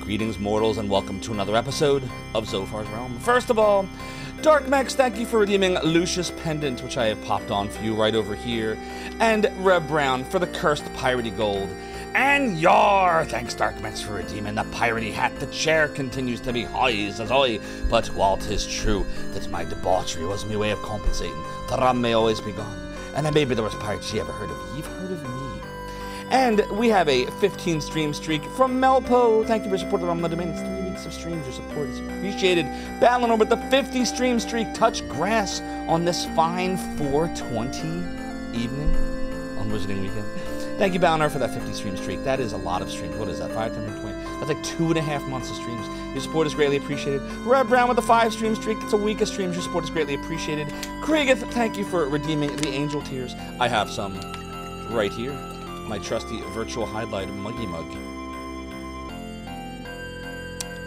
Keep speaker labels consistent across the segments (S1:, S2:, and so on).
S1: Greetings, mortals, and welcome to another episode of Zophar's Realm. First of all, Dark Max, thank you for redeeming Lucius Pendant, which I have popped on for you right over here, and Reb Brown for the Cursed Piratey Gold. And Yar, thanks Dark Max for redeeming the Piratey Hat. The chair continues to be high as I, but while 'tis true that my debauchery was my way of compensating, the rum may always be gone, and then maybe there was pirates you ever heard of. You've heard of me. And we have a 15 stream streak from Melpo. Thank you for supporting on the domain. It's 3 weeks of streams. Your support is appreciated. Ballinor with the 50 stream streak. Touch grass on this fine 420 evening on Wizarding Weekend. Thank you, Ballinor, for that 50 stream streak. That is a lot of streams. What is that? 5, 10, 20? That's like 2.5 months of streams. Your support is greatly appreciated. Red Brown with the 5 stream streak. It's a week of streams. Your support is greatly appreciated. Kriegeth, thank you for redeeming the Angel Tears. I have some right here. My trusty virtual highlight muggy mug.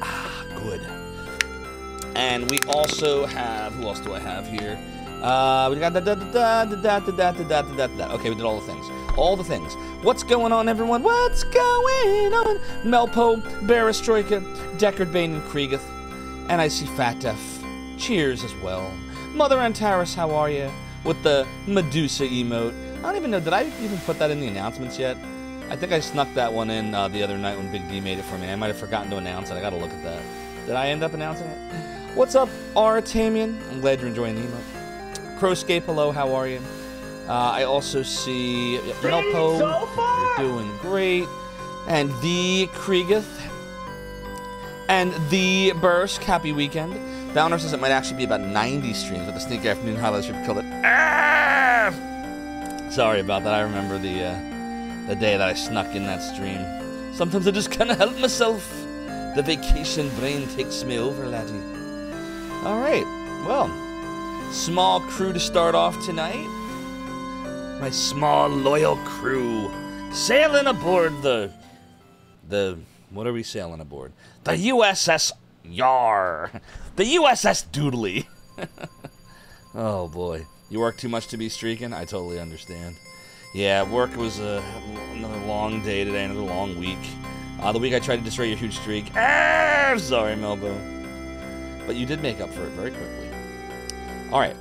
S1: Ah, good. And we also have, who else do I have here? We got okay, we did all the things. All the things. What's going on, everyone? What's going on? Melpo, Baristroika, Deckard Bane, and Kriegeth. And I see Fat Def. Cheers as well. Mother Antares, how are you? With the Medusa emote. I don't even know, did I even put that in the announcements yet? I think I snuck that one in the other night when Big D made it for me. I might have forgotten to announce it. I gotta look at that. Did I end up announcing it? What's up, Artamian? I'm glad you're enjoying the emote. Crowscape, hello, how are you? I also see Melpo, you're doing great. And the Kriegeth. And the Bursk, happy weekend. Downer says it might actually be about 90 streams, but the Sneak Afternoon highlights should kill it. Ah! Sorry about that. I remember the day that I snuck in that stream. Sometimes I just can't help myself. The vacation brain takes me over, laddie. All right. Well, small crew to start off tonight. My small loyal crew sailing aboard the what are we sailing aboard? The USS Yar. The USS Doodly. Oh boy. You work too much to be streaking? I totally understand. Yeah, work was another long day today, another long week. The week I tried to destroy your huge streak. Ah, sorry, Melbo. But you did make up for it very quickly. Alright.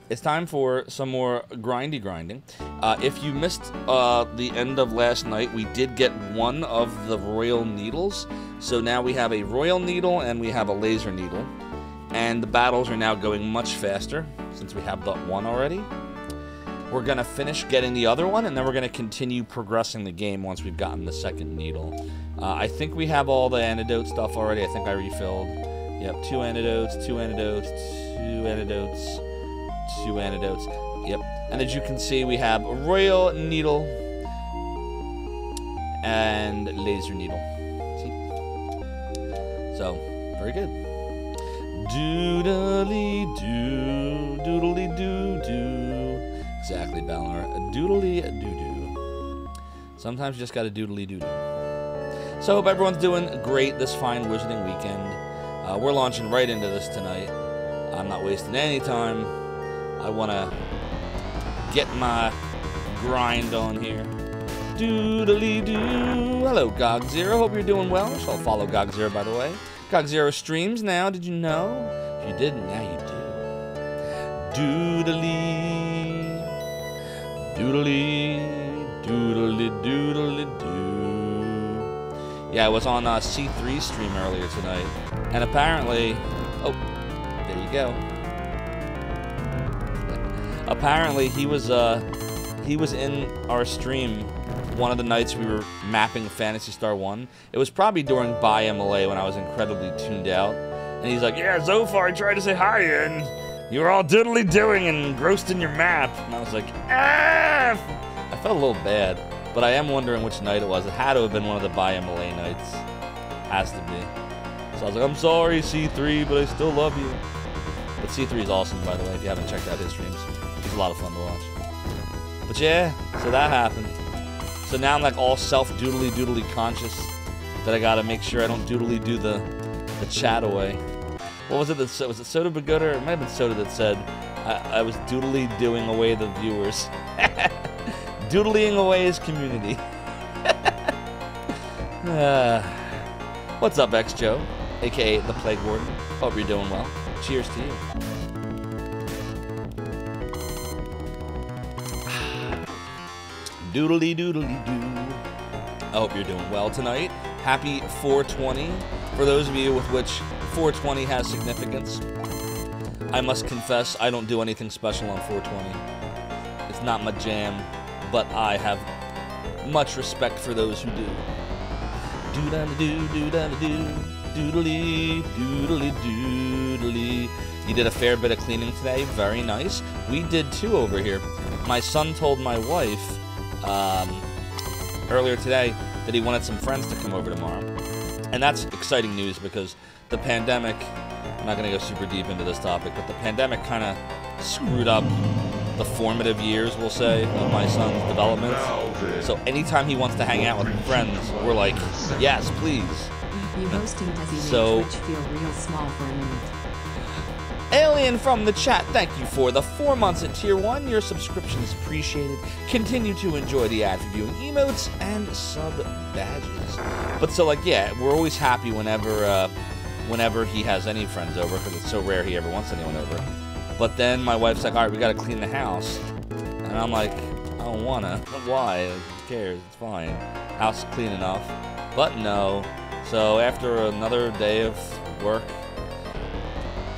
S1: It's time for some more grinding. If you missed the end of last night, we did get one of the Royal Needles. So now we have a Royal Needle and we have a Laser Needle. And the battles are now going much faster, since we have the one already. We're going to finish getting the other one, and then we're going to continue progressing the game once we've gotten the second needle. I think we have all the antidote stuff already. I think I refilled. Yep, 2 antidotes, 2 antidotes, 2 antidotes, 2 antidotes. Yep, and as you can see, we have a Royal Needle and Laser Needle. See? So, very good. Doodly-doo, doodly-doo-doo. Exactly, Balnor. Doodly-doo-doo. Sometimes you just gotta doodly-doo-doo. So, hope everyone's doing great this fine Wizarding weekend. We're launching right into this tonight. I'm not wasting any time. I wanna get my grind on here. Doodly-doo. Hello, GOG0. Hope you're doing well. So I'll follow GOG0, by the way. GOG0 streams now, did you know? If you didn't, now you do. Doodly, doodly, doodly, doodly, doo. Yeah, I was on C3 stream earlier tonight, and apparently, oh, there you go. Apparently, he was in our stream one of the nights we were mapping Phantasy Star 1. It was probably during Buy MLA when I was incredibly tuned out. And he's like, yeah, Zophar, I tried to say hi, and you were all diddly-doing and engrossed in your map. And I was like, ah! I felt a little bad, but I am wondering which night it was. It had to have been one of the Buy MLA nights. Has to be. So I was like, I'm sorry, C3, but I still love you. But C3 is awesome, by the way, if you haven't checked out his streams. He's a lot of fun to watch. But yeah, so that happened. So now I'm like all self-doodly conscious that I gotta make sure I don't doodly-do the chat away. What was it that said? Was it Soda Bagoda? It might have been Soda that said I was doodly-doing away the viewers. Doodlying away his community. What's up, X Joe, aka the Plague Warden? Hope you're doing well. Cheers to you. Doodly doodly doo. I hope you're doing well tonight. Happy 420. For those of you with which 420 has significance, I must confess I don't do anything special on 420. It's not my jam, but I have much respect for those who do. Doodly doodly doodly doodly doodly. You did a fair bit of cleaning today. Very nice. We did too over here. My son told my wife earlier today that he wanted some friends to come over tomorrow. And that's exciting news because the pandemic, I'm not going to go super deep into this topic, but the pandemic kind of screwed up the formative years, we'll say, of my son's development. So anytime he wants to hang out with friends, we're like, yes, please.
S2: You hosting does he make Twitch feel real small for a minute.
S1: Alien from the chat, thank you for the 4 months at Tier 1. Your subscription is appreciated. Continue to enjoy the ad viewing emotes and sub badges. But so, like, yeah, we're always happy whenever he has any friends over, because it's so rare he ever wants anyone over. But then my wife's like, all right, we got to clean the house. And I'm like, I don't want to. Why? Who cares? It's fine. House is clean enough. But no. So after another day of work,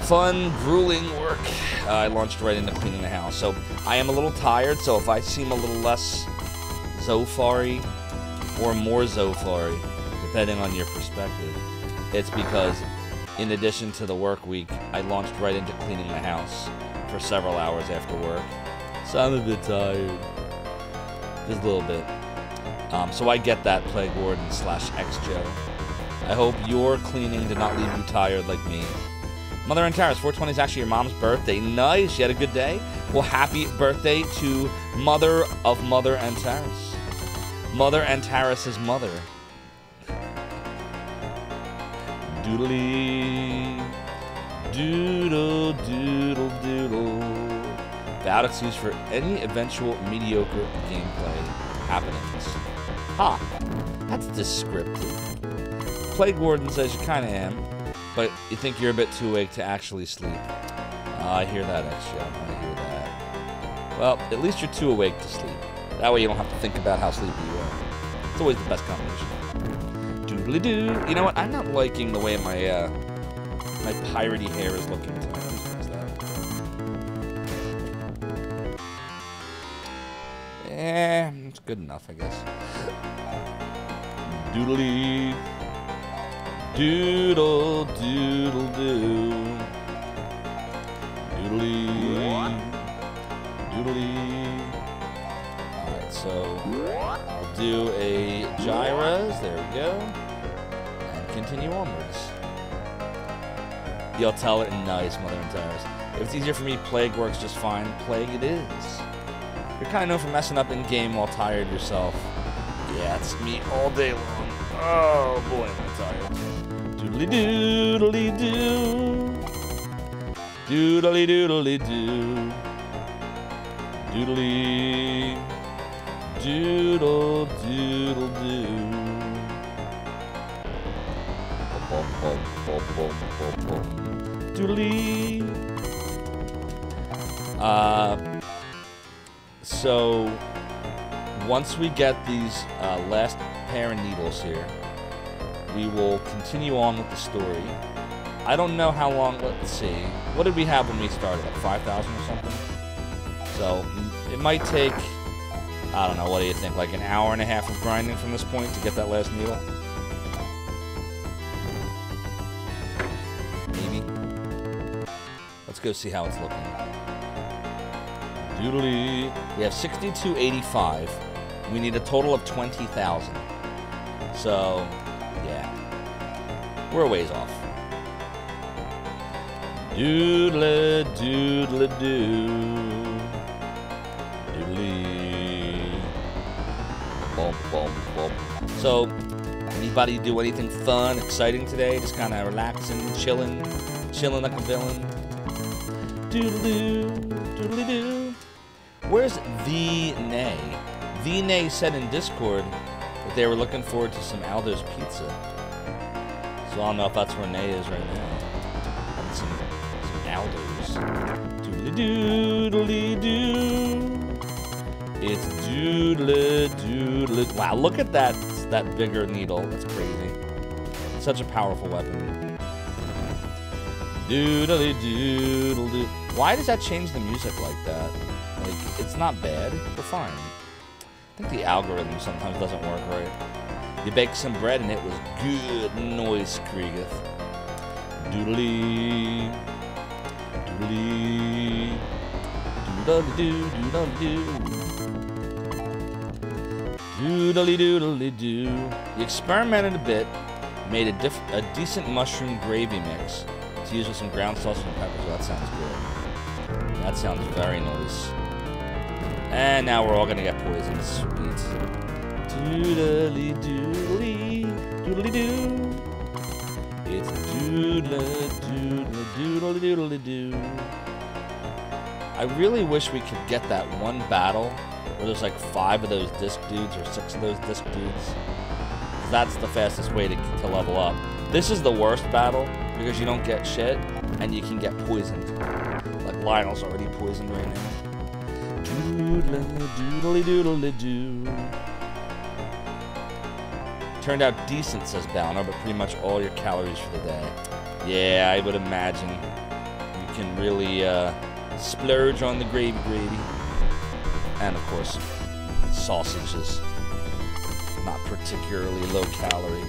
S1: fun, grueling work, I launched right into cleaning the house. So I am a little tired, so if I seem a little less Zophar-y or more Zophar-y, depending on your perspective, it's because in addition to the work week, I launched right into cleaning the house for several hours after work. So I'm a bit tired. Just a little bit. So I get that, Plague Warden / X Joe. I hope your cleaning did not leave you tired like me. Mother Antares, 420 is actually your mom's birthday. Nice, you had a good day? Well, happy birthday to Mother of Mother Antares. Mother Antares' mother. Doodly, doodle, doodle, doodle. Without excuse for any eventual mediocre gameplay happenings. Ha! That's descriptive. Plague Warden says you kinda am, but you think you're a bit too awake to actually sleep. I hear that, X-Show. I hear that. Well, at least you're too awake to sleep. That way you don't have to think about how sleepy you are. It's always the best combination. Doodly-doo. You know what? I'm not liking the way my my piratey hair is looking tonight. What's that? It's good enough, I guess. Doodly. Doodle, doodle, doo. Doodly. Doodly. Alright, so we'll do a gyras. There we go. And continue onwards. You'll tell it nice, Mother Antares. If it's easier for me, Plague works just fine. Plague it is. You're kind of known for messing up in game while tired yourself. Yeah, it's me all day long. Oh boy, am I tired. Doodly doodly doo. Doodly doodly doo. Doodly. Doodle doodle doo. Bum bum bum bum bum bum. Doodly. So once we get these last pair of needles here, we will continue on with the story. I don't know how long, let's see. What did we have when we started? Like 5,000 or something? So it might take, I don't know, what do you think? Like an hour and a half of grinding from this point to get that last needle? Maybe. Let's go see how it's looking. Doodly. We have 6285. We need a total of 20,000. So, yeah. We're a ways off. Doodle, doodle, doo. Doodly. Bump, bump, bump. So, anybody do anything fun, exciting today? Just kind of relaxing, chilling like a villain. Doodle-doo, doodle-doo. Where's the Nay? The Nay said in Discord that they were looking forward to some Aldo's pizza. So I don't know if that's where Nay is right now. And some alders. Doodly-doodly-doo. It's doodly-doodly. Wow, look at that bigger needle. That's crazy. Such a powerful weapon. Doodly-doodly-doo. Why does that change the music like that? Like, it's not bad. We're fine. I think the algorithm sometimes doesn't work right. You baked some bread and it was good noise, Kriegeth. Doodly. Doodly. Doodly-doo, doodly-doo. Doodly-doodly-doo. You experimented a bit, made a decent mushroom gravy mix to use with some ground sausage and peppers. Oh, that sounds good. That sounds very nice. And now we're all gonna get poisoned. Sweet. Doodly-doodly, doodly-doo. It's doodly-doodly-doodly-doodly-doo. I really wish we could get that one battle where there's like 5 of those disc dudes or 6 of those disc dudes. That's the fastest way to level up. This is the worst battle because you don't get shit and you can get poisoned. Like Lionel's already poisoned right now. Doodly-doodly-doodly-doo. Turned out decent, says Balner, but pretty much all your calories for the day. Yeah, I would imagine you can really splurge on the gravy. And of course, sausage is not particularly low calorie.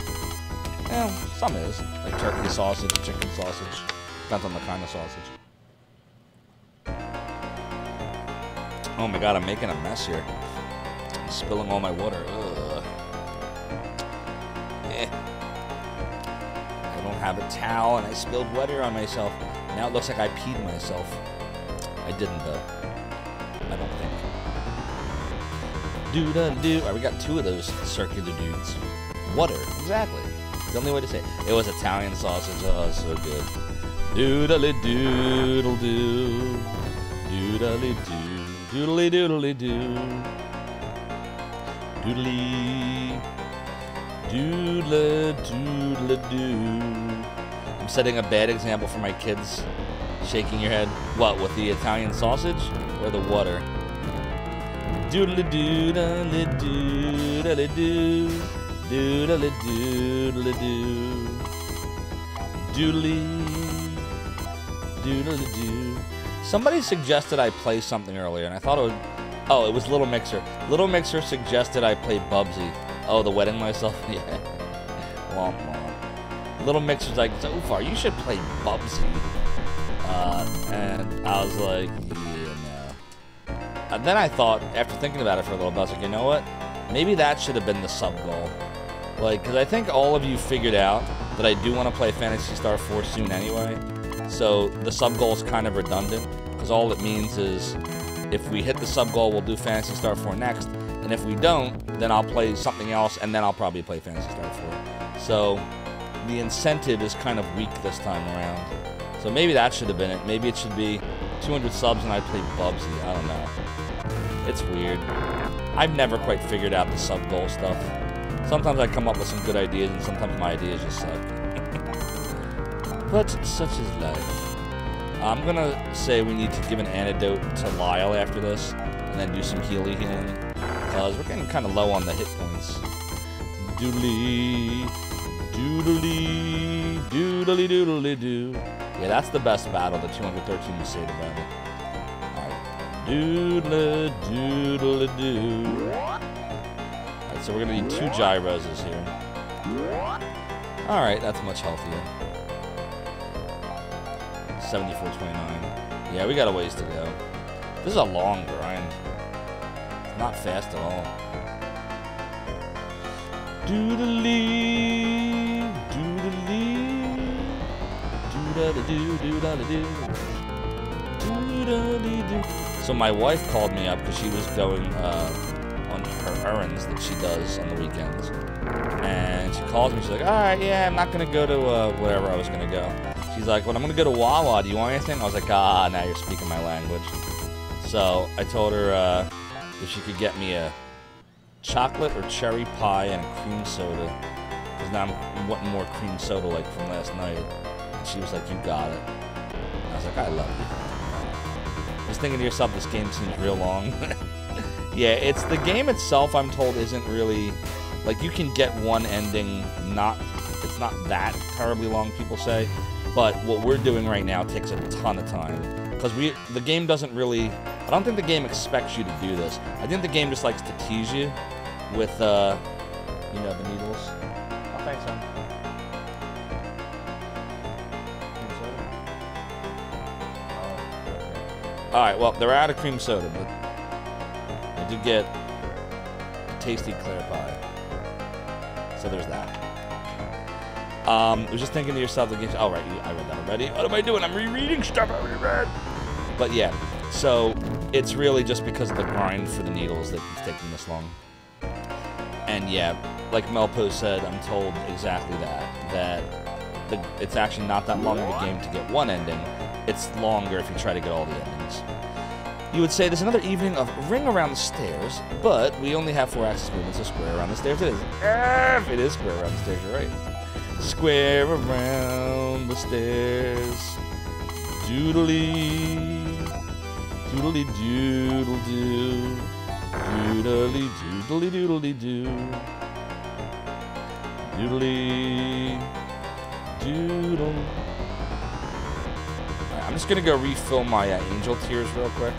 S1: Well, some is. Like turkey sausage, chicken sausage. Depends on the kind of sausage. Oh my god, I'm making a mess here. I'm spilling all my water. Ugh. I don't have a towel and I spilled water on myself. Now it looks like I peed myself. I didn't though. I don't think. Doo-da-doo. Alright, we got 2 of those circular dudes. Water, exactly. It's the only way to say it. It was Italian sausage. Oh, so good. Doodly-doodle-doo. Doodly-doo. Doodly-doodly-doo. Doodly. Doodle-doodle-doo. I'm setting a bad example for my kids. Shaking your head. What, with the Italian sausage or the water? Doodle-doo-doodle-doo. Doodle-doo-doodle-doo. Doodly. Doodle-doo. Somebody suggested I play something earlier, and I thought it would... Oh, it was Little Mixer. Little Mixer suggested I play Bubsy. Oh, the wedding myself? Yeah. Womp womp. Little Mixer's like, Zophar, you should play Bubsy. And I was like, yeah, no. And then I thought, after thinking about it for a little bit, I was like, you know what? Maybe that should have been the sub-goal. Like, because I think all of you figured out that I do want to play Phantasy Star 4 soon anyway. So the sub-goal is kind of redundant, because all it means is if we hit the sub-goal, we'll do Phantasy Star 4 next, and if we don't, then I'll play something else, and then I'll probably play Phantasy Star 4. So the incentive is kind of weak this time around. So maybe that should have been it. Maybe it should be 200 subs and I play Bubsy. I don't know. It's weird. I've never quite figured out the sub-goal stuff. Sometimes I come up with some good ideas, and sometimes my ideas just suck. But such is life. I'm gonna say we need to give an antidote to Lyle after this, and then do some healing, because we're getting kind of low on the hit points. Doodly, doodly, doodly, doodly, doo. Yeah, that's the best battle, the 213 Masada battle. Alright. Doodly, doodly, doo. Alright, so we're gonna need 2 gyroses here. Alright, that's much healthier. 74.29. Yeah, we got a ways to go. This is a long grind. Not fast at all. Doodly, doodly, doodly, doodly, doodly. So my wife called me up because she was going on her errands that she does on the weekends, and she calls me. She's like, "All right, yeah, I'm not gonna go to wherever I was gonna go." She's like, "Well, I'm gonna go to Wawa. Do you want anything?" I was like, "Ah, now you're speaking my language." So I told her if she could get me a chocolate or cherry pie and a cream soda, because now I'm wanting more cream soda like from last night. And she was like, you got it. And I was like, I love you. Just thinking to yourself, this game seems real long. Yeah, it's the game itself, I'm told, isn't really, like, you can get one ending, it's not that terribly long, people say, but what we're doing right now takes a ton of time, because the game doesn't really, I don't think the game expects you to do this. I think the game just likes to tease you with, you know, the needles. Oh, thanks, son. Alright, well, they're out of cream soda, but I did get a tasty Claire pie. So there's that. I was just thinking to yourself, the game. Oh, right, I read that already. What am I doing? I'm rereading stuff I already read. But yeah, so it's really just because of the grind for the needles that it's taking this long. And yeah, like Melpo said, I'm told exactly that it's actually not that long of a game to get one ending. It's longer if you try to get all the endings. You would say there's another evening of Ring Around the Stairs, but we only have 4 axis movements, so square around the stairs it is. It is square around the stairs, you're right. Square around the stairs. Doodly. Doodly doodle doo. Doodly doodly doodly doo. Doodly doodle. I'm just gonna go refill my Angel Tears real quick.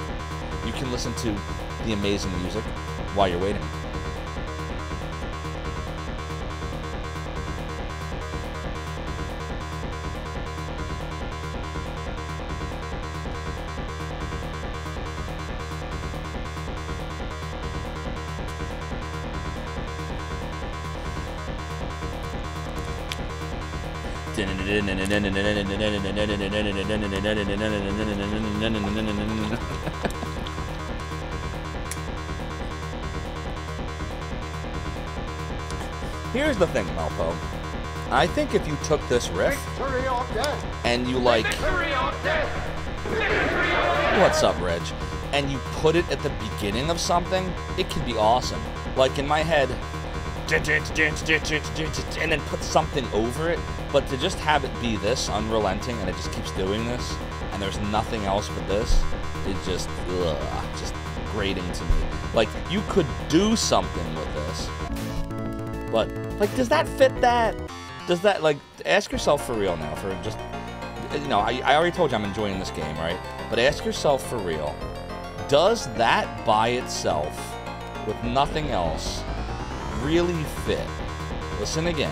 S1: You can listen to the amazing music while you're waiting. Here's the thing, Malpo. I think if you took this riff and you like, what's up, Reg? And you put it at the beginning of something, it could be awesome. Like in my head, and then put something over it, but to just have it be this unrelenting and it just keeps doing this, and there's nothing else but this, it just grating to me. Like, you could do something with this, but, like, does that fit that? Does that, like, ask yourself for real now, for just, you know, I already told you I'm enjoying this game, right? But ask yourself for real, does that by itself, with nothing else, really fit? Listen again.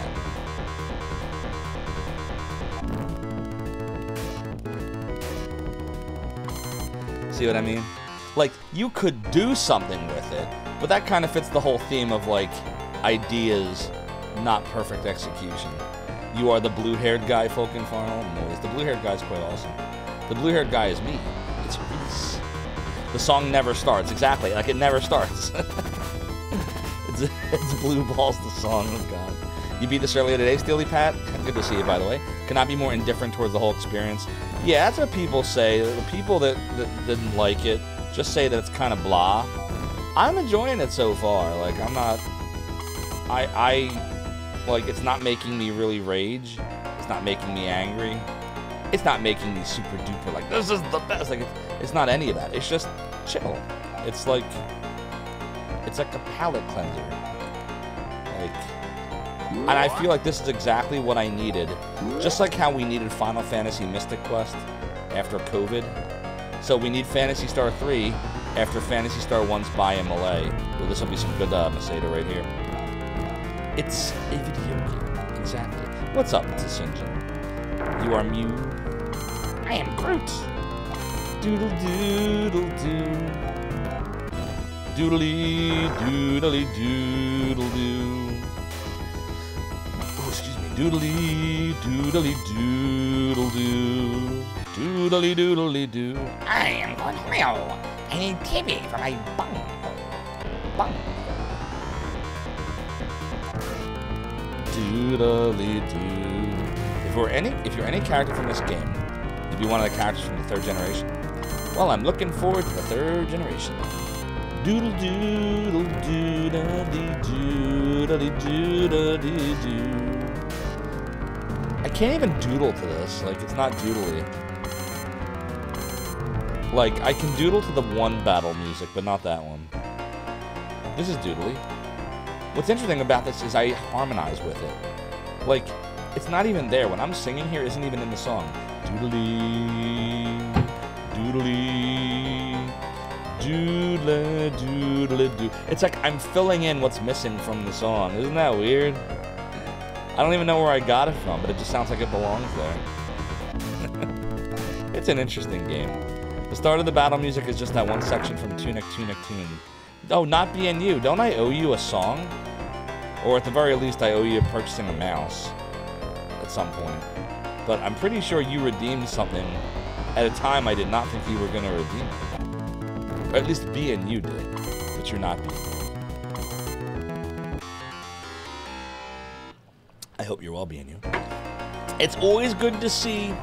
S1: See what I mean? Like, you could do something with it, but that kind of fits the whole theme of, like, ideas, not perfect execution. You are the blue-haired guy, Folk Infernal? No, the blue-haired guy's quite awesome. The blue-haired guy is me. It's Reese. The song never starts. Exactly, like it never starts. It's Blue Balls, the song of God. You beat this earlier today, Steely Pat? Good to see you, by the way. Cannot be more indifferent towards the whole experience. Yeah, that's what people say. The people that didn't like it just say that it's kind of blah. I'm enjoying it so far. Like, I'm not... like, it's not making me really rage. It's not making me angry. It's not making me super duper, like, this is the best. Like, it's not any of that. It's just chill. It's like a palate cleanser. Like, and I feel like this is exactly what I needed. Just like how we needed Final Fantasy Mystic Quest after COVID. So we need Phantasy Star 3 after Phantasy Star 1's Buy MLA. Well, this will be some good Masada right here. It's a video game. Exactly. What's up, Tsinjin? You are Mew. I am Groot. Doodle doodle doo. Doodly doodly doodle doo. Oh, excuse me. Doodly doodly doodle doo. Doodly doodly doo. I am going real. I need TV for my bung. Bung. Doodly doo. If you're any character from this game, you'd be one of the characters from the 3rd generation. Well, I'm looking forward to the 3rd generation. Doodle doodle doodly doodly doodly doo. can't even doodle to this. Like, it's not doodly. Like, I can doodle to the one battle music, but not that one. This is doodly. What's interesting about this is I harmonize with it. Like, it's not even there. What I'm singing here isn't even in the song. Doodly, doodly, doodle, doodle, doo. It's like I'm filling in what's missing from the song. Isn't that weird? I don't even know where I got it from, but it just sounds like it belongs there. It's an interesting game. The start of the battle music is just that one section from Tunic, Tunic, Tune. Oh, not BNU. Don't I owe you a song? Or at the very least, I owe you purchasing a mouse at some point. But I'm pretty sure you redeemed something at a time I did not think you were going to redeem it. Or at least BNU did, but you're not BNU. I hope you're well, BNU. It's always good to see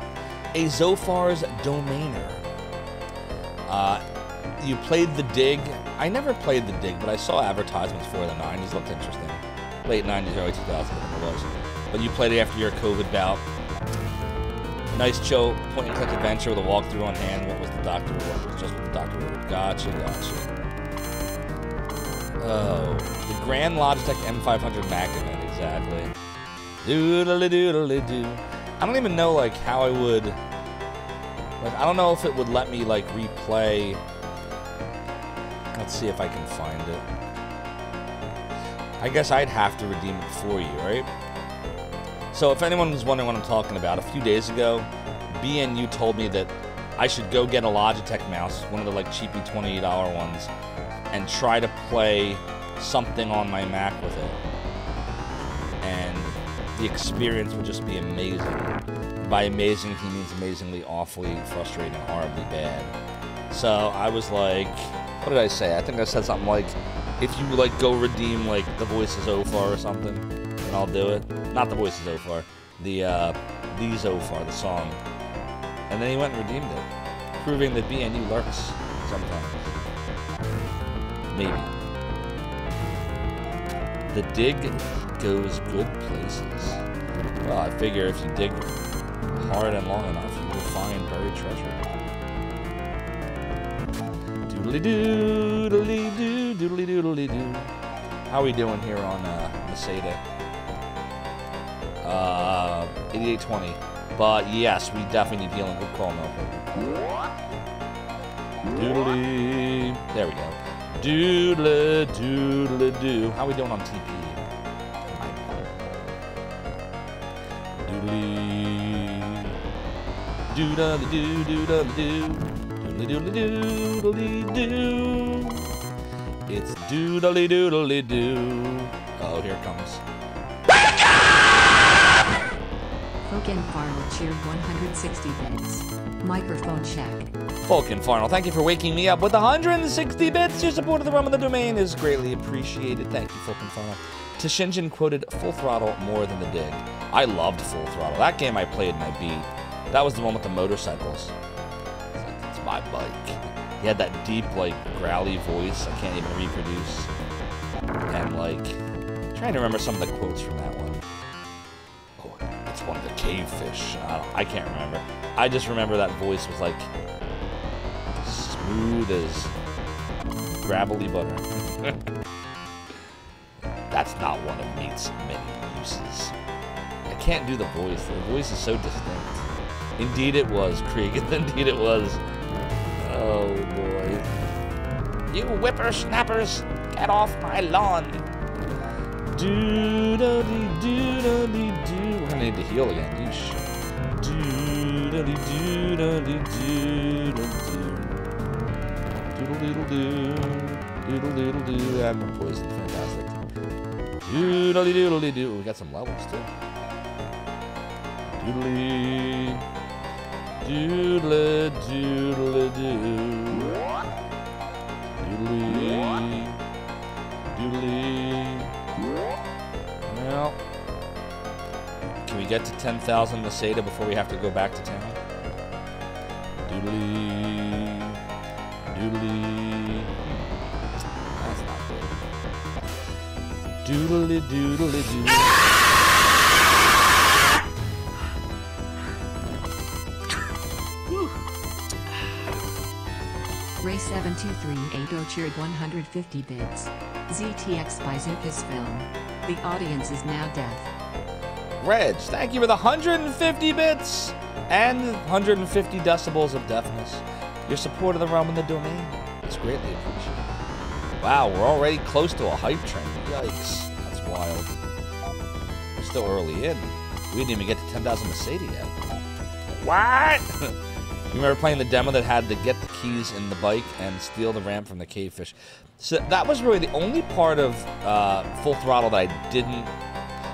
S1: a Zophar's Domainer. You played the Dig. I never played the Dig, but I saw advertisements for it in the 90s. Looked interesting. Late 90s, early 2000s, I think it was. But you played it after your COVID bout. Nice chill point-and-click adventure with a walkthrough on hand. What was the doctor? What was just what the doctor ordered? Gotcha, gotcha. Oh, the Grand Logitech M500 Mac event, exactly. Doodly-doodly-doo. I don't even know, like, how I would... Like, I don't know if it would let me, like, replay... Let's see if I can find it. I guess I'd have to redeem it for you, right? So if anyone was wondering what I'm talking about, a few days ago, BNU told me that I should go get a Logitech mouse, one of the, like, cheapy $28 ones, and try to play something on my Mac with it. And the experience would just be amazing. By amazing, he means amazingly, awfully, frustrating, horribly bad. So I was like, what did I say? I think I said something like, if you, like, go redeem, like, the Voice of Zophar or something, then I'll do it. Not the Voice of Zophar. The Zophar, the song. And then he went and redeemed it. Proving that BNU lurks sometimes. Maybe. The Dig goes good places. Well, I figure if you dig hard and long enough, you will find buried treasure. Doodly-doo, doodly-doo, doodly-doodly-doo. How are we doing here on Sega? 8820. But yes, we definitely need healing. Good call, Melpo. Doodly. There we go. Doodle, doodle, doo. How are we doing on TP? Doodly. Doodle, doo, doodle, doo. Doodly, doodly, doodly, doo. It's doodly, doodly, doo. Oh, here it comes.
S2: Farnell cheered 160 bits. Microphone check.
S1: Farnell, thank you for waking me up with 160 bits. Your support of the Realm of the Domain is greatly appreciated. Thank you, Farnell. Tashinjin quoted Full Throttle more than the Dig. I loved Full Throttle. That game I played and I beat. That was the one with the motorcycles. It's like, it's my bike. He had that deep, like, growly voice I can't even reproduce. And, like, I'm trying to remember some of the quotes from that one. It's one of the cave fish. I can't remember. I just remember that voice was like smooth as gravelly butter. That's not one of meat's many uses. I can't do the voice. The voice is so distinct. Indeed it was, Krieg. Indeed it was. Oh boy. You whippersnappers, get off my lawn. Do-da-dee-do-da-dee-do. We're gonna need to heal again. Yeesh. Do-da-dee-do-da-dee-do-da-doo. Doodle-doodle-doo. Doodle-doodle-doo. I'm poisoned. Fantastic. Doodle-dee-doodle-dee-doo. We got some levels, too. Doodle-dee. Doodle-doodle-doo. Doodle-dee. Doodle-dee. Well, can we get to 10,000 Masada before we have to go back to town? Doodly. Doodly. That's not good. Doodly doodly doo.
S2: Ray7238 cheered 150 bits. ZTX by Zuka's film. The audience is now deaf.
S1: Reg, thank you for the 150 bits and 150 decibels of deafness. Your support of the realm and the domain is greatly appreciated. Wow, we're already close to a hype train. Yikes, that's wild. We're still early in. We didn't even get to 10,000 Mercedes yet. What? You remember playing the demo that had to get the keys in the bike and steal the ramp from the cavefish? So that was really the only part of Full Throttle that I didn't...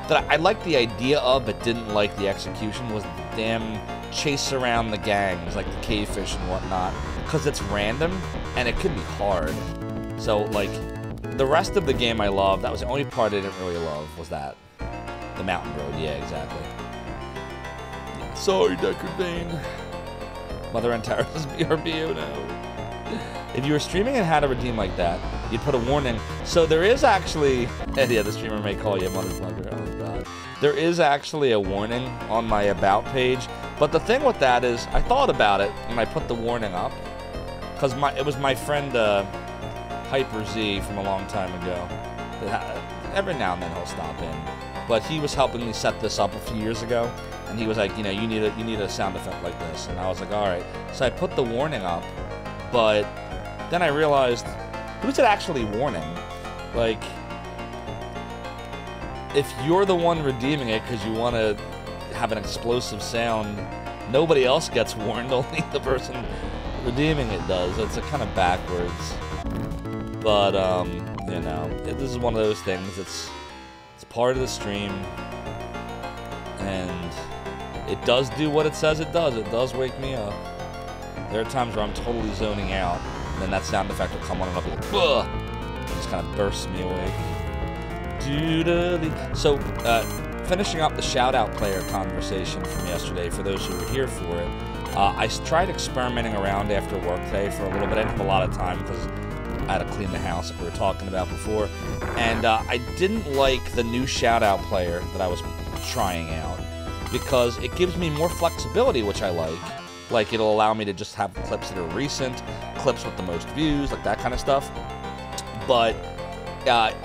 S1: that I liked the idea of, but didn't like the execution, was the damn chase around the gangs, like the cavefish and whatnot, because it's random, and it could be hard. So, like, the rest of the game I loved. That was the only part I didn't really love, was that. The mountain road, yeah, exactly. Sorry, Deckard Bane. Mother and Tara's BRB, oh no. If you were streaming and had a redeem like that, you'd put a warning. So there is actually... yeah, the streamer may call you a motherfucker. Oh, God. There is actually a warning on my About page. But the thing with that is, I thought about it when I put the warning up. Because it was my friend, Hyper Z, from a long time ago. Every now and then he'll stop in. But he was helping me set this up a few years ago. And he was like, you know, you need a sound effect like this. And I was like, all right. So I put the warning up. But then I realized, who's it actually warning? Like, if you're the one redeeming it because you want to have an explosive sound, nobody else gets warned, only the person redeeming it does. It's a kind of backwards. But, you know, this is one of those things. It's part of the stream. And it does do what it says it does. It does wake me up. There are times where I'm totally zoning out, and then that sound effect will come on and I'll be like, ugh! It just kind of bursts me awake. So, finishing up the shout-out player conversation from yesterday, for those who were here for it, I tried experimenting around after work today for a little bit. I didn't have a lot of time because I had to clean the house, like we were talking about before. And I didn't like the new shout-out player that I was trying out, because it gives me more flexibility, which I like. Like, it'll allow me to just have clips that are recent, clips with the most views, like that kind of stuff. But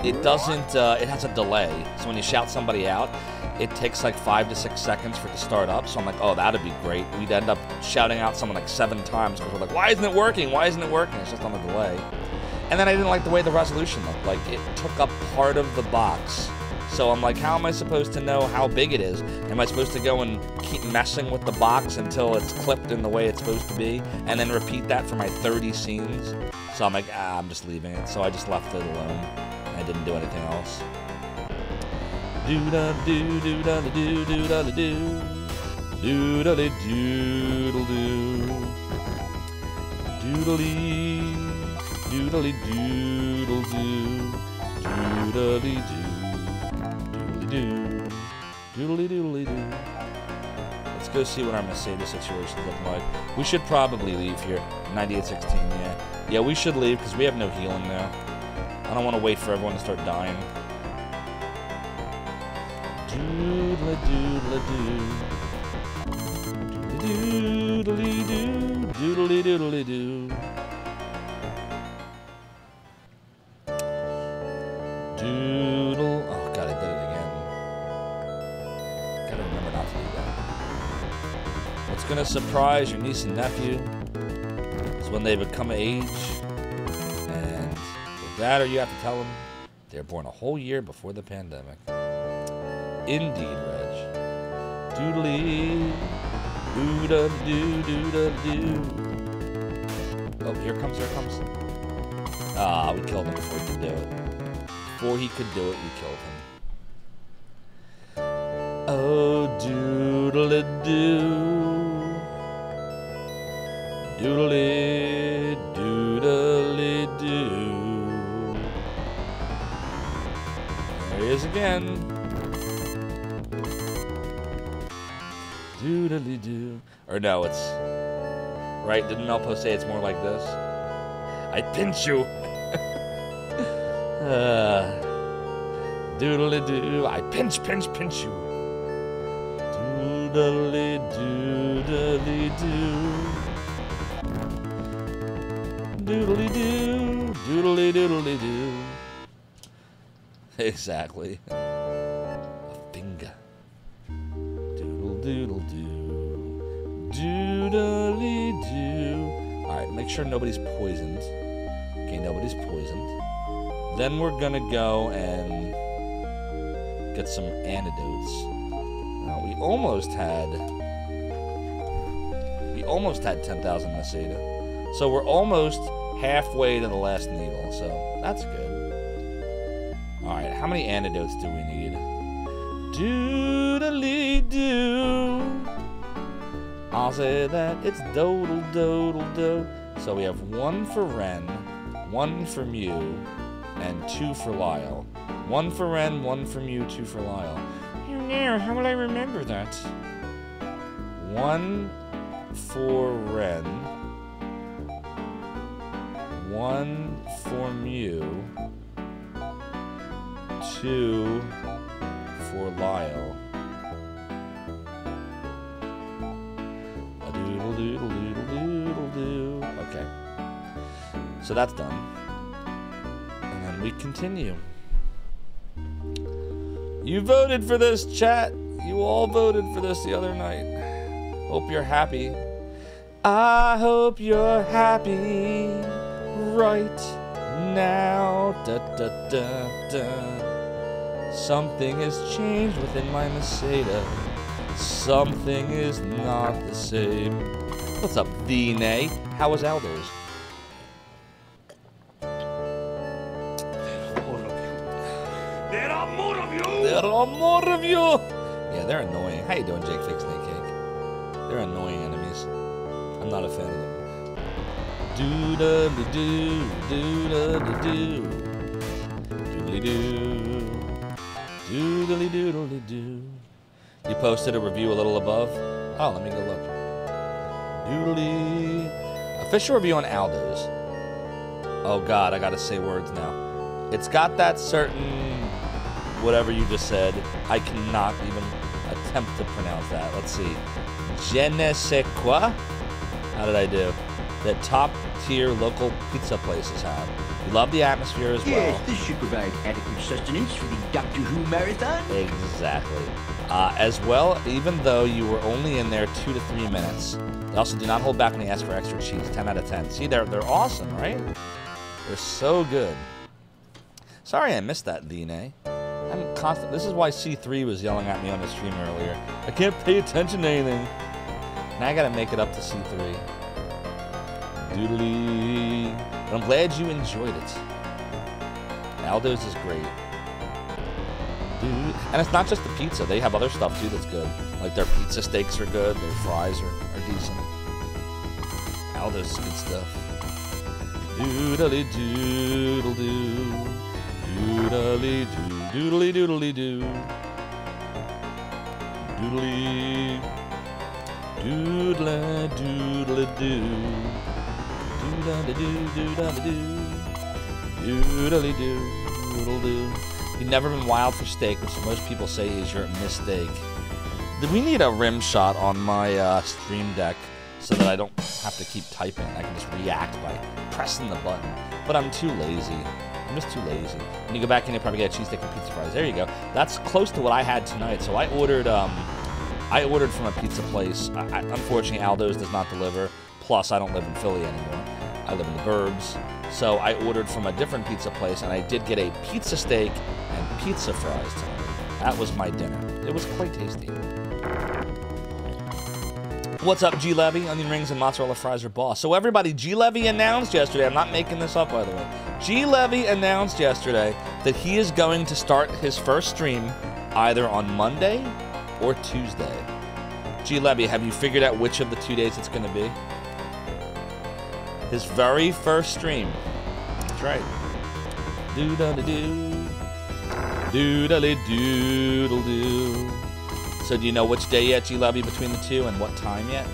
S1: it doesn't, it has a delay. So when you shout somebody out, it takes like 5 to 6 seconds for it to start up. So I'm like, oh, that'd be great. We'd end up shouting out someone like 7 times because we're like, why isn't it working? Why isn't it working? It's just on the delay. And then I didn't like the way the resolution looked. Like, it took up part of the box. So I'm like, how am I supposed to know how big it is? Am I supposed to go and keep messing with the box until it's clipped in the way it's supposed to be, and then repeat that for my 30 scenes? So I'm like, I'm just leaving it. So I just left it alone. I didn't do anything else. Do-da-do, do-da-do, do-da-do, do-da-do, doodle-do, doodle-dee, doodle-dee-doodle-do, doodle-dee-do. Doodly-doodly-doo. Let's go see what our Mercedes situation is looking like. We should probably leave here. 9816, yeah. Yeah, we should leave because we have no healing now. I don't want to wait for everyone to start dying. Doodly-doodly-doo. Doodly-doodly-doo. Doodly-doodly-doo. Doodle. Oh, God, I did it again. Gotta remember not to do that. What's gonna surprise your niece and nephew is when they become of age, and with that, or you have to tell them they're born a whole year before the pandemic. Indeed, Reg. Doodly. Doo-da-doo, doo-da-doo. Oh, here comes. Ah, we killed him before he could do it. Before he could do it, we killed him. Oh, doodle-doo. Doodle-doo. There he is again. Doodle-doo. Or no, it's... Right, didn't Melpo say it's more like this? I pinch you. Doodle-doo. I pinch you. Doodle-doo. Doodly doodly doo. Exactly. A finger. Doodle doodle doo. Doodly doo. Alright, make sure nobody's poisoned. Okay, nobody's poisoned. Then we're gonna go and get some antidotes. Now, we almost had 10,000 Meseta. So we're almost halfway to the last needle, so that's good. Alright, how many antidotes do we need? Doodly doo. I'll say that it's dodle dodle do. So we have 1 for Ren, 1 for Mew, and 2 for Lyle. 1 for Ren, 1 for Mew, 2 for Lyle. Oh no, how will I remember that? 1 for Ren, 1 for Mew, 2 for Lyle. A doodle doodle doodle doodle doo. Okay. So that's done. And then we continue. You voted for this, chat. You all voted for this the other night. Hope you're happy. I hope you're happy right now. Da, da, da, da. Something has changed within my Meseta. Something is not the same. What's up, D-Nay? How was Alders?
S3: There are more of you!
S1: There are more of you! Yeah, they're annoying. How you doing, Jake Fake Snake Cake? They're annoying enemies. I'm not a fan of them. Doodly-doo, doodly-doo, doodly-doo, doodly-doodly-doo. You posted a review a little above? Oh, let me go look. Doodly. Official review on Aldo's. Oh god, I gotta say words now. It's got that certain whatever you just said. I cannot even attempt to pronounce that. Let's see. Je ne sais quoi? How did I do? That top tier local pizza places have. We love the atmosphere as well.
S3: Yes, this should provide adequate sustenance for the Doctor Who marathon.
S1: Exactly. As well, even though you were only in there 2 to 3 minutes, they also do not hold back when they ask for extra cheese. 10 out of 10. See, they're awesome, right? They're so good. Sorry I missed that, DNA. I'm constant. This is why C3 was yelling at me on the stream earlier. I can't pay attention to anything. Now I gotta make it up to C3. Doodly. But I'm glad you enjoyed it. Aldo's is great. Dude. And it's not just the pizza. They have other stuff too that's good. Like their pizza steaks are good. Their fries are decent. Aldo's is good stuff. Doodly doodle doo. Doodly doo. Doodly doodly doo. Doodly. Doodla doodla doo. Doodly doo. Doodly doo. Doodly doo. Doodle doo. You've never been wild for steak, which most people say is your mistake. We need a rim shot on my stream deck so that I don't have to keep typing. I can just react by pressing the button. But I'm too lazy. I'm just too lazy. When you go back in, you probably get a cheesesteak and pizza fries. There you go. That's close to what I had tonight. So I ordered from a pizza place. Unfortunately, Aldo's does not deliver. Plus, I don't live in Philly anymore. I live in the burbs. So I ordered from a different pizza place, and I did get a pizza steak and pizza fries tonight. That was my dinner. It was quite tasty. What's up, G Levy? Onion rings and mozzarella fries are boss. So everybody, G Levy announced yesterday, I'm not making this up, by the way. G Levy announced yesterday that he is going to start his first stream either on Monday or Tuesday. G Levy, have you figured out which of the 2 days it's going to be? His very first stream. That's right. Doodle-doo. Doodle-doodle-doo. So do you know which day yet, G-Levy, between the two, and what time yet?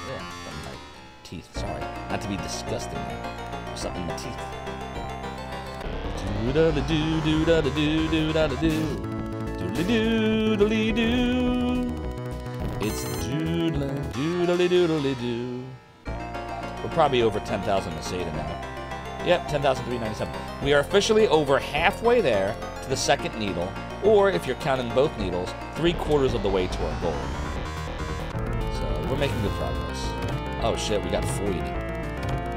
S1: Yeah, my teeth, sorry. Not to be disgusting there. Something in my teeth. Doodle-doo, doodle-doo, doodle-doo. Doodle-doo-doodle-doo. It's doodle-doodle-doodle-doo. We're probably over 10,000 Meseta now. Yep, 10,397. We are officially over halfway there to the second needle, or if you're counting both needles, 3/4 of the way to our goal. So we're making good progress. Oh shit, we got 40.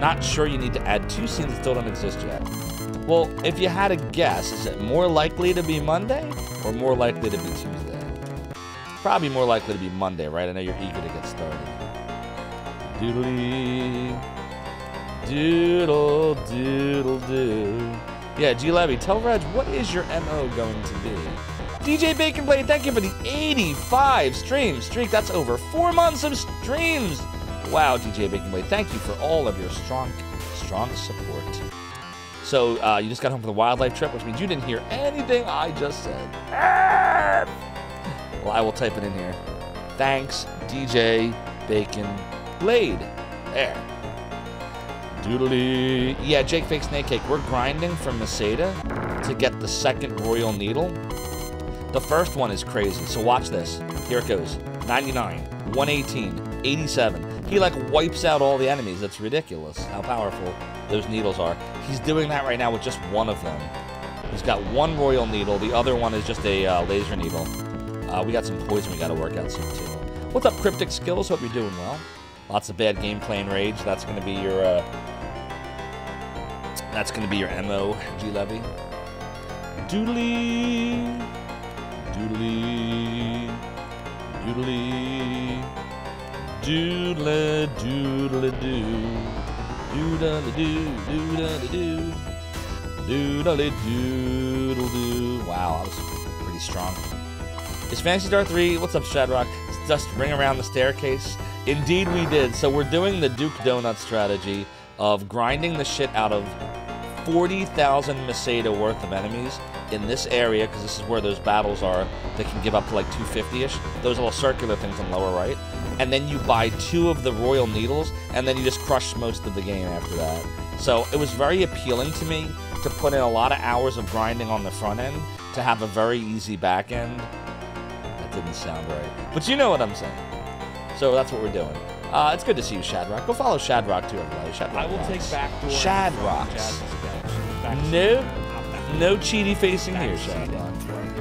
S1: Not sure you need to add 2 scenes that still don't exist yet. Well, if you had a guess, is it more likely to be Monday or more likely to be Tuesday? Probably more likely to be Monday, right? I know you're eager to get started. Doodly. Doodle, doodle, doo. Yeah, G Levy, tell Reg, what is your MO going to be? DJ Baconblade, thank you for the 85 stream streak. That's over 4 months of streams. Wow, DJ Baconblade, thank you for all of your strong support. So, you just got home from the wildlife trip, which means you didn't hear anything I just said. Well, I will type it in here. Thanks, DJ Baconblade. There. Doodly. Yeah, Jake Fake Snake Cake. We're grinding from Masada to get the second Royal Needle. The first one is crazy, so watch this. Here it goes. 99, 118, 87. He like wipes out all the enemies. That's ridiculous how powerful those needles are. He's doing that right now with just one of them. He's got one Royal Needle. The other one is just a laser needle. We got some poison we got to work out soon too. What's up, Cryptic Skills? Hope you're doing well. Lots of bad gameplay and rage. That's gonna be your MO, G Levy. Doodly, doodly, doodly, doodle, doodle, doo, doodle, doo, doodle, doo, doodle, doodle, doo. Wow, that was pretty strong. Is Fantasy Star 3? What's up, Shadrock? Just ring around the staircase. Indeed we did. So we're doing the Duke Donut strategy of grinding the shit out of 40,000 Masada worth of enemies in this area, because this is where those battles are that can give up to like 250-ish. Those little circular things on the lower right. And then you buy 2 of the Royal Needles, and then you just crush most of the game after that. So it was very appealing to me to put in a lot of hours of grinding on the front end to have a very easy back end. That didn't sound right. But you know what I'm saying. So that's what we're doing. It's good to see you, Shadrock. Go follow Shadrock too, everybody. Shadrock
S4: I will
S1: rocks.
S4: take backdoor.
S1: Shadrocks. No cheaty facing here, Shadrock.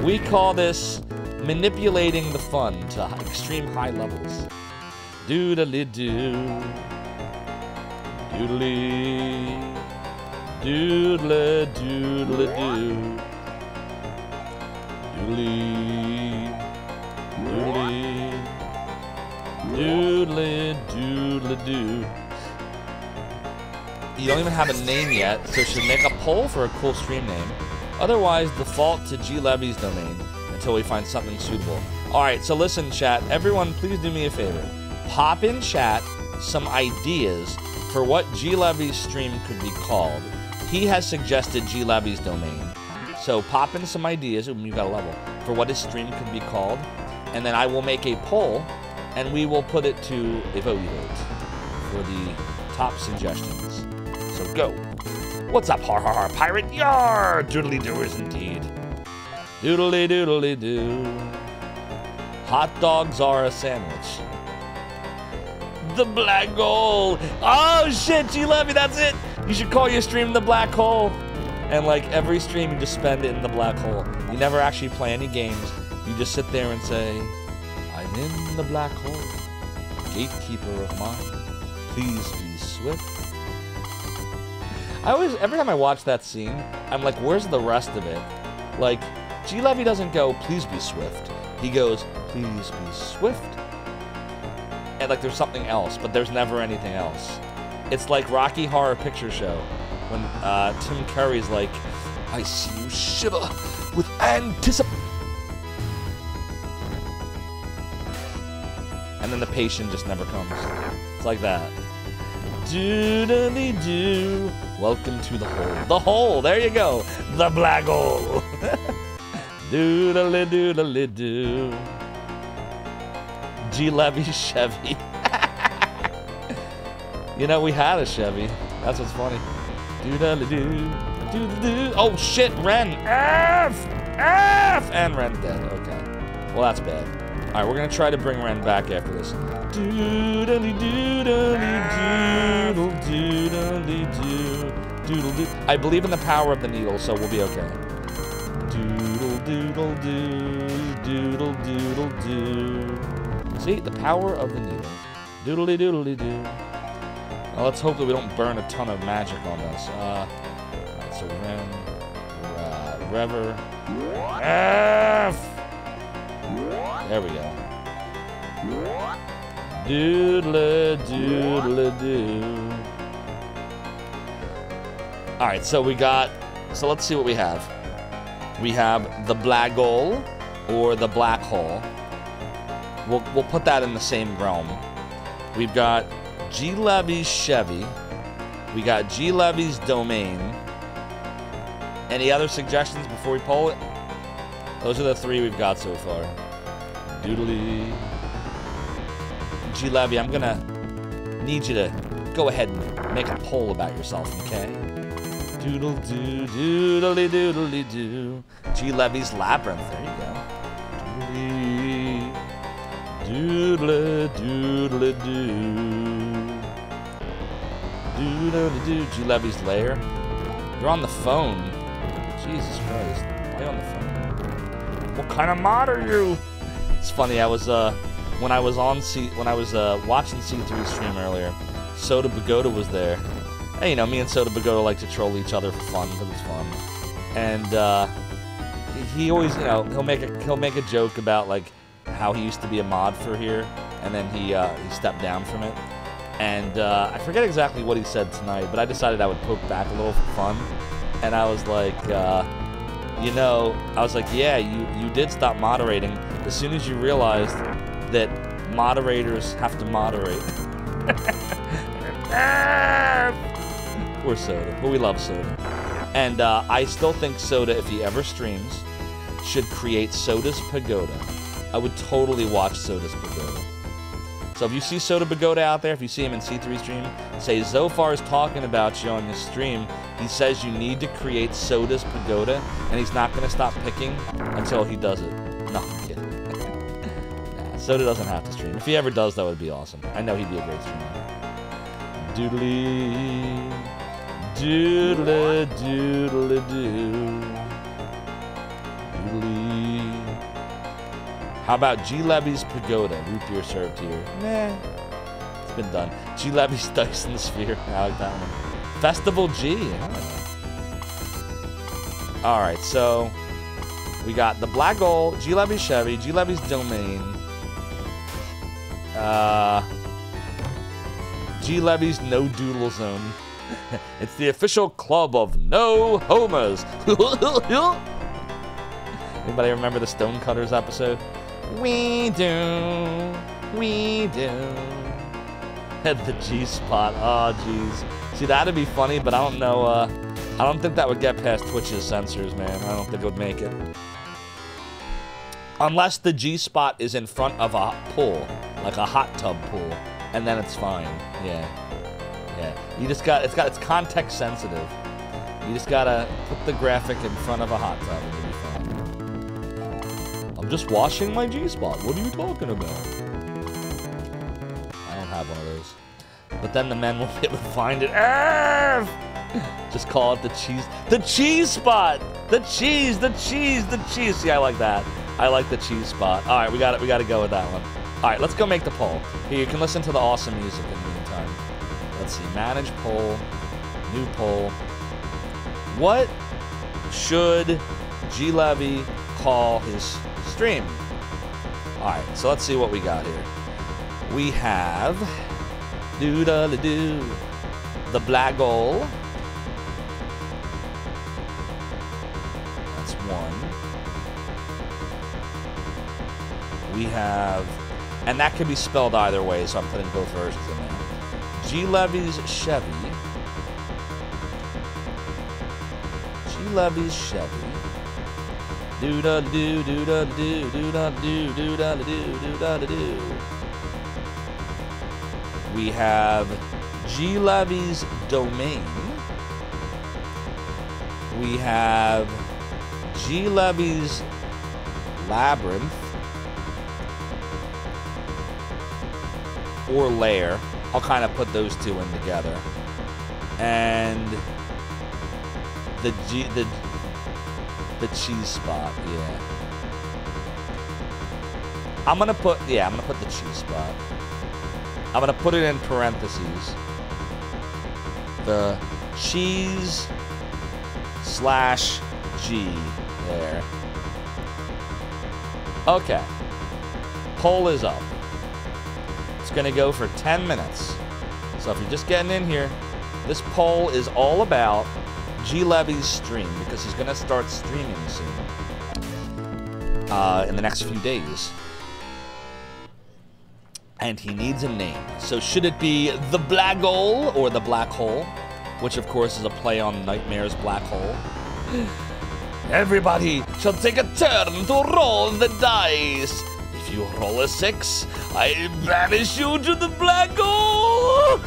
S1: We call this manipulating the fun to extreme high levels. Doodly doo. Doodly. Doodle doodle doo. Doodly. Doodly. Doodly doodly doo. You don't even have a name yet, so should make a poll for a cool stream name. Otherwise, default to G Levy's domain until we find something suitable. Alright, so listen, chat. Everyone, please do me a favor. Pop in chat some ideas for what G Levy's stream could be called. He has suggested G Levy's domain. So pop in some ideas, you got a level, for what his stream could be called. And then I will make a poll, and we will put it to a vote for the top suggestions. So go. What's up, har har har, pirate? Yar! Doodly doers indeed. Doodly doodly doo. Hot dogs are a sandwich. The black hole. Oh shit, G Levy, that's it. You should call your stream the black hole. And like every stream, you just spend it in the black hole. You never actually play any games. You just sit there and say, I'm in the black hole. Gatekeeper of mine. Please be swift. Every time I watch that scene, I'm like, where's the rest of it? Like, G Levy doesn't go, please be swift. He goes, please be swift. And like, there's something else, but there's never anything else. It's like Rocky Horror Picture Show when Tim Curry's like, I see you shiver with anticipation. And then the patient just never comes. It's like that. Doodly-doo. Welcome to the hole. The hole, there you go. The black hole. Doodly-doodly-doo. G Levy Chevy. You know, we had a Chevy. That's what's funny. Doodly-doo. Doodly-doo. Oh shit, Ren. F! F! And Ren's dead. Okay. Well, that's bad. Alright, we're gonna try to bring Ren back after this. Doodly-doodly-doodle-doodle-doo. Doodle doo. I believe in the power of the needle, so we'll be okay. Doodle doodle doo. Doodle doodle doo. See, the power of the needle. Doodly doodly doo. Well, let's hope that we don't burn a ton of magic on this. Alright, so Rever. F! There we go. Doodle doodle doo. Alright, so let's see what we have. We have the Blaggle, or the Black Hole. We'll put that in the same realm. We've got G. Levy's Chevy. We got G. Levy's Domain. Any other suggestions before we poll it? Those are the 3 we've got so far. Doodly. G. Levy, I'm gonna need you to go ahead and make a poll about yourself, okay? Doodle doo, doodly doodly doo. G. Levy's Labyrinth, there you go. Doodly, doodly doo. Doodly doo. G. Levy's Lair. You're on the phone. Jesus Christ. Why on the phone? What kind of mod are you? It's funny, I was when I was watching C3's stream earlier, Soda Pagoda was there. And you know, me and Soda Pagoda like to troll each other for fun, because it's fun. And he always, you know, he'll make a joke about like how he used to be a mod for here, and then he stepped down from it. And I forget exactly what he said tonight, but I decided I would poke back a little for fun. And I was like, you know, yeah, you did stop moderating as soon as you realized that moderators have to moderate. Poor Soda, but we love Soda. And I still think Soda, if he ever streams, should create Soda's Pagoda. I would totally watch Soda's Pagoda. So if you see Soda Pagoda out there, if you see him in C3 stream, say Zophar is talking about you on his stream. He says you need to create Soda's Pagoda, and he's not going to stop picking until he does it. No, I'm kidding. Nah, Soda doesn't have to stream. If he ever does, that would be awesome. I know he'd be a great streamer. Doodly, doodly, doodly, doo. Doodly. How about G. Levy's Pagoda? Root beer served here. Nah. It's been done. G. Levy's Dyson Sphere. I like that one. Festival G. Alright, so we got the Black Gold, G. Levy's Chevy, G. Levy's Domain. G. Levy's No Doodle Zone. It's the official club of no homers. Anybody remember the Stonecutters episode? We do. We do. The G-spot. Oh, jeez. See, that'd be funny, but I don't know. I don't think that would get past Twitch's censors, man. I don't think it would make it. Unless the G-spot is in front of a pool, like a hot tub pool, and then it's fine. Yeah. Yeah. You just got, it's context sensitive. You just gotta put the graphic in front of a hot tub and you'll be fine. I'm just washing my G-spot. What are you talking about? I don't have one of those. But then the men won't be able to find it. Just call it the cheese. The cheese spot! The cheese, the cheese, the cheese. See, I like that. I like the cheese spot. Alright, we gotta go with that one. Alright, let's go make the poll. Here, you can listen to the awesome music in the meantime. Let's see. Manage poll. New poll. What should G. Levy call his stream? Alright, so let's see what we got here. We have doo-da-da-doo, the Black Goal. That's one. We have, and that can be spelled either way, so I'm putting both versions in there. G. Levy's Chevy. G. Levy's Chevy. Do-da-doo, do-da-doo, do-da-doo, do-da-doo, do-da-doo. We have G. Levy's Domain. We have G. Levy's Labyrinth. Or Lair. I'll kind of put those two in together. And the cheese spot, yeah. I'm gonna put the cheese spot. I'm gonna put it in parentheses. The cheese /G there. Okay. Poll is up. It's gonna go for 10 minutes. So if you're just getting in here, this poll is all about G Levy's stream, because he's gonna start streaming soon. In the next few days. And he needs a name. So should it be the Black Hole or the Black Hole? Which of course is a play on Nightmare's Black Hole. Everybody shall take a turn to roll the dice. If you roll a 6, I banish you to the Black Hole.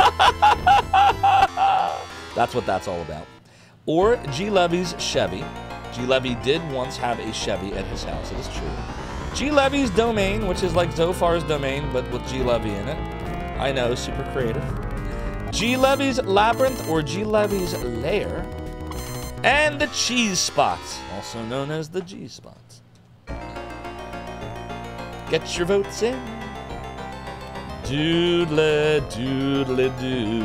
S1: That's what that's all about. Or G Levy's Chevy. G Levy did once have a Chevy at his house, it is true. G Levy's Domain, which is like Zophar's Domain, but with G Levy in it. I know, super creative. G Levy's Labyrinth or G Levy's Lair. And the Cheese Spot, also known as the G Spot. Get your votes in. Doodle, doodle, doo.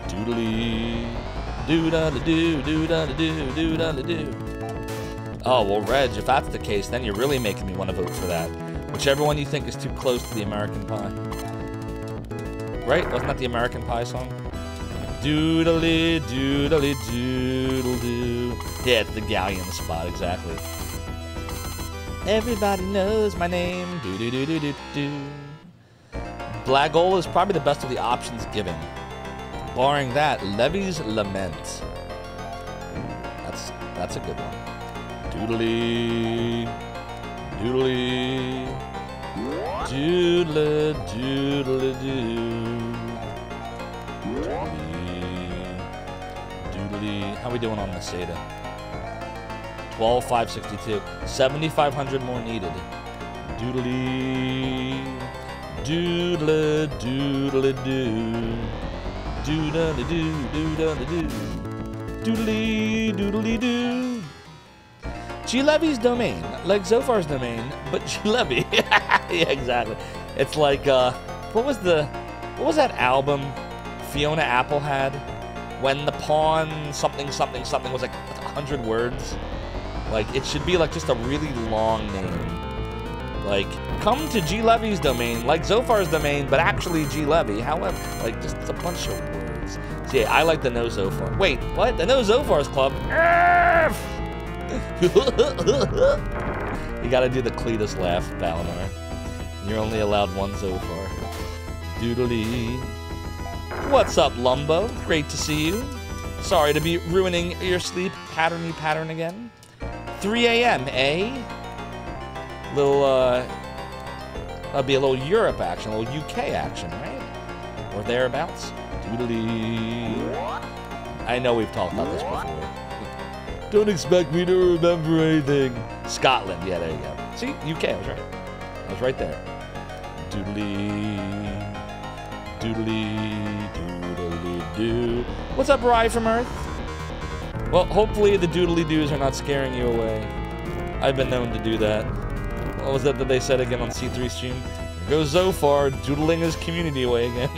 S1: Doodly. Doodle-doo, doodle-doo, doodle-doo. Oh, well, Reg, if that's the case, then you're really making me want to vote for that. Whichever one you think is too close to the American Pie. Right? Wasn't that the American Pie song? Doodly, doodly, doodle doo. Yeah, it's the galleon spot, exactly. Everybody knows my name. Doo doo doo doo doo doo. Black Hole is probably the best of the options given. Barring that, Levy's Lament. That's a good one. Doodly, doodly, doodle, doodle, doo. Doodly. How are we doing on this SATA? 12,562. 7,500 more needed. Doodly. Doodle, doodle, doo. Doodle, doo, doodle, doo. Doodly, doodly, doo. G Levy's Domain, like Zophar's Domain, but G Levy. Yeah, exactly. It's like, what was that album Fiona Apple had? When the pawn something something something was like 100 words. Like, it should be like just a really long name. Like, come to G Levy's Domain, like Zophar's Domain, but actually G Levy. However, like, just a bunch of words. So yeah, I like the No Zophar. Wait, what? The No Zophar's Club? You gotta do the Cletus laugh, Valinor. You're only allowed one Zophar. Doodly. What's up, Lumbo? Great to see you. Sorry to be ruining your sleep pattern again. 3 a.m., eh? That'll be a little Europe action, a little UK action, right? Or thereabouts. Doodly. I know we've talked about this before. Don't expect me to remember anything. Scotland, yeah, there you go. See, UK, I was right. I was right there. Doodly. Doodly, doodly, doo. What's up, Rye from Earth? Well, hopefully the doodly doos are not scaring you away. I've been known to do that. What was that they said again on C3 stream? There goes Zophar, doodling his community away again.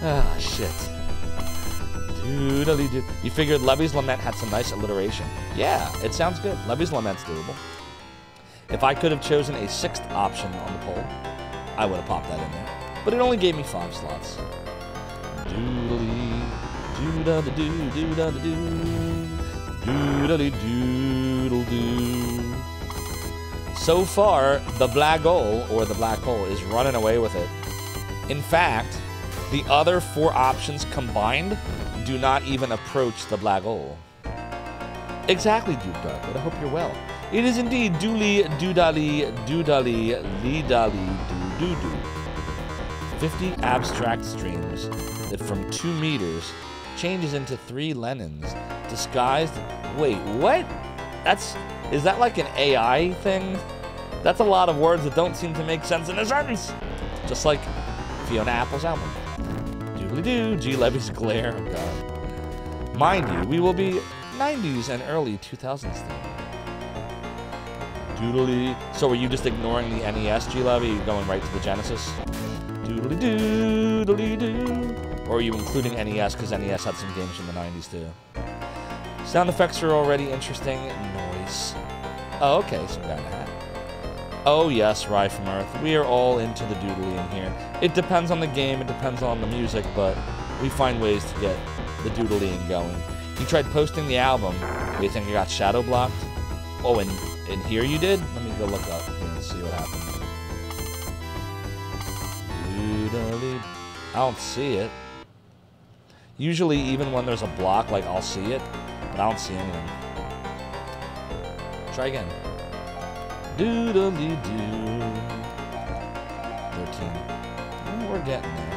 S1: Ah, shit. Doodly doo. You figured Levy's Lament had some nice alliteration. Yeah, it sounds good. Levy's Lament's doable. If I could have chosen a 6th option on the poll, I would have popped that in there. But it only gave me 5 slots. Doodly, doodly, doo, doodly, doo, doodly, doodle, doo. So far, the Black Hole, or the Black Hole, is running away with it. In fact, the other 4 options combined do not even approach the Black Hole. Exactly, Duke Darkwood. I hope you're well. It is indeed doodly, doodally, doodally, lee-dolly, doo-doo-doo. 50 abstract streams that from 2 meters changes into 3 Lenins, disguised... Wait, what? Is that like an AI thing? That's a lot of words that don't seem to make sense in a sentence. Just like Fiona Apple's album. Doodly-doo, G Levy's Glare, oh god. Mind you, we will be 90s and early 2000s theme. Doodly. So were you just ignoring the NES, G-Levy, going right to the Genesis? Doodly doodly doo. Or are you including NES because NES had some games from the 90s too? Sound effects are already interesting. Noise. Oh, okay, some guy in a hat. Oh yes, Rye from Earth. We are all into the doodly in here. It depends on the game, it depends on the music, but we find ways to get the doodling going. You tried posting the album. Do you think it got shadow blocked? Oh, and here you did? Let me go look up and see what happened. Doodly. I don't see it. Usually, even when there's a block, like, I'll see it, but I don't see anything. Try again. Doodly doo. 13. Oh, we're getting there.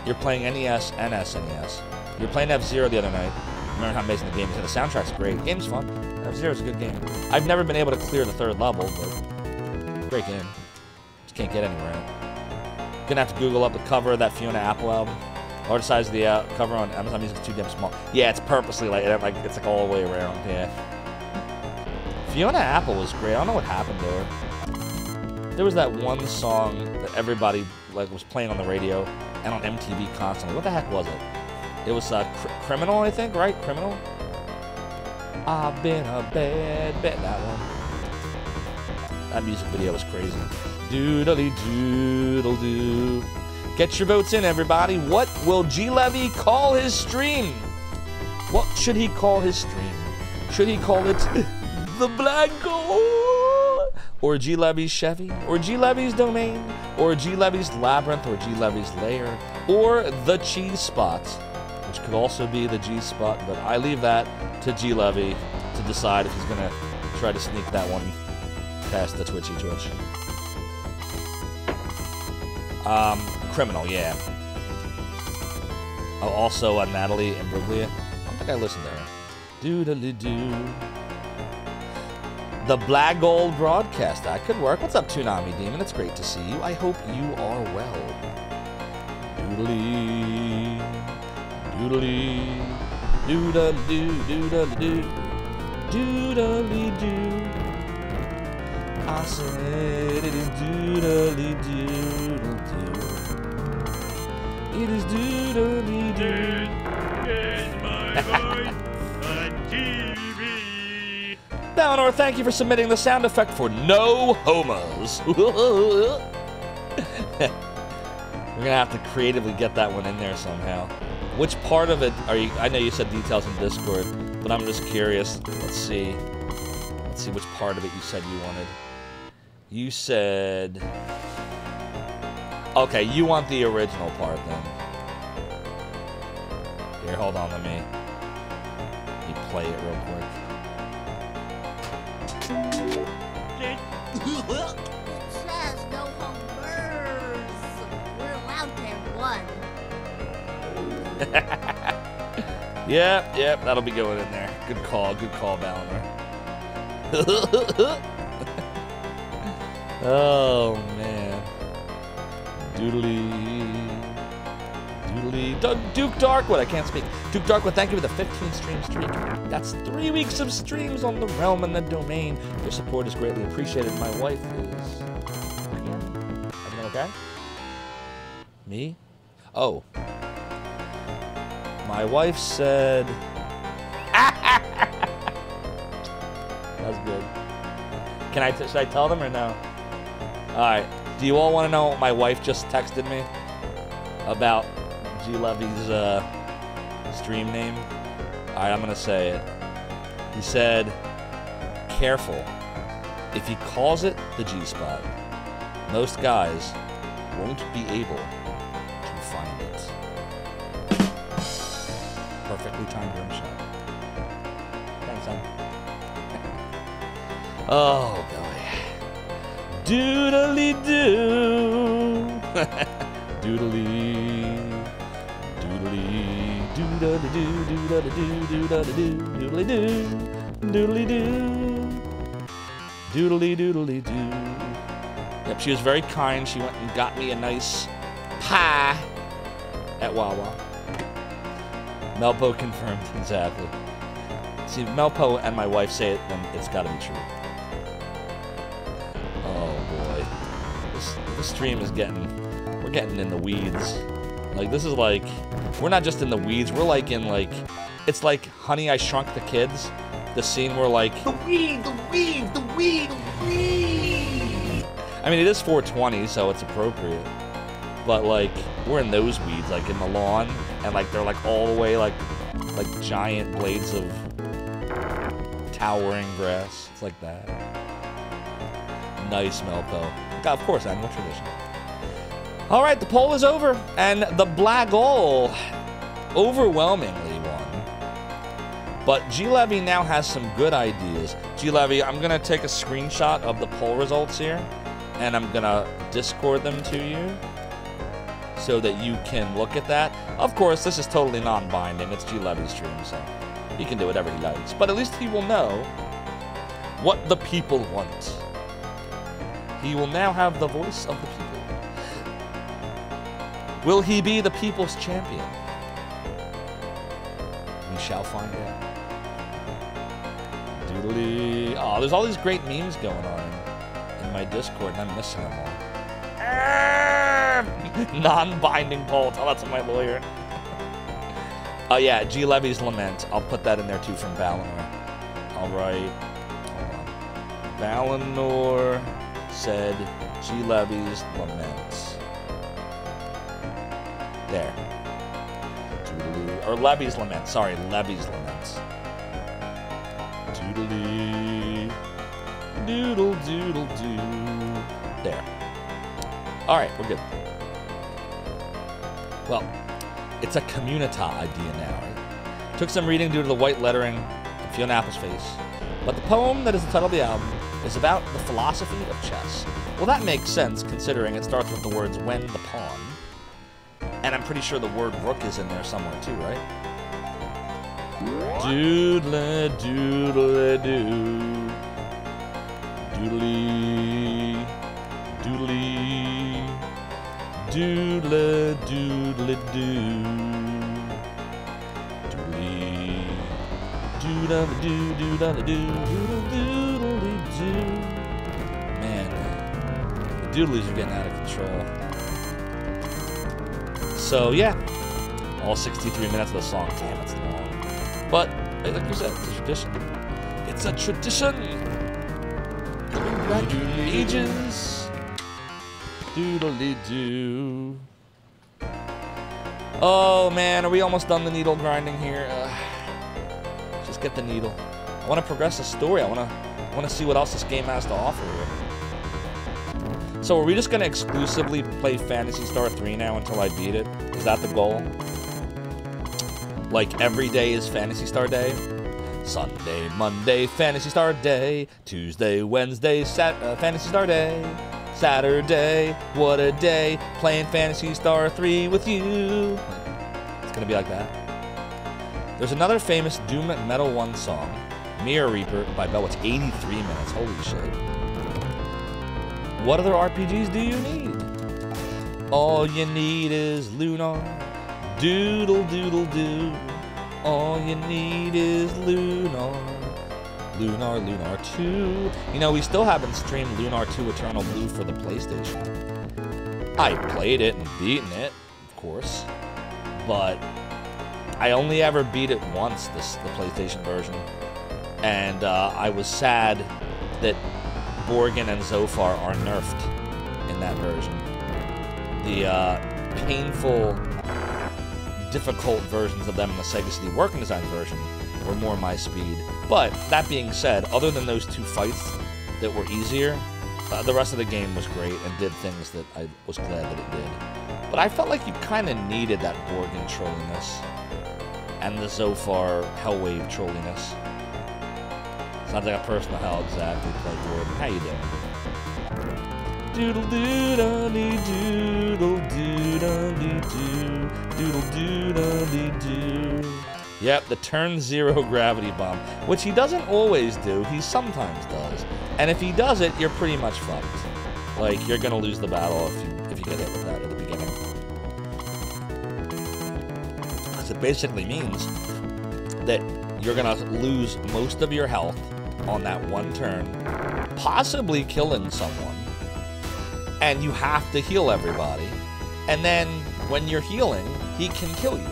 S1: You're playing NES and SNES. You were playing F-Zero the other night. Remember how amazing the game is. And the soundtrack's great. The game's fun. F-Zero's a good game. I've never been able to clear the 3rd level, but great game. Just can't get anywhere in it. Gonna have to Google up the cover of that Fiona Apple album. Large size of the cover on Amazon Music is too damn small. Yeah, it's purposely like it's like all the way around. Yeah. Fiona Apple was great. I don't know what happened to her. There was that one song that everybody like was playing on the radio and on MTV constantly. What the heck was it? It was Criminal, I think, right? Criminal? I've been a bad. That one. That music video was crazy. Doodly doodle doo. Get your votes in, everybody. What will G-Levy call his stream? What should he call his stream? Should he call it the Black Gold? Or G-Levy's Chevy? Or G-Levy's Domain? Or G-Levy's Labyrinth? Or G-Levy's Lair? Or the Cheese Spot? Which could also be the G-Spot, but I leave that to G-Levy to decide if he's going to try to sneak that one past the Twitchy Twitch. Criminal, yeah. Oh, also Natalie Imbruglia. I don't think I listened to her. Doodly-doo. The Black Gold broadcast. That could work. What's up, Toonami Demon? It's great to see you. I hope you are well. Doodly. Doodly. Doodly-doo. Doodly-doo. Doodly-doo. I said it is doodly-doo. It is doodly-doo.
S4: Is my voice on TV?
S1: Balinor, thank you for submitting the sound effect for No Homos. We're gonna have to creatively get that one in there somehow. Which part of it are you? I know you said details in Discord, but I'm just curious. Let's see. Let's see which part of it you said you wanted. You said... Okay, you want the original part then. Here, hold on, let me play it real quick.
S5: It says no homers. We're allowed to have one.
S1: Yep, that'll be going in there. Good call, Balinor. Oh, man. Doodly. Duke Darkwood, I can't speak. Duke Darkwood, thank you for the 15 stream streak. That's 3 weeks of streams on the realm and the domain. Your support is greatly appreciated. My wife is... Everything okay? Me? Oh. My wife said... That's good. Should I tell them or no? Alright. Do you all want to know what my wife just texted me about G-Levy's stream name? Alright, I'm going to say it. He said, careful. If he calls it the G-Spot, most guys won't be able to find it. Perfectly timed rim shot. Thanks, son. Oh, boy. Doodly-doo. Doodly. Doodly. Doodly-doo. Doodly-doo. Doodly-doo. Doodly-doo. Doodly-doodly-doo. Yep, she was very kind. She went and got me a nice pie at Wawa. Melpo confirmed, exactly. See, Melpo and my wife say it, then it's gotta be true. Oh boy. This stream is we're getting in the weeds. Like, this is like, we're not just in the weeds, we're like in like, it's like Honey, I Shrunk the Kids. The scene where like...
S3: The weed, the weed, the weed, the weed!
S1: I mean, it is 420, so it's appropriate. But like, we're in those weeds, like in the lawn, and like they're like all the way like giant blades of towering grass. It's like that. Nice, Melpo. Of course, animal tradition. All right, the poll is over, and the Blagol overwhelmingly won. But G-Levy now has some good ideas. G-Levy, I'm gonna take a screenshot of the poll results here, and I'm gonna Discord them to you so that you can look at that. Of course, this is totally non-binding. It's G-Levy's stream, so he can do whatever he likes. But at least he will know what the people want. He will now have the voice of the people. Will he be the people's champion? We shall find out. Doodly. Oh, there's all these great memes going on in my Discord, and I'm missing them all. Non-binding poll. Tell that to my lawyer. Oh yeah, G. Levy's Lament. I'll put that in there too from Valinor. All right. Hold on. Valinor said G. Levy's Lament. There. Doodly. Or Levy's Lament. Sorry, Levy's Lament. Doodly. Doodle doodle doo. There. Alright, we're good. Well, it's a community idea now, right? Took some reading due to the white lettering of Fiona Apple's face. But the poem that is the title of the album is about the philosophy of chess. Well, that makes sense, considering it starts with the words, when the pawn. And I'm pretty sure the word rook is in there somewhere too, right? Doodle doodle doo. Doodly. Doodly. Doodle doodle doo. Doodly. Doodle doo doodle doo. Doodle doodle doo. Man, the doodlies are getting out of control. So yeah, all 63 minutes of the song. Damn, it's long. But like you said, it's a tradition. It's a tradition. Going back ages. Doodly-doo. Oh man, are we almost done the needle grinding here? Just get the needle. I want to progress the story. I want to see what else this game has to offer here. So are we just going to exclusively play Phantasy Star 3 now until I beat it? Is that the goal? Like every day is Phantasy Star Day? Sunday, Monday, Phantasy Star Day. Tuesday, Wednesday, Phantasy Star Day. Saturday, what a day, playing Phantasy Star 3 with you. It's gonna be like that. There's another famous Doom Metal 1 song, Mirror Reaper by Bell. It's 83 minutes, holy shit. What other RPGs do you need? All you need is Lunar, doodle doodle doo. All you need is Lunar. Lunar 2. You know, we still haven't streamed Lunar 2 Eternal Blue for the PlayStation. I played it and beaten it, of course. But I only ever beat it once, the PlayStation version. And I was sad that Borgin and Zophar are nerfed in that version. The painful, difficult versions of them in the Sega CD Working Design version were more my speed. But, that being said, other than those two fights that were easier, the rest of the game was great and did things that I was glad that it did. But I felt like you kind of needed that Borgin trolliness and the Zophar Hellwave trolliness. Sounds like a personal hell, exactly, like Gordon. How you doing? Doodle doodle dee doodle doodle dee doo. Doodle doodle dee doo. Yep, the turn 0 gravity bomb, which he doesn't always do, he sometimes does. And if he does it, you're pretty much fucked. Like, you're gonna lose the battle if you get hit with that at the beginning. Is it It basically means that you're gonna lose most of your health on that one turn, possibly killing someone, and you have to heal everybody. And then when you're healing, he can kill you.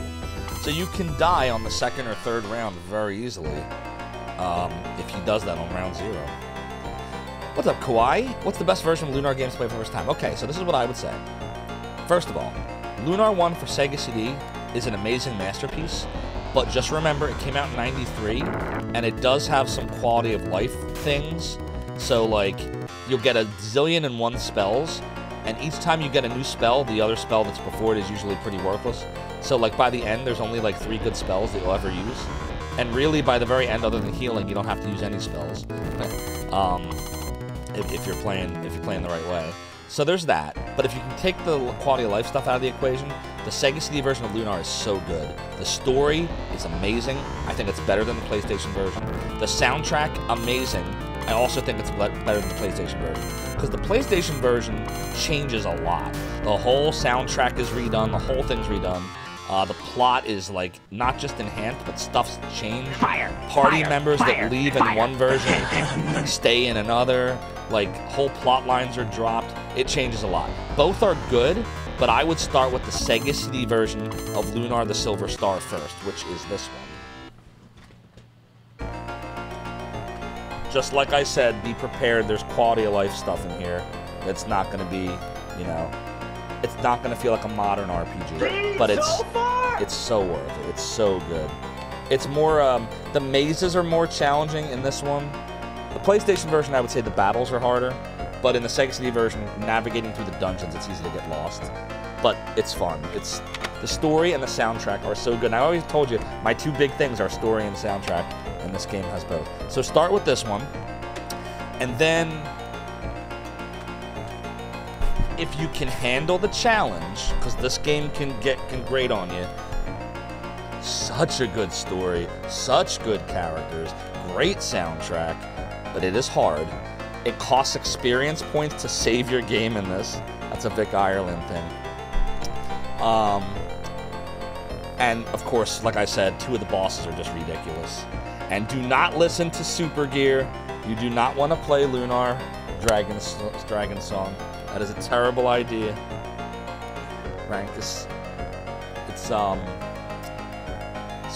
S1: So you can die on the second or third round very easily if he does that on round 0. What's up, Kawaii? What's the best version of Lunar games to play for the first time? Okay, so this is what I would say. First of all, Lunar 1 for Sega CD is an amazing masterpiece, but just remember it came out in '93, and it does have some quality of life things. So, like, you'll get a zillion and one spells, and each time you get a new spell, the other spell that's before it is usually pretty worthless. So, like, by the end, there's only, like, 3 good spells that you'll ever use. And really, by the very end, other than healing, you don't have to use any spells. If you're playing the right way. So there's that. But if you can take the quality of life stuff out of the equation, the Sega CD version of Lunar is so good. The story is amazing. I think it's better than the PlayStation version. The soundtrack, amazing. I also think it's better than the PlayStation version. Because the PlayStation version changes a lot. The whole soundtrack is redone. The whole thing's redone. The plot is, like, not just enhanced, but stuff's changed. Party members that leave in one version stay in another. Like, whole plot lines are dropped. It changes a lot. Both are good, but I would start with the Sega CD version of Lunar the Silver Star first, which is this one. Just like I said, be prepared. There's quality of life stuff in here that's not going to be, you know, it's not going to feel like a modern RPG, but it's so worth it. It's so good. It's more, the mazes are more challenging in this one. The PlayStation version, I would say the battles are harder, but in the Sega CD version, navigating through the dungeons, it's easy to get lost. But it's fun. It's the story and the soundtrack are so good. And I always told you, my 2 big things are story and soundtrack, and this game has both. So start with this one, and then if you can handle the challenge, because this game can grate on you. Such a good story, such good characters, great soundtrack, but it is hard. It costs experience points to save your game in this. That's a Vic Ireland thing. And of course, like I said, 2 of the bosses are just ridiculous. And do not listen to Super Gear. You do not want to play Lunar Dragon Song. That is a terrible idea. Rank this. So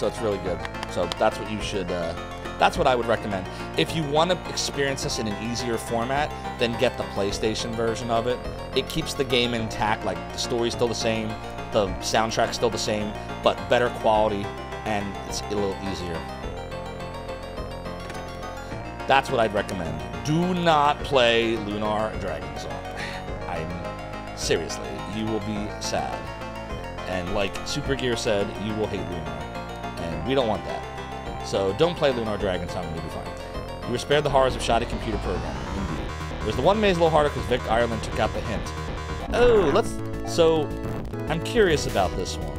S1: it's really good. So that's what you should. That's what I would recommend. If you want to experience this in an easier format, then get the PlayStation version of it. It keeps the game intact. Like, the story's still the same, the soundtrack's still the same, but better quality, and it's a little easier. That's what I'd recommend. Do not play Lunar Dragon Song. Seriously, you will be sad. And like Super Gear said, you will hate Lunar. And we don't want that. So don't play Lunar Dragon Song and you'll be fine. You were spared the horrors of shoddy computer programming. Indeed. There's the one maze a little harder because Vic Ireland took out the hint. Oh, so, I'm curious about this one.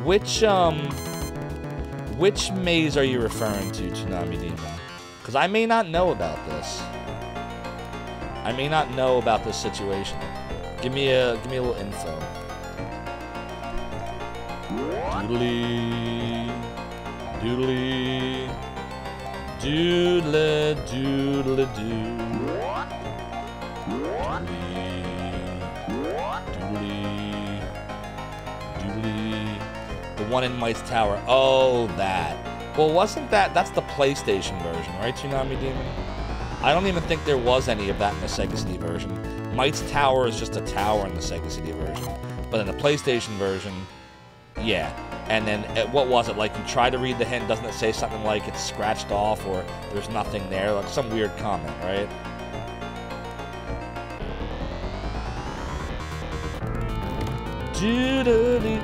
S1: Which maze are you referring to, Tsunami Demon? Because I may not know about this. I may not know about this situation. Give me a little info. Doodly, doodly, doodle, doodle, doo. Doodly, doodly. The one in Might's Tower. Oh, that. Well, wasn't that's the PlayStation version, right, Tsunami Demon? I don't even think there was any of that in the Sega CD version. Might's Tower is just a tower in the Sega CD version. But in the PlayStation version, yeah. And then, what was it? Like, you try to read the hint, doesn't it say something like it's scratched off or there's nothing there? Like, some weird comment, right?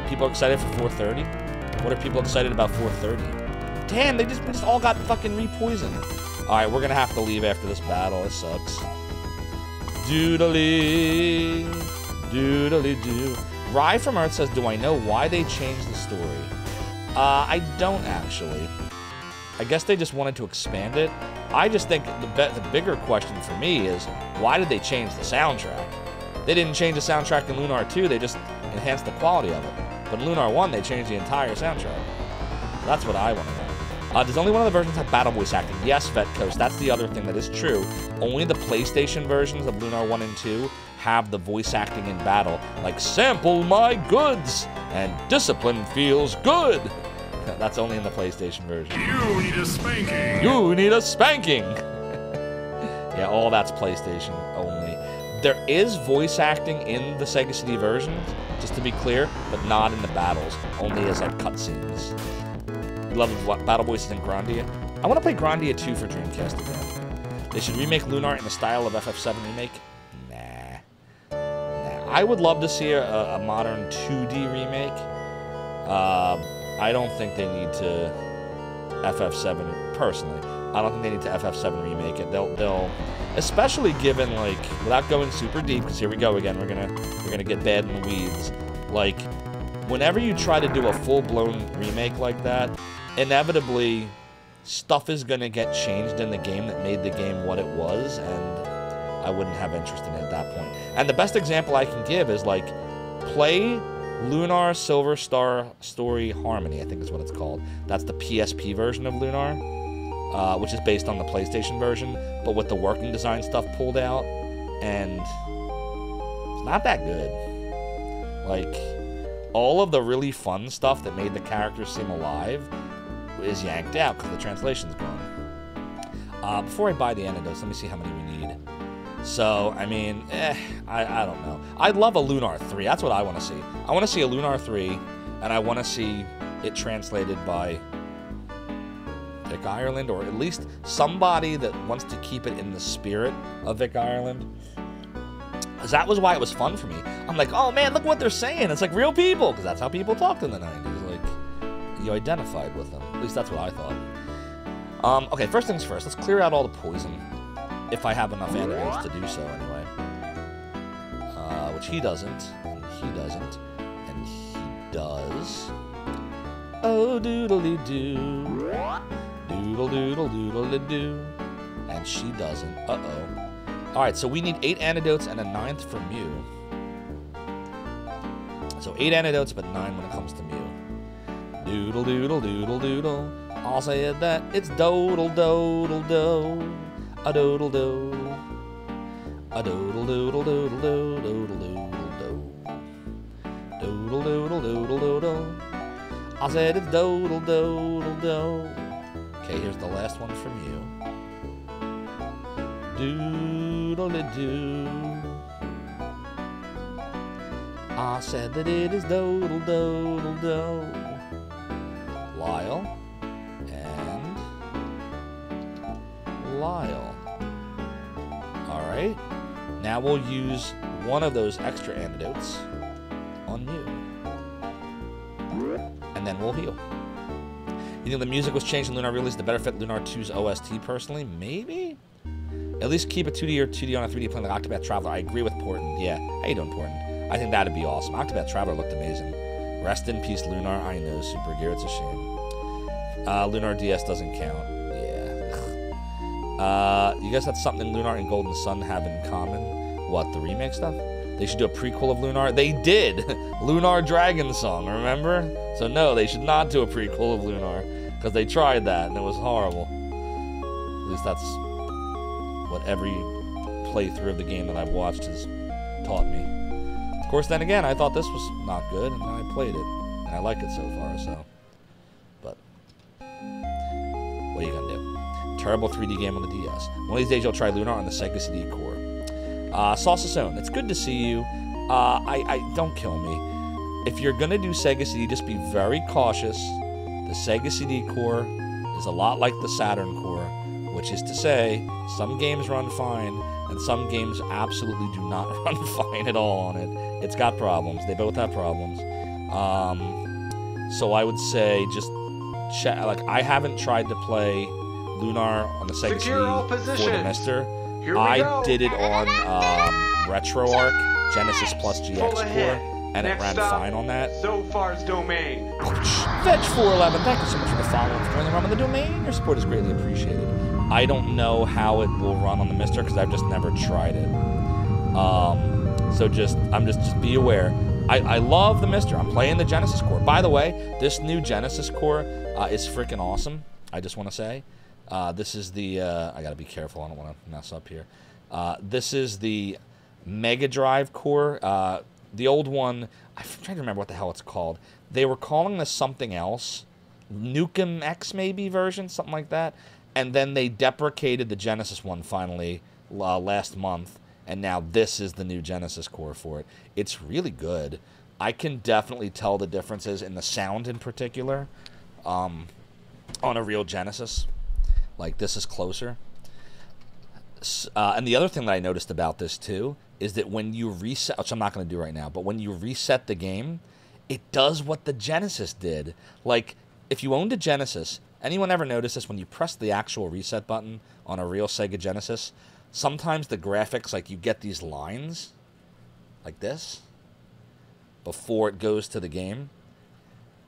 S1: People are excited for 430? What are people excited about 430? Damn, we just all got fucking re-poisoned. Alright, we're gonna have to leave after this battle. It sucks. Doodly, doodly doo. Rye from Earth says, do I know why they changed the story? I don't actually. I guess they just wanted to expand it. I just think the bigger question for me is, why did they change the soundtrack? They didn't change the soundtrack in Lunar 2, they just enhanced the quality of it. But in Lunar 1, they changed the entire soundtrack. That's what I want to know. Does only one of the versions have battle voice acting? Yes, Vetcoast. That's the other thing that is true. Only the PlayStation versions of Lunar 1 and 2 have the voice acting in battle, like "Sample my goods" and "Discipline feels good." That's only in the PlayStation version.
S4: You need a spanking.
S1: You need a spanking. Yeah, all that's PlayStation only. There is voice acting in the Sega CD versions, just to be clear, but not in the battles, only as like cutscenes. Love battle voices in Grandia. I want to play Grandia 2 for Dreamcast again. They should remake Lunar in the style of FF7 Remake. Nah. I would love to see a modern 2D remake. I don't think they need to FF7 personally. I don't think they need to FF7 remake it. They'll especially given, like, without going super deep, because here we go again. We're gonna get bad in the weeds. Like, whenever you try to do a full-blown remake like that, inevitably stuff is gonna get changed in the game that made the game what it was, and I wouldn't have interest in it at that point. And the best example I can give is, like, play Lunar Silver Star Story Harmony, I think is what it's called. That's the PSP version of Lunar, which is based on the PlayStation version, but with the working design stuff pulled out, and it's not that good. Like, all of the really fun stuff that made the characters seem alive is yanked out because the translation's gone. Before I buy the antidotes, let me see how many we need. So, I mean, I don't know. I'd love a Lunar 3. That's what I want to see. I want to see a Lunar 3, and I want to see it translated by Vic Ireland, or at least somebody that wants to keep it in the spirit of Vic Ireland. Because that was why it was fun for me. I'm like, oh man, look what they're saying. It's like real people, because that's how people talked in the 90s. Like, you identified with them. At least that's what I thought. Okay, first things first. Let's clear out all the poison. If I have enough antidotes to do so, anyway. Which he doesn't, and he doesn't, and he does. Oh, doodly-doo. Doodle-doodle-doodle-doo. And she doesn't. Uh-oh. Alright, so we need 8 antidotes and a 9th for Mew. So 8 antidotes, but 9 when it comes to Mew. Doodle-doodle-doodle-doodle. I'll say that it's dodle-dodle-do. A doodle do, a doodle doodle doodle do, doodle doodle do, doodle doodle doodle doodle. I said it's doodle doodle do. Okay, here's the last one from you. Doodle do. I said that it is doodle doodle do. Lyle and Lyle. Alright, now we'll use one of those extra antidotes on you. And then we'll heal. You think the music was changed in Lunar release to better fit Lunar 2's OST personally? Maybe? At least keep a 2D or 2D on a 3D playing like Octopath Traveler. I agree with Porton. Yeah, how you doing, Porton? I think that'd be awesome. Octopath Traveler looked amazing. Rest in peace, Lunar. I know, Super Gear, it's a shame. Lunar DS doesn't count. You guys had something Lunar and Golden Sun have in common. What, the remake stuff? They should do a prequel of Lunar. They did! Lunar Dragon Song, remember? So no, they should not do a prequel of Lunar. Because they tried that, and it was horrible. At least that's what every playthrough of the game that I've watched has taught me. Of course, then again, I thought this was not good, and I played it. And I like it so far, so. But, what are you gonna do? Terrible 3D game on the DS. One of these days you'll try Lunar on the Sega CD core. Sauceone, it's good to see you. Don't kill me. If you're gonna do Sega CD, just be very cautious. The Sega CD core is a lot like the Saturn core, which is to say, some games run fine, and some games absolutely do not run fine at all on it. It's got problems. They both have problems. So I would say just check. Like, I haven't tried to play Lunar on the Sega CD for the Mister. I did it on RetroArch, Genesis Plus GX core, and it ran fine on that.
S6: Zophar's domain.
S1: Fetch411, thank you so much for the follow and for joining the run on the domain. Your support is greatly appreciated. I don't know how it will run on the Mister because I've just never tried it. So just be aware. I love the Mister. I'm playing the Genesis core. By the way, this new Genesis core is freaking awesome. I just want to say. This is the, I gotta be careful, I don't want to mess up here. This is the Mega Drive core. The old one, I'm trying to remember what the hell it's called. They were calling this something else. Nukem X maybe version, something like that. And then they deprecated the Genesis one finally last month. And now this is the new Genesis core for it. It's really good. I can definitely tell the differences in the sound in particular on a real Genesis. Like, this is closer. And the other thing that I noticed about this, too, is that when you reset, which I'm not going to do right now, but when you reset the game, it does what the Genesis did. Like, if you owned a Genesis, anyone ever notice this? When you press the actual reset button on a real Sega Genesis, sometimes the graphics, like, you get these lines, like this, before it goes to the game.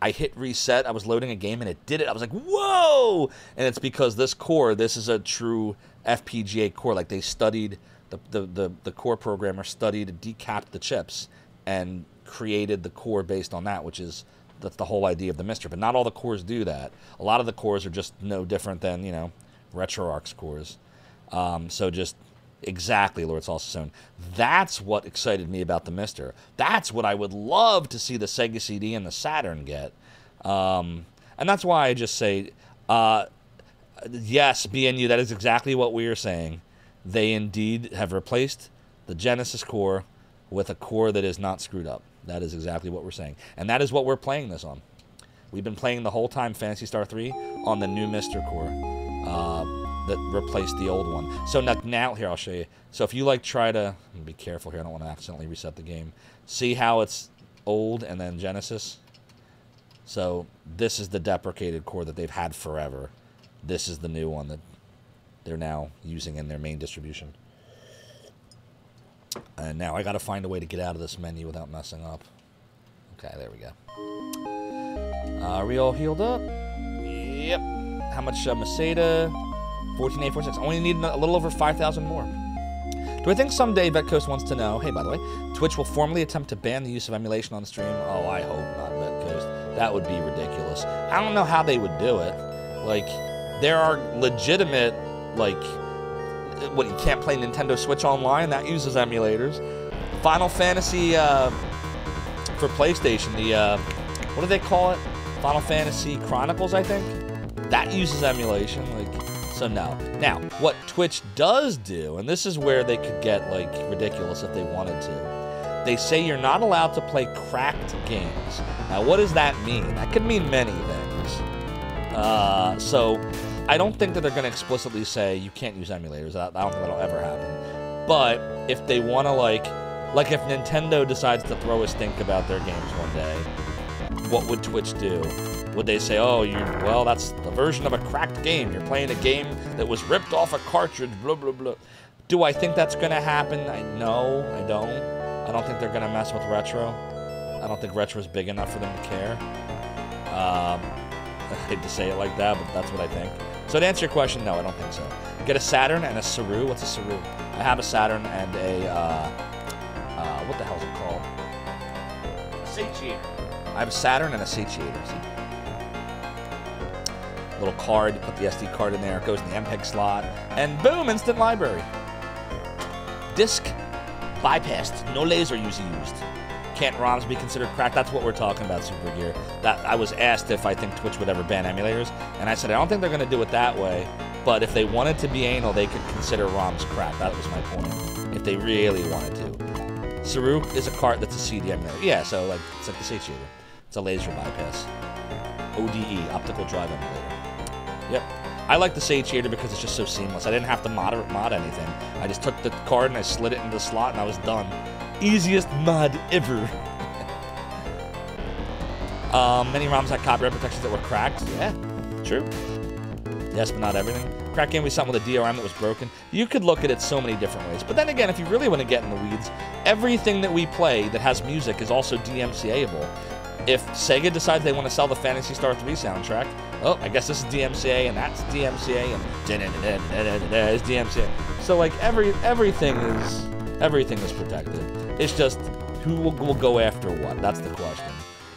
S1: I hit reset, I was loading a game, and it did it. I was like, whoa! And it's because this core, this is a true FPGA core. Like, they studied, the core programmer studied, decapped the chips, and created the core based on that, which is, that's the whole idea of the Mister. But not all the cores do that. A lot of the cores are just no different than, you know, RetroArch's cores. So just exactly Lord Salsazone. That's what excited me about the Mister. That's what I would love to see the Sega CD and the Saturn get. And that's why I just say, yes, BNU, that is exactly what we are saying. They indeed have replaced the Genesis core with a core that is not screwed up. That is exactly what we're saying. And that is what we're playing this on. We've been playing the whole time Phantasy Star 3 on the new Mister core. That replaced the old one. So now here, I'll show you. So if you like try to, be careful here, I don't want to accidentally reset the game. See how it's old and then Genesis? So this is the deprecated core that they've had forever. This is the new one that they're now using in their main distribution. And now I got to find a way to get out of this menu without messing up. Okay, there we go. Are we all healed up? Yep. How much Maseda? 14,846. Only need a little over 5,000 more. Do I think someday Vetcoast wants to know, hey, by the way, Twitch will formally attempt to ban the use of emulation on the stream? Oh, I hope not, Vetcoast. That would be ridiculous. I don't know how they would do it. Like, there are legitimate, like, what, you can't play Nintendo Switch Online? That uses emulators. Final Fantasy, for PlayStation, the, what do they call it? Final Fantasy Chronicles, I think? That uses emulation, like... So no. Now, what Twitch does do, and this is where they could get, like, ridiculous if they wanted to, they say you're not allowed to play cracked games. Now, what does that mean? That could mean many things. So, I don't think that they're going to explicitly say you can't use emulators. I don't think that'll ever happen. But, if they want to, like if Nintendo decides to throw a stink about their games one day, what would Twitch do? Would they say, oh, well, that's the version of a cracked game. You're playing a game that was ripped off a cartridge, blah, blah, blah. Do I think that's going to happen? No, I don't. I don't think they're going to mess with retro. I don't think retro's big enough for them to care. I hate to say it like that, but that's what I think. So to answer your question, no, I don't think so. Get a Saturn and a Saru. What's a Saru? I have a Saturn and a, what the hell is it called? A satiator. I have a Saturn and a satiator. See? Little card, you put the SD card in there, it goes in the MPEG slot, and boom, instant library. Disk bypassed, no laser used. Can't ROMs be considered cracked? That's what we're talking about, Super Gear. That I was asked if I think Twitch would ever ban emulators, and I said I don't think they're going to do it that way, but if they wanted to be anal, they could consider ROMs cracked. That was my point, if they really wanted to. Saru is a card that's a CD emulator. Yeah, so like it's like the satiator. It's a laser bypass. ODE, optical drive emulator. Yep. I like the satiator because it's just so seamless. I didn't have to mod anything. I just took the card and I slid it into the slot and I was done. Easiest mod ever. Many ROMs had copyright protections that were cracked. Yeah, true. Yes, but not everything. Cracked game was something with a DRM that was broken. You could look at it so many different ways. But then again, if you really want to get in the weeds, everything that we play that has music is also DMCA-able. If Sega decides they want to sell the Phantasy Star 3 soundtrack, oh, I guess this is DMCA, and that's DMCA, and is DMCA. So, like, everything is protected. It's just who will go after what? That's the question.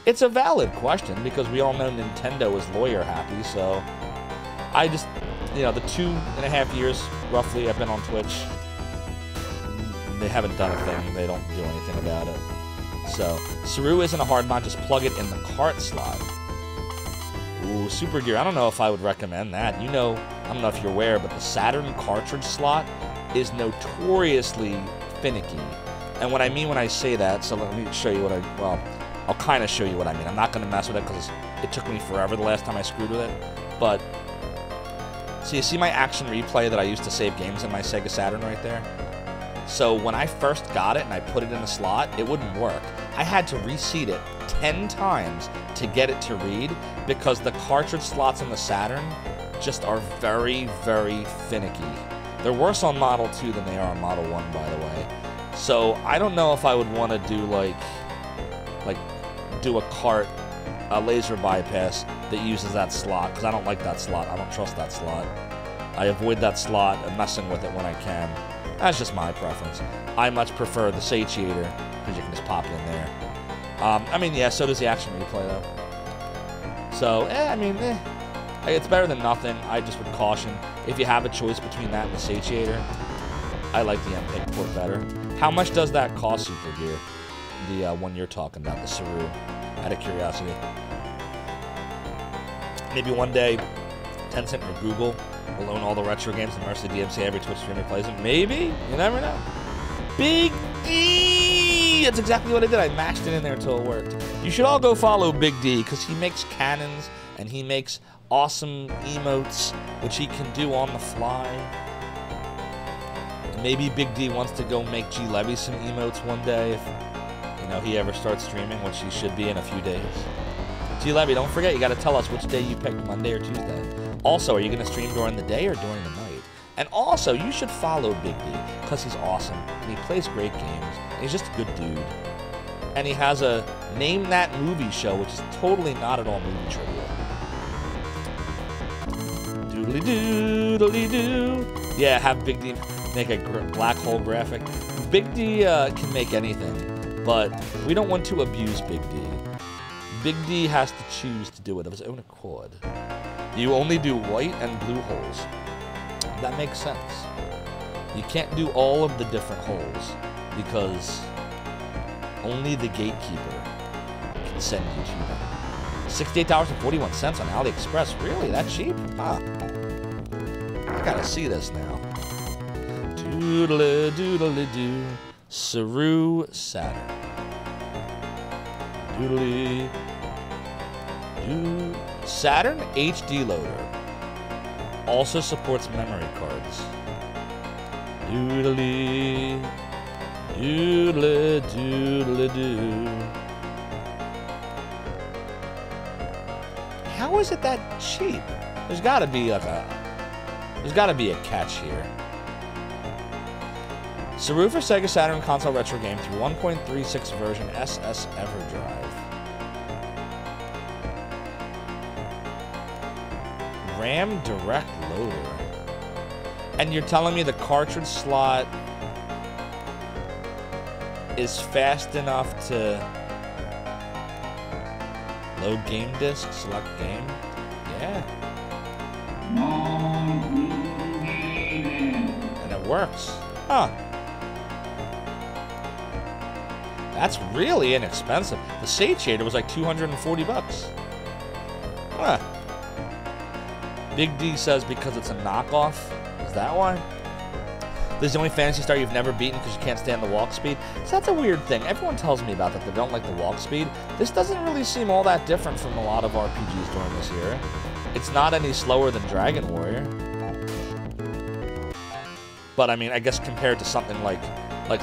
S1: It's a valid question because we all know Nintendo is lawyer happy, so I just, you know, the 2.5 years roughly I've been on Twitch, they haven't done a thing. They don't do anything about it. So, Saru isn't a hard mod, just plug it in the cart slot. Ooh, Super Gear, I don't know if I would recommend that. You know, I don't know if you're aware, but the Saturn cartridge slot is notoriously finicky. And what I mean when I say that, so let me show you what I'll kind of show you what I mean. I'm not going to mess with it because it took me forever the last time I screwed with it. But, so you see my action replay that I used to save games in my Sega Saturn right there? So when I first got it and I put it in the slot, it wouldn't work. I had to reseat it 10 times to get it to read because the cartridge slots in the Saturn just are very, very finicky. They're worse on Model 2 than they are on Model 1, by the way. So I don't know if I would want to do do a laser bypass that uses that slot, because I don't like that slot. I don't trust that slot. I avoid that slot and messing with it when I can. That's just my preference. I much prefer the satiator, because you can just pop it in there. I mean, yeah, so does the action replay, though. So, it's better than nothing. I just would caution, if you have a choice between that and the satiator, I like the MPEG port better. How much does that cost, Super Gear? The one you're talking about, the Saru, out of curiosity. Maybe one day, Tencent or Google will own all the retro games and merge the DMC every Twitch streamer plays them. Maybe? You never know. Big D! That's exactly what I did. I mashed it in there until it worked. You should all go follow Big D, because he makes cannons, and he makes awesome emotes, which he can do on the fly. And maybe Big D wants to go make G Levy some emotes one day, if he ever starts streaming, which he should be in a few days. G Levy, don't forget, you got to tell us which day you picked, Monday or Tuesday. Also, are you going to stream during the day or during the night? And also, you should follow Big D, because he's awesome, and he plays great games, and he's just a good dude. And he has a Name That Movie show, which is totally not at all movie trivia. Doodly-doo, doodly-doo. Yeah, have Big D make a black hole graphic. Big D can make anything, but we don't want to abuse Big D. Big D has to choose to do it of his own accord. You only do white and blue holes. That makes sense. You can't do all of the different holes because only the gatekeeper can send you to them. $68.41 on AliExpress. Really? That cheap? Huh. I gotta see this now. Doodly doodly doo. Saru Saturn. Doodly doo. Saturn HD loader. Also supports memory cards. Doodly doodly doodly doo. How is it that cheap? There's gotta be a catch here. Saru for Sega Saturn console retro game through 1.36 version SS EverDrive. RAM Direct Loader. And you're telling me the cartridge slot is fast enough to load game disc, select game? Yeah. And it works. Huh. That's really inexpensive. The satiator was like $240. Huh. Big D says because it's a knockoff. Is that why? This is the only Phantasy Star you've never beaten because you can't stand the walk speed. So that's a weird thing. Everyone tells me about that. They don't like the walk speed. This doesn't really seem all that different from a lot of RPGs during this era. It's not any slower than Dragon Warrior. But I mean, I guess compared to something like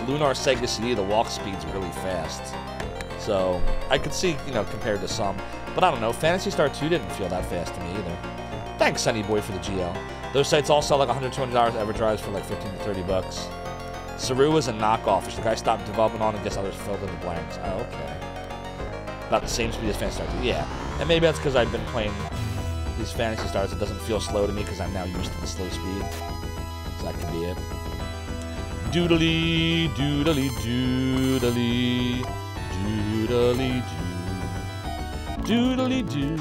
S1: Lunar Sega CD, the walk speed's really fast. So I could see, compared to some. But I don't know. Phantasy Star 2 didn't feel that fast to me either. Thanks, Sunny Boy, for the GL. Those sites all sell like $120 EverDrives for like $15 to $30. Saru is a knockoff, which the guy stopped developing on and guess others filled in the blanks. Oh, okay. About the same speed as Phantasy Star 2. Yeah. And maybe that's because I've been playing these Phantasy Stars. It doesn't feel slow to me because I'm now used to the slow speed. So that could be it. Doodly, doodly, doodly, doodly, doo. Doodly, doo.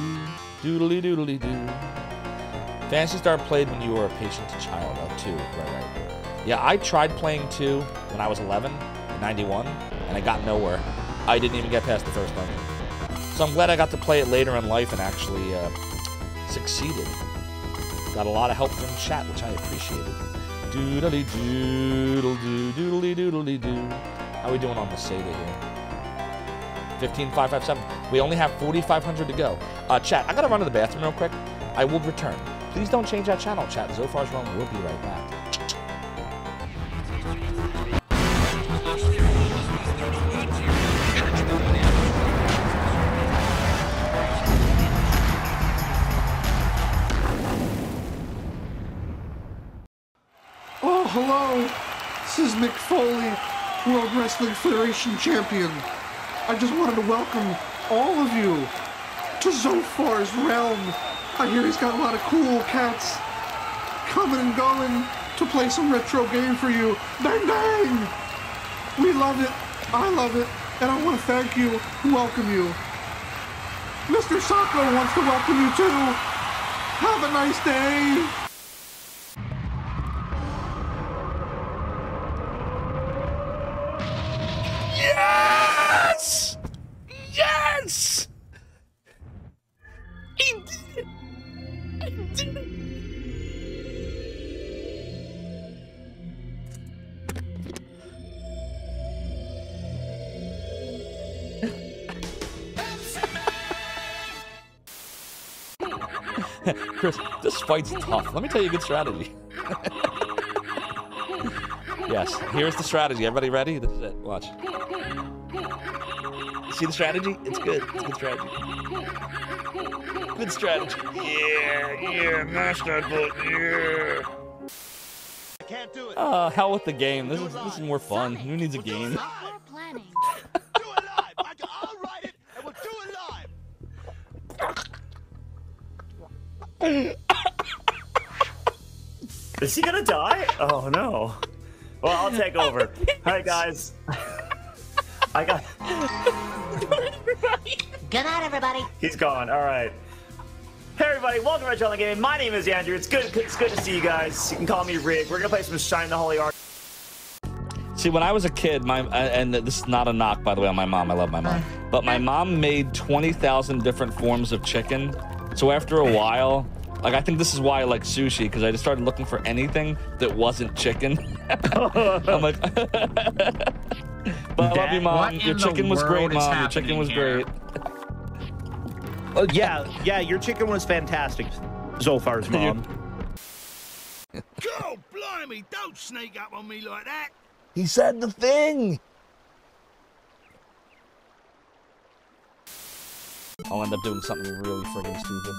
S1: Doodly, doodly, doo. Phantasy Star played when you were a patient child. Oh, 2. Right. Yeah, I tried playing 2 when I was 11 in 91, and I got nowhere. I didn't even get past the first dungeon. So I'm glad I got to play it later in life and actually succeeded. Got a lot of help from chat, which I appreciated. Doodly doodle doo, doodly doodly doo. How are we doing on the Sega here? 15557. We only have 4,500 to go. Chat, I gotta run to the bathroom real quick. I will return. Please don't change that channel, chat. Zophar's Realm will be right back.
S6: Oh, hello. This is Mick Foley, World Wrestling Federation Champion. I just wanted to welcome all of you to Zophar's Realm. I hear he's got a lot of cool cats coming and going to play some retro game for you. Bang, bang! We love it. I love it. And I want to thank you and welcome you. Mr. Sacco wants to welcome you too. Have a nice day.
S1: Yes! Yes! He did it! I did it! Chris, this fight's tough. Let me tell you a good strategy. Yes, here's the strategy. Everybody ready? This is it. Watch. See the strategy? It's good. It's a good strategy. Good strategy. Yeah, mash that button, yeah.
S7: I can't do it.
S1: Hell with the game. This is more fun. Who needs a game?
S5: We're planning.
S7: Do it live. I'll write it, and we'll do it live.
S8: Is he gonna die? Oh no. Well, I'll take over. Alright, guys. I got.
S5: Good night, everybody.
S8: He's gone. Alright. Hey, everybody. Welcome to Retro Gaming. My name is Andrew. It's good to see you guys. You can call me Rig. We're gonna play some Shine the Holy Ark.
S1: See, when I was a kid, and this is not a knock, by the way, on my mom. I love my mom. But my mom made 20,000 different forms of chicken. So after a while, like, I think this is why I like sushi, because I just started looking for anything that wasn't chicken. I'm like, but I love you, Mom. Your chicken was great, Mom. Your chicken was great.
S9: Oh, yeah, your chicken was fantastic, Zophar's mom.
S4: God blimey, don't sneak up on me like that.
S1: He said the thing. I'll end up doing something really friggin' stupid.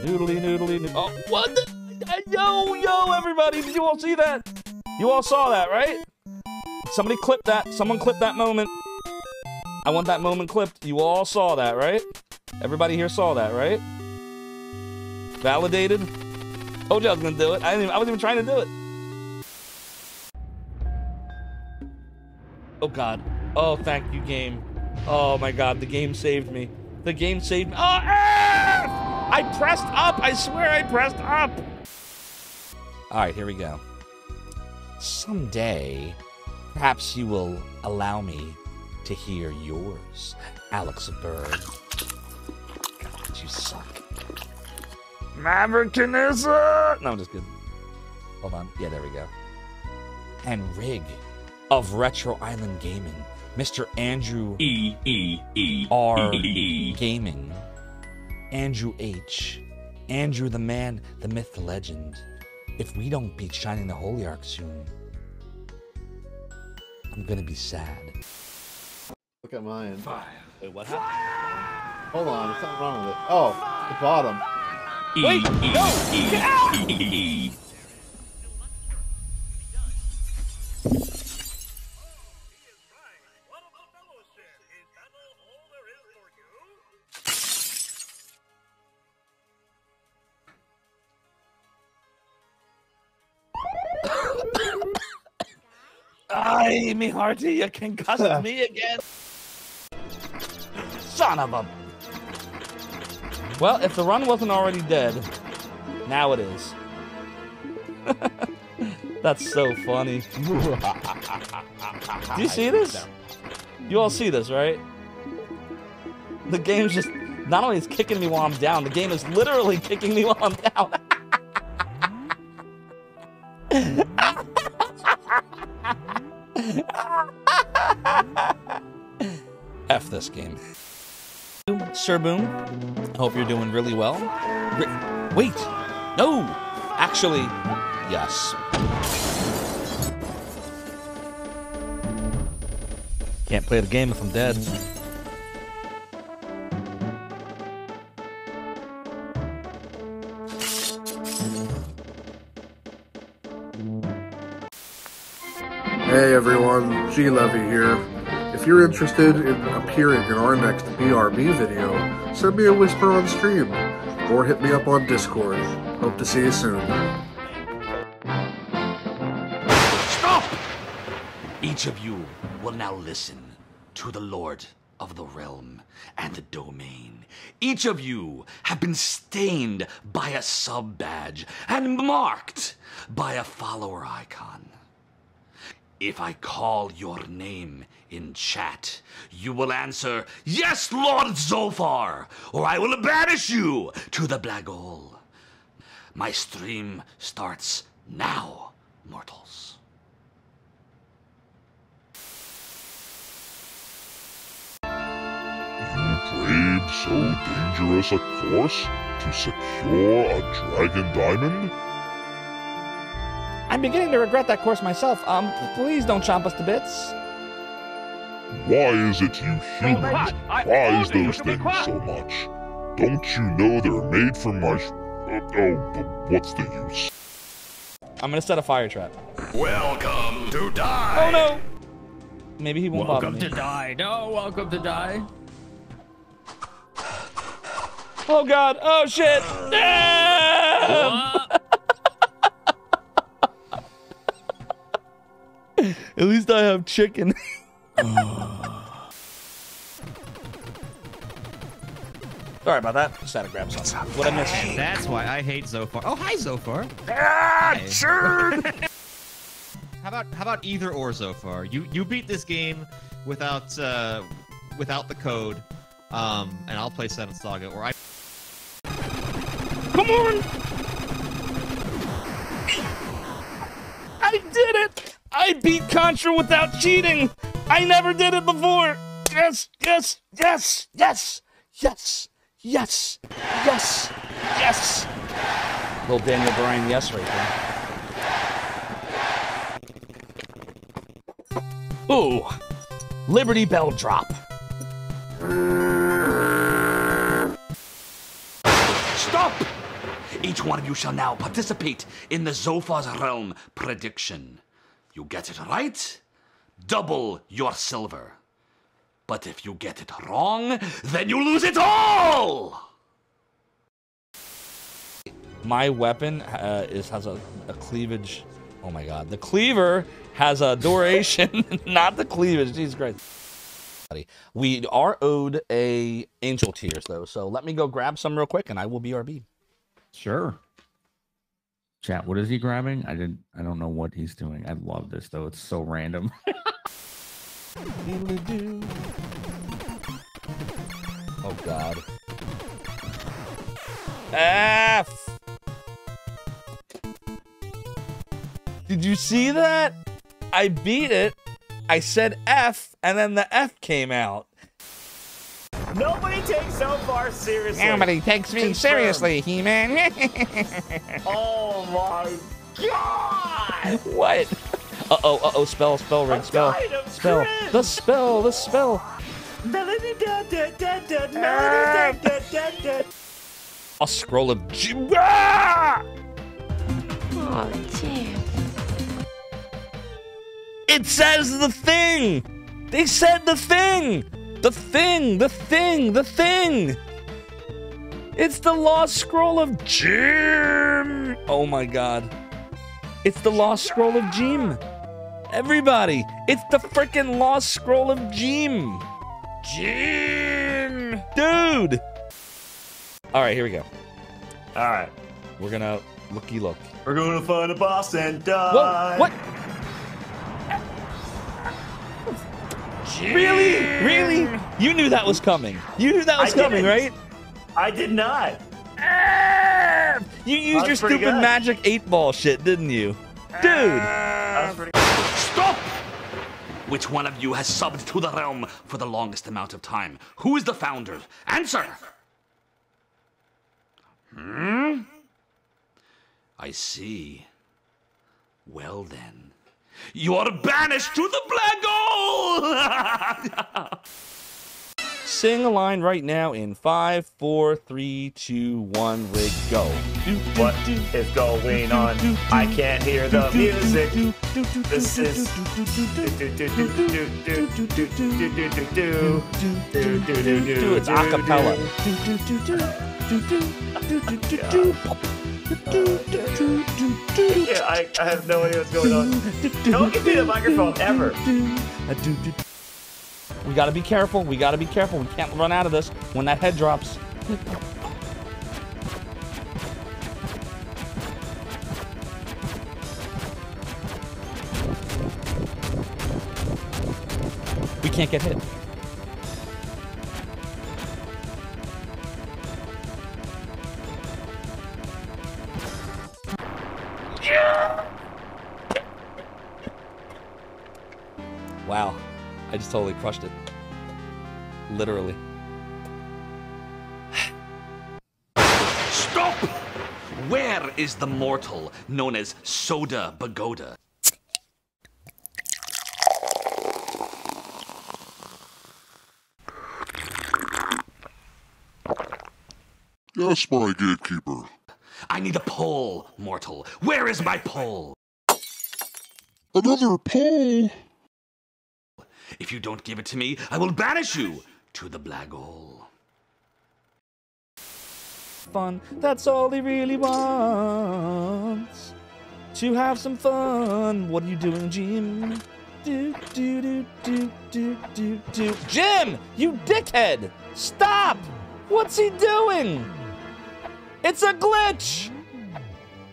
S1: Noodly, noodly, noodly. Oh, what the? Yo, everybody, did you all see that? You all saw that, right? Somebody clip that. Someone clip that moment. I want that moment clipped. You all saw that, right? Everybody here saw that, right? Validated? Told you I was gonna do it. I wasn't even trying to do it. Oh, God. Oh, thank you, game. Oh, my God. The game saved me. The game saved me. Oh, I pressed up. I swear I pressed up. All right, here we go. Someday, perhaps you will allow me to hear yours, Alex Bird. God, you suck. Maverickism! No, I'm just kidding. Hold on. Yeah, there we go. And Rig of Retro Island Gaming, Mr. Andrew R. Gaming, Andrew H. Andrew the man, the myth, the legend. If we don't beat Shining the Holy Ark soon, I'm gonna be sad.
S6: Look at mine.
S4: Fire.
S1: Wait, what happened?
S6: Hold on, there's something wrong with it. Oh, the bottom.
S1: Wait, no! Get out! Aye, me hearty, you concussed me again. Son of a... Well, if the run wasn't already dead, now it is. That's so funny. Do you see this? You all see this, right? The game's just... Not only is kicking me while I'm down, the game is literally kicking me while I'm down. F this game. Sir Boom, I hope you're doing really well. Wait, no! Actually, yes. Can't play the game if I'm dead.
S6: Hey everyone, G-Levy here. If you're interested in appearing in our next BRB video, send me a whisper on stream, or hit me up on Discord. Hope to see you soon.
S4: Stop! Each of you will now listen to the Lord of the Realm and the Domain. Each of you have been stained by a sub-badge and marked by a follower icon. If I call your name in chat, you will answer, "Yes, Lord Zophar," or I will banish you to the black hole. My stream starts now, mortals.
S10: You braved so dangerous a course to secure a dragon diamond?
S1: I'm beginning to regret that course myself. Please don't chomp us to bits.
S10: Why is it you humans prize those things so much? Don't you know they're made from my what's the use?
S1: I'm gonna set a fire trap.
S4: Welcome to die.
S1: Oh no! Maybe he won't bother me.
S11: Welcome to die. No, welcome to die.
S1: Oh god! Oh shit! Damn! At least I have chicken. Sorry about that. Just had to grab something. What I missed?
S11: That's why I hate Zophar. Oh, hi, Zophar.
S1: Ah, sure.
S11: How about either or, Zophar? You beat this game without the code, and I'll play Seven Saga, or I.
S1: Come on! I did it! I beat Contra without cheating! I never did it before! Yes, yes, yes, yes, yes, yes, yes, yes! Little Daniel Bryan yes right there. Ooh! Liberty Bell drop.
S4: Stop! Each one of you shall now participate in the Zophar's Realm prediction. You get it right, double your silver. But if you get it wrong, then you lose it all!
S1: My weapon has a cleavage. Oh my god. The cleaver has a duration, not the cleavage. Jesus Christ. We are owed a angel tears though, so let me go grab some real quick and I will BRB.
S12: Sure. Chat, what is he grabbing? I don't know what he's doing. I love this though. It's so random.
S1: Oh god. F. Did you see that? I beat it. I said F and then the F came out.
S8: Nobody takes Zophar seriously.
S1: Nobody takes me seriously, He-Man.
S8: Oh my god!
S1: What? Uh-oh, spell, ring, spell. Spell. The spell, the spell.
S8: Melody da da da da, melody da da da da.
S1: A scroll of Ah!
S5: Oh, dear.
S1: It says the thing! They said the thing! The thing! The thing! The thing! It's the Lost Scroll of Jim! Oh my god. It's the Lost Scroll of Jim. Everybody, it's the freaking Lost Scroll of Jim. Jim! Dude! Alright, here we go.
S8: Alright.
S1: We're gonna look.
S8: We're gonna find a boss and die.
S1: Whoa, what? Really? Really? You knew that was coming. You knew that was coming, right?
S8: I did not.
S1: You used your stupid magic 8-ball shit, didn't you? Dude!
S4: Stop! Which one of you has subbed to the realm for the longest amount of time? Who is the founder? Answer! I see. Well then, you're banished to the black hole!
S1: Sing a line right now in 5, 4, 3, 2, 1, Rig, go.
S8: What is going on? I can't hear the music. This is...
S1: It's a cappella.
S8: Yeah, I have no idea what's going on. Don't give me the microphone ever.
S1: We gotta be careful. We gotta be careful. We can't run out of this when that head drops. We can't get hit. Wow. I just totally crushed it. Literally.
S4: Stop! Where is the mortal known as Soda Bagoda?
S10: Yes, my gatekeeper.
S4: I need a pole, mortal. Where is my pole?
S10: Another pole?
S4: If you don't give it to me, I will banish you to the black hole.
S1: Fun, that's all he really wants. To have some fun. What are you doing, Jim? Do, do, do, do, do, do, do. Jim! You dickhead! Stop! What's he doing? It's a glitch!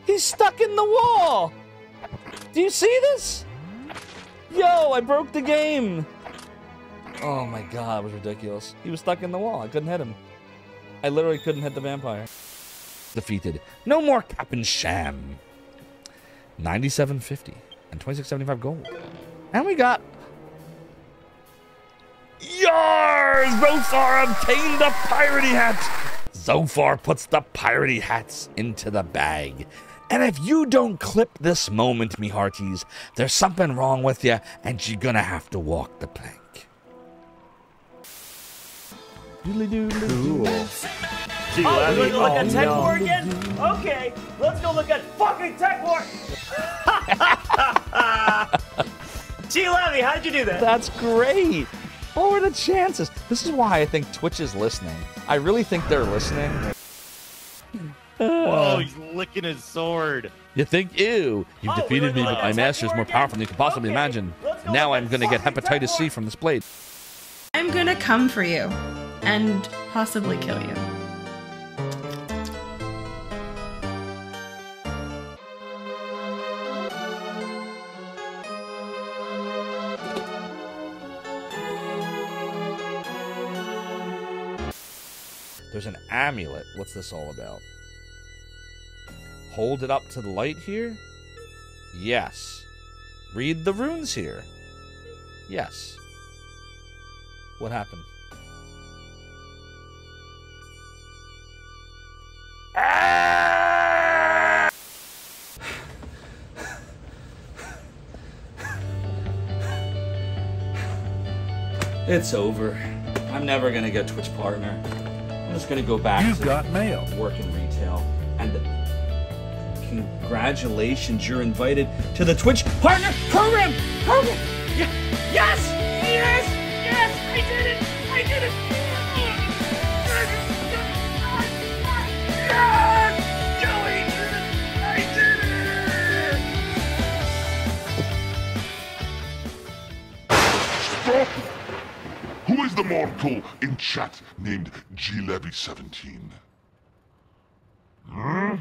S1: He's stuck in the wall! Do you see this? Yo, I broke the game! Oh my god, it was ridiculous. He was stuck in the wall. I couldn't hit him. I literally couldn't hit the vampire. Defeated. No more cap and sham. 97.50 and 26.75 gold. And we got... Yars! Zophar obtained the piratey hat! Zophar puts the piratey hats into the bag. And if you don't clip this moment, me hearties, there's something wrong with you, and you're gonna have to walk the plank. Doodly doodly.
S8: Cool. Gee,
S1: Oh,
S8: let
S1: we're
S8: me
S1: gonna look at Tech
S8: no.
S1: War again?
S8: Okay, let's go look at fucking Tech War. Gee, Levy, how did you do that?
S1: That's great. What were the chances? This is why I think Twitch is listening. I really think they're listening.
S9: Whoa, he's licking his sword.
S1: You think, ew, you've defeated me, but my master is more powerful than you could possibly imagine. And now I'm gonna get hepatitis C from this blade.
S13: I'm gonna come for you and possibly kill you.
S1: There's an amulet. What's this all about? Hold it up to the light here? Yes. Read the runes here? Yes. What happened? It's over. I'm never gonna get Twitch partner. I'm just gonna go back to mail. Work in retail. And congratulations, you're invited to the Twitch partner program! Yes! Yes! Yes! I did it! I did it! Yes! Joey! I did it!
S10: the mortal in chat named GLevy17? Hmm?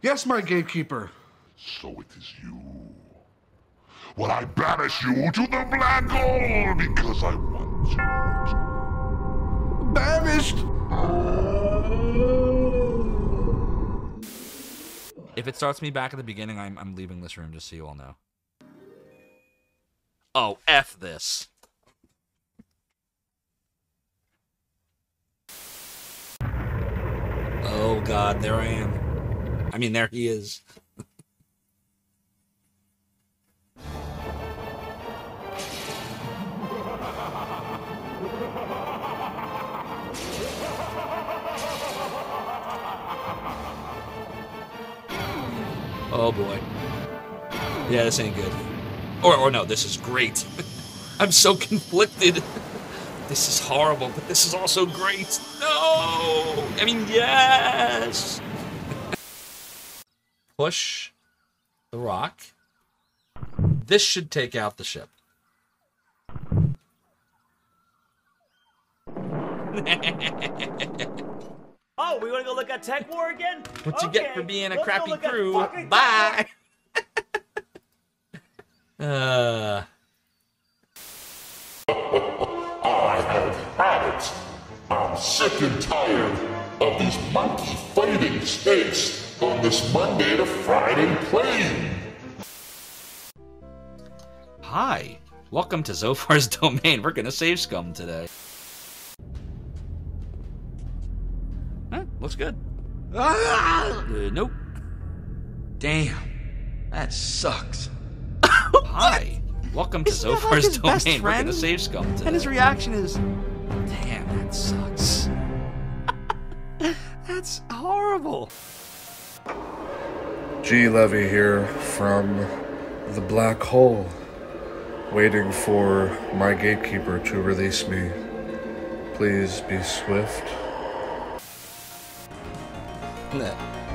S6: Yes, my gatekeeper.
S10: So it is you. Well, I banish you to the black hole because I want you.
S6: Banished!
S1: If it starts me back at the beginning, I'm leaving this room, just so you all know. Oh, F this. Oh God, there I am. I mean, there he is. Oh boy. Yeah, this ain't good. Or no, this is great. I'm so conflicted. This is horrible, but this is also great. No! I mean, yes! Push the rock. This should take out the ship.
S8: Oh, we want to go look at Tech War again?
S1: What you get for being a
S8: let's go
S1: crappy
S8: look at
S1: crew.
S8: fucking
S1: Bye!
S10: I have had it. I'm sick and tired of these monkey fighting snakes on this Monday to Friday plane.
S1: Hi. Welcome to Zophar's Domain. We're gonna save scum today. Huh, looks good. Nope.
S4: Damn. That sucks.
S1: Hi. Welcome to Zophar's Domain. We're gonna save scum today.
S4: And his reaction is, damn, that sucks.
S1: That's horrible.
S6: G-Levy here from the black hole, waiting for my gatekeeper to release me. Please be swift.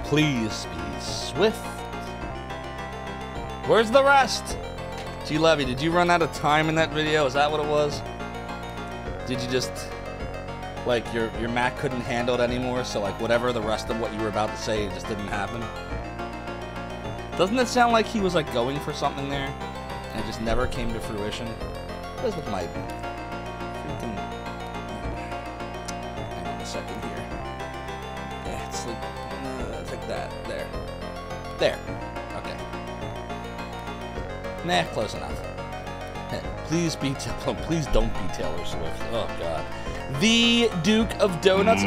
S1: Please be swift. Where's the rest? G-Levy, did you run out of time in that video? Is that what it was? Did you just, like, your Mac couldn't handle it anymore, so like whatever the rest of what you were about to say just didn't happen? Doesn't it sound like he was like going for something there, and it just never came to fruition? What is with my freaking... Hang on a second here. Yeah, it's like that. There. There. Okay. Nah, close enough. Please be please don't be Taylor Swift. Oh God. The Duke of Donuts.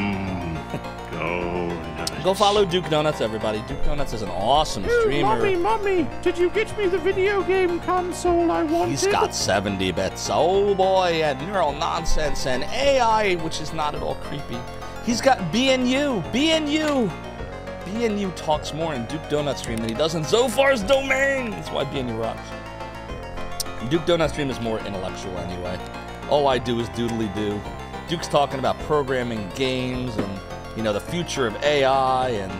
S1: Go follow Duke Donuts, everybody. Duke Donuts is an awesome streamer.
S14: Mommy, did you get me the video game console I wanted?
S1: He's got 70 bits. Oh boy, and neural nonsense and AI, which is not at all creepy. He's got BNU. BNU talks more in Duke Donut stream than he does in Zophar's Domain. That's why BNU rocks. Duke Donut stream is more intellectual anyway. All I do is doodly do. Duke's talking about programming games and, you know, the future of AI and,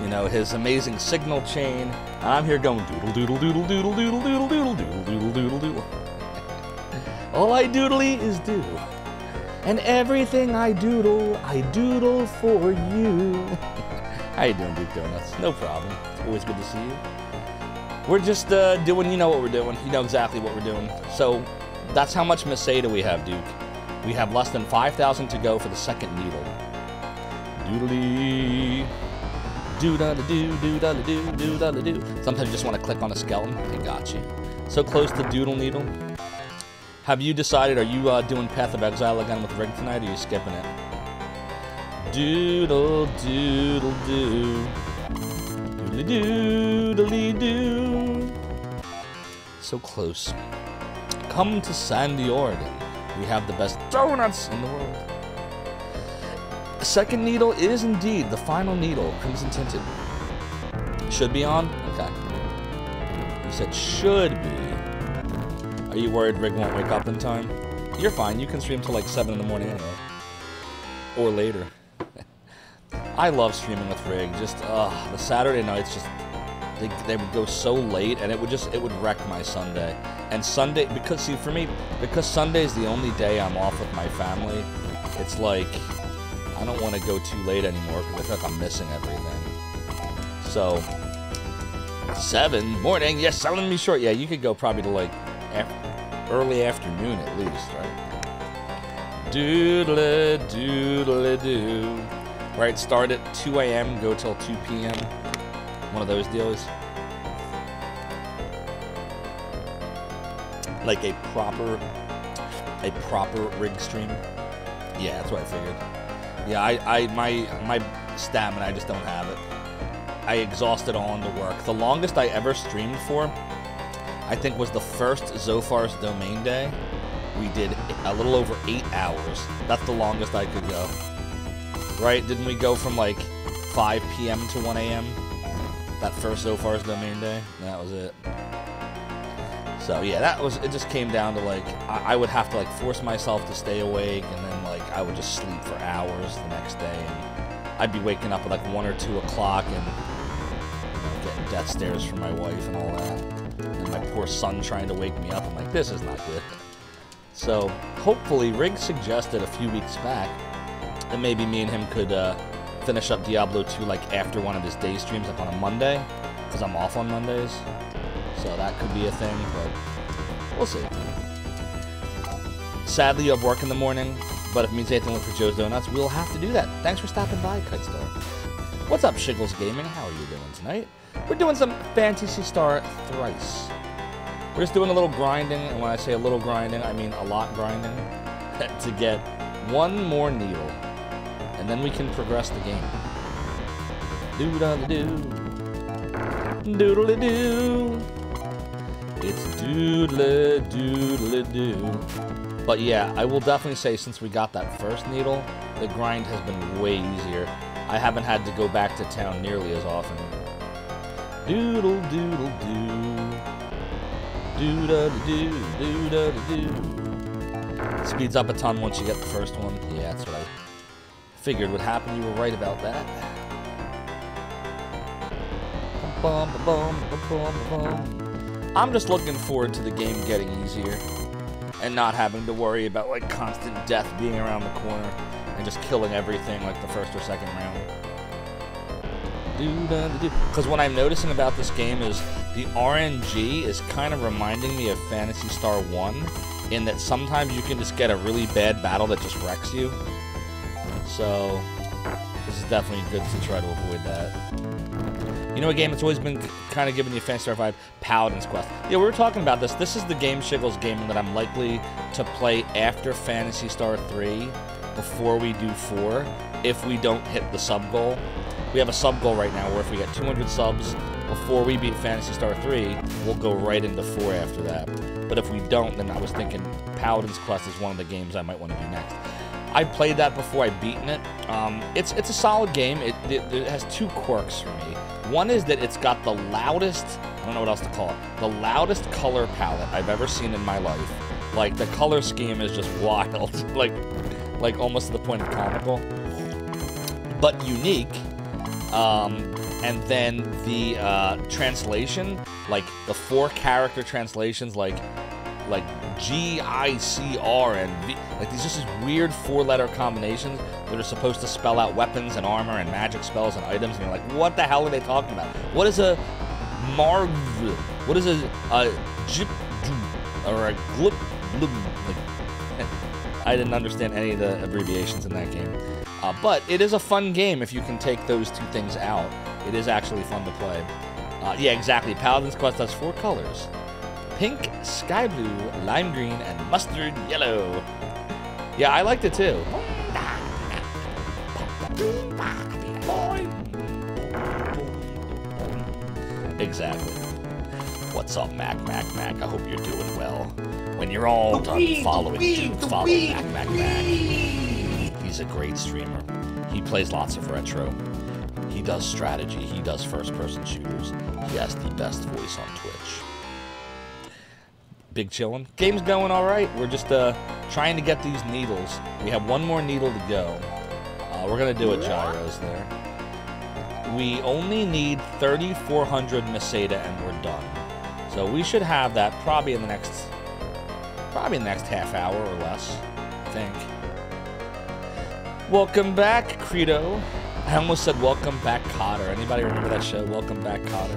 S1: you know, his amazing signal chain. And I'm here going doodle doodle doodle doodle doodle doodle doodle doodle doodle doodle doodle. All I doodly is do. And everything I doodle for you. How you doing, Duke Donuts? No problem. It's always good to see you. We're just doing, you know what we're doing. You know exactly what we're doing. So that's how much Meseta we have, Duke. We have less than 5,000 to go for the second needle. Doodly. Doodle-doo, doodle-doo, doodle-doo. Sometimes you just want to click on a skeleton. I got you. So close to Doodle Needle. Have you decided, are you doing Path of Exile again with Rig tonight, or are you skipping it? Doodle, doodle, doo. Doodly, doodly, doo. So close. Come to Sandy, Oregon. We have the best donuts in the world. The second needle is indeed the final needle, crimson tinted. Should be on? Okay. You said should be. Are you worried Rig won't wake up in time? You're fine. You can stream till like 7 in the morning anyway. Or later. I love streaming with Rig. Just, the Saturday nights just, they would go so late, and it would wreck my Sunday. And Sunday, because see, for me, because Sunday is the only day I'm off with my family, it's like I don't want to go too late anymore because I feel like I'm missing everything. So 7 morning, yes, selling me short. Yeah, you could go probably to like early afternoon at least, right? Doodle doodle doo. Right, start at 2 a.m., go till 2 p.m. One of those deals. Like a proper rig stream. Yeah, that's what I figured. Yeah, my stamina, I just don't have it. I exhausted all into work. The longest I ever streamed for, I think, was the first Zophar's domain day. We did a little over 8 hours. That's the longest I could go. Right? Didn't we go from like 5 p.m. to 1 a.m.? That first Zophar's domain day? That was it. So yeah, it just came down to like, I would have to like force myself to stay awake, and then like I would just sleep for hours the next day, and I'd be waking up at like 1 or 2 o'clock and getting death stares from my wife and all that. And my poor son trying to wake me up. I'm like, this is not good. So hopefully Rig suggested a few weeks back that maybe me and him could finish up Diablo 2 like after one of his day streams, like on a Monday, because I'm off on Mondays. So that could be a thing, but we'll see. Sadly, you have work in the morning, but if it means anything for Joe's Donuts, we'll have to do that. Thanks for stopping by, Kite Star. What's up, Shiggles Gaming? How are you doing tonight? We're doing some Phantasy Star Thrice. We're just doing a little grinding, and when I say a little grinding, I mean a lot grinding, to get one more needle, and then we can progress the game. Doodle-doo. Doodle-doo. It's doodle-doodle-doo. But yeah, I will definitely say since we got that first needle, the grind has been way easier. I haven't had to go back to town nearly as often. Doodle-doodle-doo. Doodle-doo, doodle-doo. Speeds up a ton once you get the first one. Yeah, that's what I figured would happen. You were right about that. I'm just looking forward to the game getting easier and not having to worry about like constant death being around the corner and just killing everything like the first or second round. Because what I'm noticing about this game is the RNG is kind of reminding me of Phantasy Star 1 in that sometimes you can just get a really bad battle that just wrecks you. So this is definitely good to try to avoid that. You know a game that's always been kind of giving you a Phantasy Star vibe? Paladin's Quest. Yeah, we were talking about this. This is the game, Shiggles Gaming, that I'm likely to play after Phantasy Star 3, before we do 4, if we don't hit the sub goal. We have a sub goal right now where if we get 200 subs before we beat Phantasy Star 3, we'll go right into 4 after that. But if we don't, then I was thinking Paladin's Quest is one of the games I might want to do next. I played that before I've beaten it. It's a solid game. It has 2 quirks for me. One is that it's got the loudest, I don't know what else to call it, the loudest color palette I've ever seen in my life. Like, the color scheme is just wild. like almost to the point of comical. But unique. And then the translation, like the 4 character translations, like G-I-C-R and V, like these just weird 4-letter combinations that are supposed to spell out weapons and armor and magic spells and items, and you're like, what the hell are they talking about? What is a Marv? What is a Jip or a Glip? Like, I didn't understand any of the abbreviations in that game. But it is a fun game if you can take those 2 things out. It is actually fun to play. Yeah, exactly. Paladin's Quest has 4 colors. Pink, sky blue, lime green, and mustard yellow. Yeah, I liked it too. Exactly. What's up, Mac? I hope you're doing well. When you're all done following Dudes, follow Mac. He's a great streamer. He plays lots of retro. He does strategy. He does first-person shooters. He has the best voice on Twitch. Big chillin'. Game's going all right. We're just trying to get these needles. We have 1 more needle to go. We're gonna do it, gyros there. We only need 3,400 Meseta and we're done. So we should have that probably in the next half hour or less, I think. Welcome back, Credo. I almost said welcome back, Cotter. Anybody remember that show, Welcome Back, Cotter?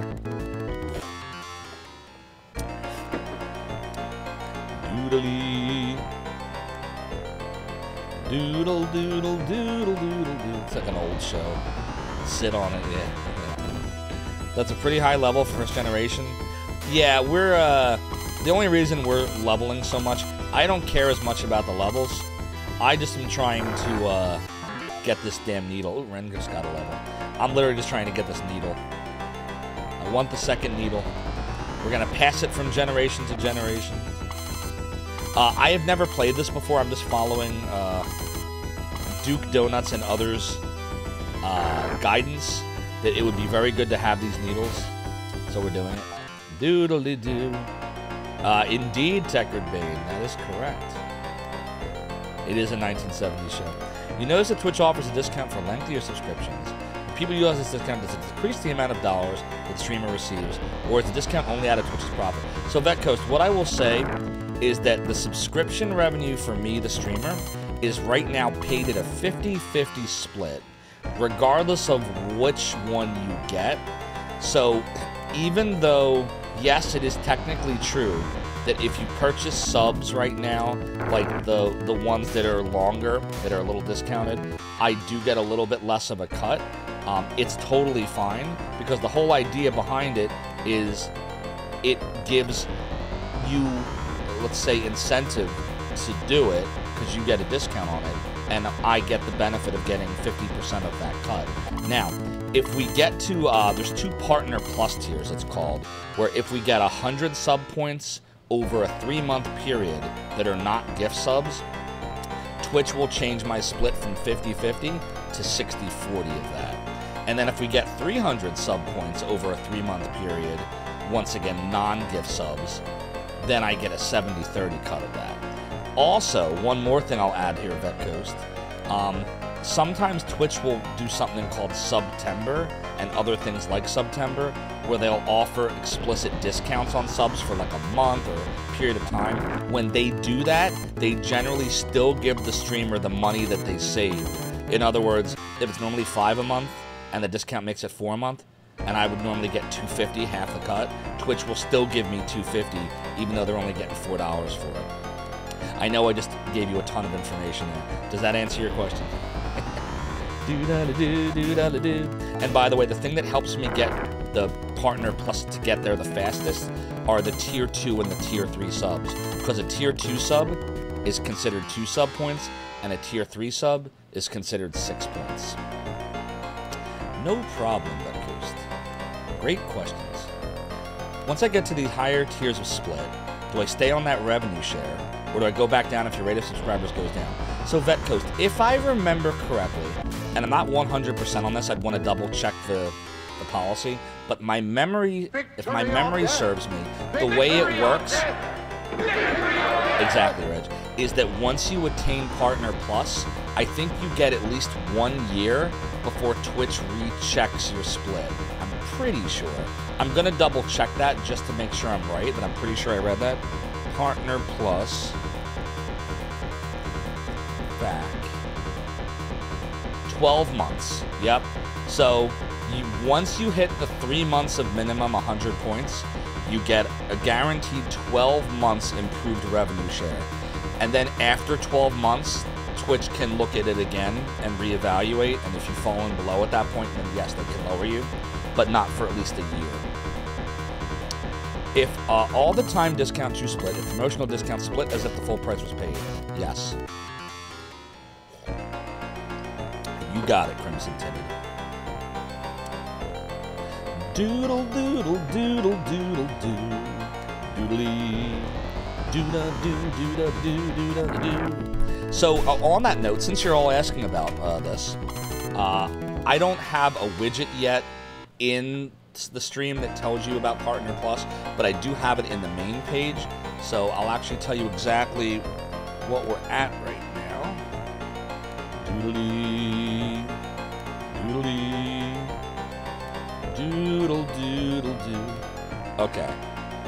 S1: Doodly. Doodle, doodle, doodle, doodle, doodle. It's like an old show. Sit on it, yeah. That's a pretty high level for first generation. Yeah, we're, the only reason we're leveling so much, I don't care as much about the levels. I just am trying to, get this damn needle. Ooh, Ren just got a level. I'm literally just trying to get this needle. I want the second needle. We're gonna pass it from generation to generation. I have never played this before. I'm just following Duke Donuts and others' guidance that it would be very good to have these needles. So we're doing it. Doodly-doo. Indeed, Techard Bane. That is correct. It is a 1970s show. You notice that Twitch offers a discount for lengthier subscriptions. If people utilize this discount, does it decrease the amount of dollars that the streamer receives, or is the discount only out of Twitch's profit? So, Vetcoast, what I will say is that the subscription revenue for me, the streamer, is right now paid at a 50-50 split, regardless of which one you get. So, even though, yes, it is technically true that if you purchase subs right now, like the ones that are longer, that are a little discounted, I do get a little bit less of a cut. It's totally fine, because the whole idea behind it is it gives you, let's say, incentive to do it, because you get a discount on it, and I get the benefit of getting 50% of that cut. Now, if we get to, there's 2 Partner Plus tiers, it's called, where if we get 100 sub points over a 3-month period that are not gift subs, Twitch will change my split from 50-50 to 60-40 of that. And then if we get 300 sub points over a 3-month period, once again, non-gift subs, then I get a 70-30 cut of that. Also, one more thing I'll add here, Vetcoast. Sometimes Twitch will do something called Subtember and other things like Subtember, where they'll offer explicit discounts on subs for like a month or a period of time. When they do that, they generally still give the streamer the money that they saved. In other words, if it's normally $5 a month and the discount makes it $4 a month, and I would normally get $2.50, half the cut, Twitch will still give me $2.50, even though they're only getting $4 for it. I know I just gave you a ton of information there. Does that answer your question? Do-da-da-do, do-da-da-do. And by the way, the thing that helps me get the Partner Plus to get there the fastest are the Tier 2 and the Tier 3 subs. Because a Tier 2 sub is considered 2 sub points, and a Tier 3 sub is considered 6 points. No problem, Vetcoast. Great questions. Once I get to the higher tiers of split, do I stay on that revenue share, or do I go back down if your rate of subscribers goes down? So Vetcoast, if I remember correctly, and I'm not 100% on this, I'd want to double check the policy, but my memory, if my memory serves me, the way it works, exactly, Reg, is that once you attain Partner Plus, I think you get at least 1 year before Twitch rechecks your split. I'm pretty sure. I'm gonna double check that just to make sure I'm right, but I'm pretty sure I read that. Partner Plus. Back. 12 months. Yep. So once you hit the 3 months of minimum 100 points, you get a guaranteed 12 months improved revenue share. And then after 12 months, Twitch can look at it again and reevaluate, and if you've fallen below at that point, then yes, they can lower you, but not for at least a year. If all the time discounts you split, if promotional discounts split as if the full price was paid, yes. You got it, Crimson Tinted. Doodle doodle doodle doodle doo. Doodly. Dooda doo dooda doo dooda doo. So on that note, since you're all asking about this, I don't have a widget yet in the stream that tells you about Partner Plus, but I do have it in the main page, so I'll actually tell you exactly what we're at right now. Doodly, doodly, Okay.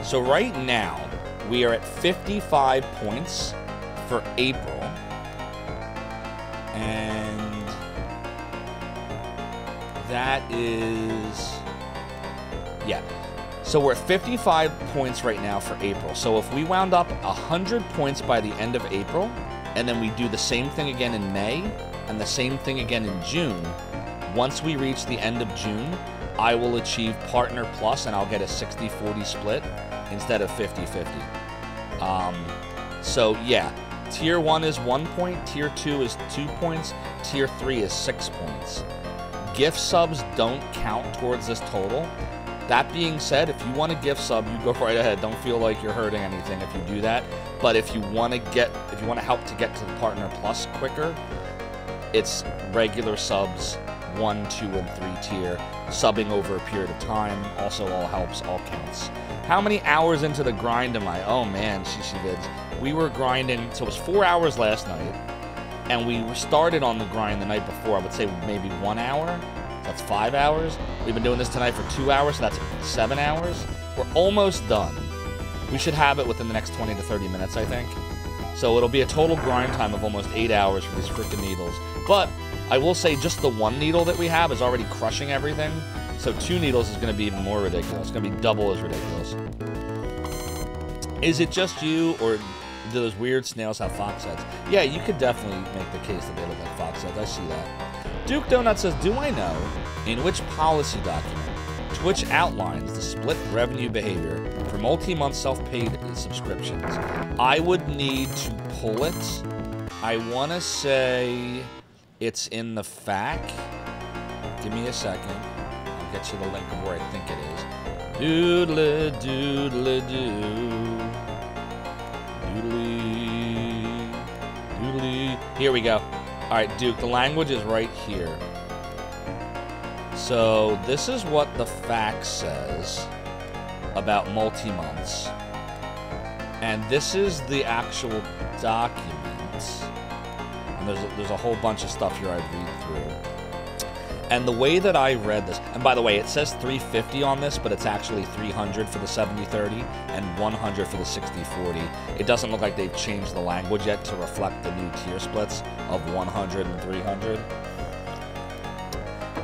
S1: So right now, we are at 55 points for April. And that is... Yeah. So we're at 55 points right now for April. So if we wound up 100 points by the end of April, and then we do the same thing again in May, and the same thing again in June, once we reach the end of June, I will achieve Partner Plus, and I'll get a 60-40 split instead of 50-50. So yeah, Tier 1 is 1 point, Tier 2 is 2 points, Tier 3 is 6 points. Gift subs don't count towards this total. That being said, if you want a gift sub, you go right ahead. Don't feel like you're hurting anything if you do that. But if you want to help to get to the Partner Plus quicker, it's regular subs, 1, 2, and 3 tier, subbing over a period of time. Also, all helps, all counts. How many hours into the grind am I? Oh man, Shishi Vids. We were grinding, so it was 4 hours last night, and we started on the grind the night before. I would say maybe 1 hour. That's 5 hours. We've been doing this tonight for 2 hours, so that's 7 hours. We're almost done. We should have it within the next 20 to 30 minutes, I think. So it'll be a total grind time of almost 8 hours for these freaking needles. But I will say just the 1 needle that we have is already crushing everything. So 2 needles is going to be even more ridiculous. It's going to be double as ridiculous. Is it just you, or do those weird snails have fox heads? Yeah, you could definitely make the case that they look like fox heads. I see that. Duke Donut says, do I know in which policy document Twitch outlines the split revenue behavior for multi-month self-paid subscriptions? I would need to pull it. I want to say it's in the FAQ. Give me a second. I'll get you the link of where I think it is. Doodly doodly doo. Doodly doodly. Here we go. All right, Duke, the language is right here. So this is what the FAQ says about multi-months. And this is the actual document. And there's a whole bunch of stuff here I'd read through. And the way that I read this, and by the way, it says 350 on this, but it's actually 300 for the 70-30 and 100 for the 60-40. It doesn't look like they've changed the language yet to reflect the new tier splits of 100 and 300.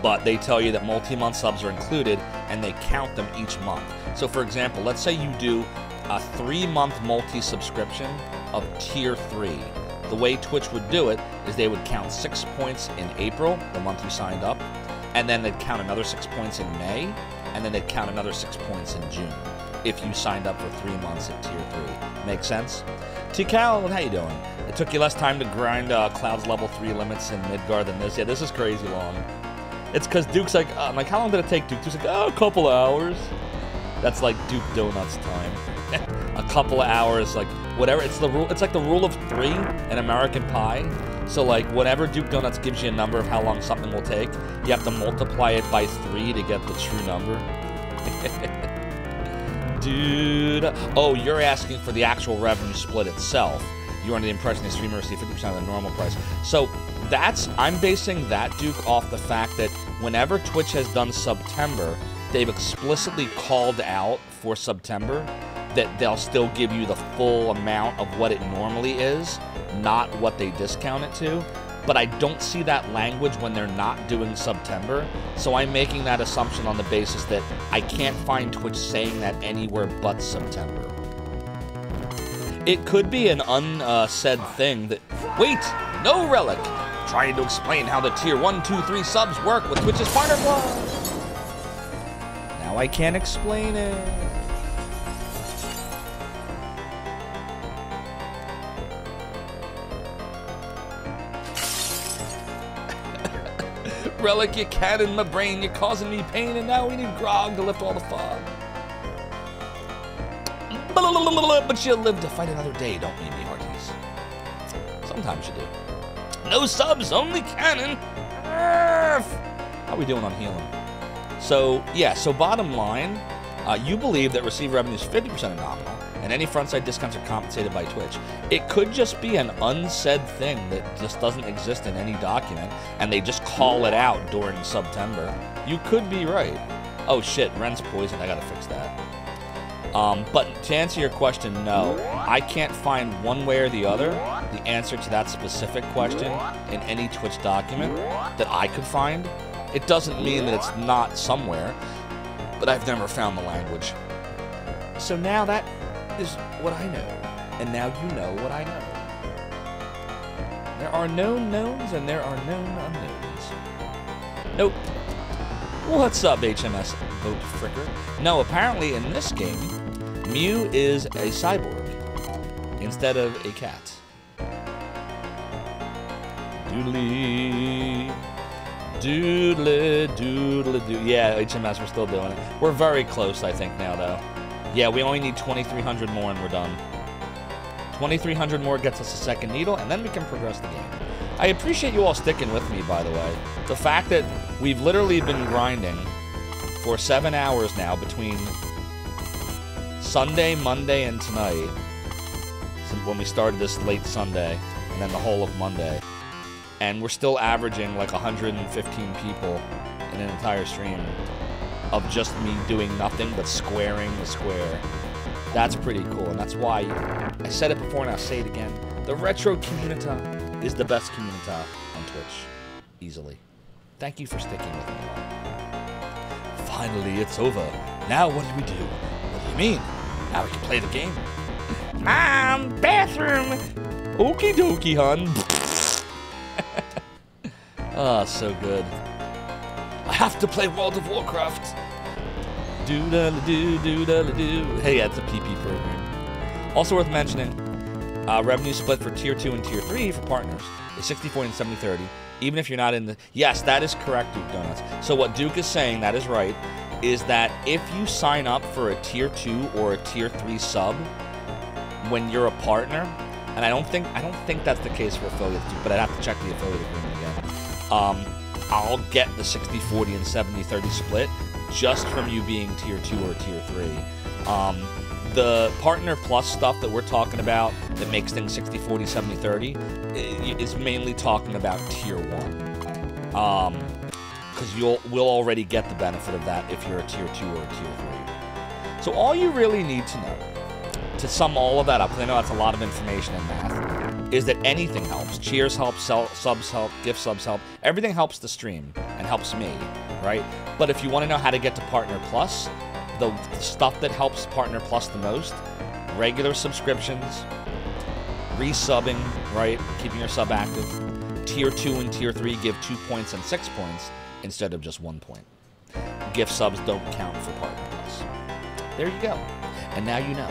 S1: But they tell you that multi-month subs are included, and they count them each month. So for example, let's say you do a 3-month multi-subscription of Tier 3. The way Twitch would do it is they would count 6 points in April, the month you signed up, and then they'd count another 6 points in May, and then they'd count another 6 points in June if you signed up for 3 months at Tier 3. Make sense? T-Cal, how you doing? It took you less time to grind Cloud's level 3 limits in Midgard than this. Yeah, this is crazy long. It's because Duke's like, I'm like, how long did it take, Duke? Duke's like, oh, a couple of hours. That's like Duke Donut's time. A couple of hours, like, whatever. It's the rule. It's like the rule of 3 in American Pie. So, like, whenever Duke Donuts gives you a number of how long something will take, you have to multiply it by 3 to get the true number. Dude. Oh, you're asking for the actual revenue split itself. You're under the impression the streamer received 50% of the normal price. So, I'm basing that, Duke, off the fact that whenever Twitch has done September, they've explicitly called out for September that they'll still give you the full amount of what it normally is, not what they discount it to. But I don't see that language when they're not doing September, so I'm making that assumption on the basis that I can't find Twitch saying that anywhere but September. It could be an unsaid thing that... Wait! No Relic! Trying to explain how the Tier 1, 2, 3 subs work with Twitch's Partner Plus! Now I can't explain it. Relic, you cat in my brain, you're causing me pain, and now we need grog to lift all the fog. But you'll live to fight another day, don't you, me hearties? Sometimes you do. No subs, only cannon. How we doing on healing? So, yeah, so bottom line, you believe that receiver revenue is 50% nominal, and any frontside discounts are compensated by Twitch. It could just be an unsaid thing that just doesn't exist in any document, and they just call it out during September. You could be right. Oh shit, Ren's poisoned, I gotta fix that. But to answer your question, no. I can't find one way or the other the answer to that specific question in any Twitch document that I could find. It doesn't mean that it's not somewhere, but I've never found the language. So now that is what I know, and now you know what I know. There are known knowns and there are known unknowns. Nope. What's up, HMS Vote Fricker? No, apparently in this game, Mew is a cyborg instead of a cat. Doodly. Doodly, doodly, doo. Yeah, HMS, we're still doing it. We're very close, I think, now, though. Yeah, we only need 2,300 more and we're done. 2,300 more gets us a second needle, and then we can progress the game. I appreciate you all sticking with me, by the way. The fact that we've literally been grinding for 7 hours now between Sunday, Monday, and tonight, since when we started this late Sunday, and then the whole of Monday. And we're still averaging like 115 people in an entire stream of just me doing nothing but squaring the square. That's pretty cool, and that's why I said it before and I'll say it again. The retro community is the best community on Twitch. Easily. Thank you for sticking with me. Finally, it's over. Now what do we do? What do you mean? Now we can play the game. Bathroom! Okie dokie, hun. Oh, so good. I have to play World of Warcraft. Do-da-la-do, hey, yeah, it's a PP program. Also worth mentioning, revenue split for Tier 2 and Tier 3 for partners is 60-40 and 70-30, even if you're not in the... Yes, that is correct, Duke Donuts. So what Duke is saying, that is right, is that if you sign up for a Tier 2 or a Tier 3 sub when you're a partner, and I don't think that's the case for affiliates, Duke, but I'd have to check the affiliate agreement again. I'll get the 60-40 and 70-30 split just from you being Tier 2 or Tier 3. The Partner Plus stuff that we're talking about that makes things 60-40, 70-30 is mainly talking about Tier 1. Because we'll already get the benefit of that if you're a Tier 2 or a Tier 3. So all you really need to know, to sum all of that up, because I know that's a lot of information in math, is that anything helps. Cheers help, subs help, gift subs help. Everything helps the stream and helps me, right? But if you want to know how to get to Partner Plus, the stuff that helps Partner Plus the most, regular subscriptions, resubbing, right? Keeping your sub active. Tier 2 and Tier 3 give 2 points and 6 points instead of just 1 point. Gift subs don't count for Partner Plus. There you go. And now you know.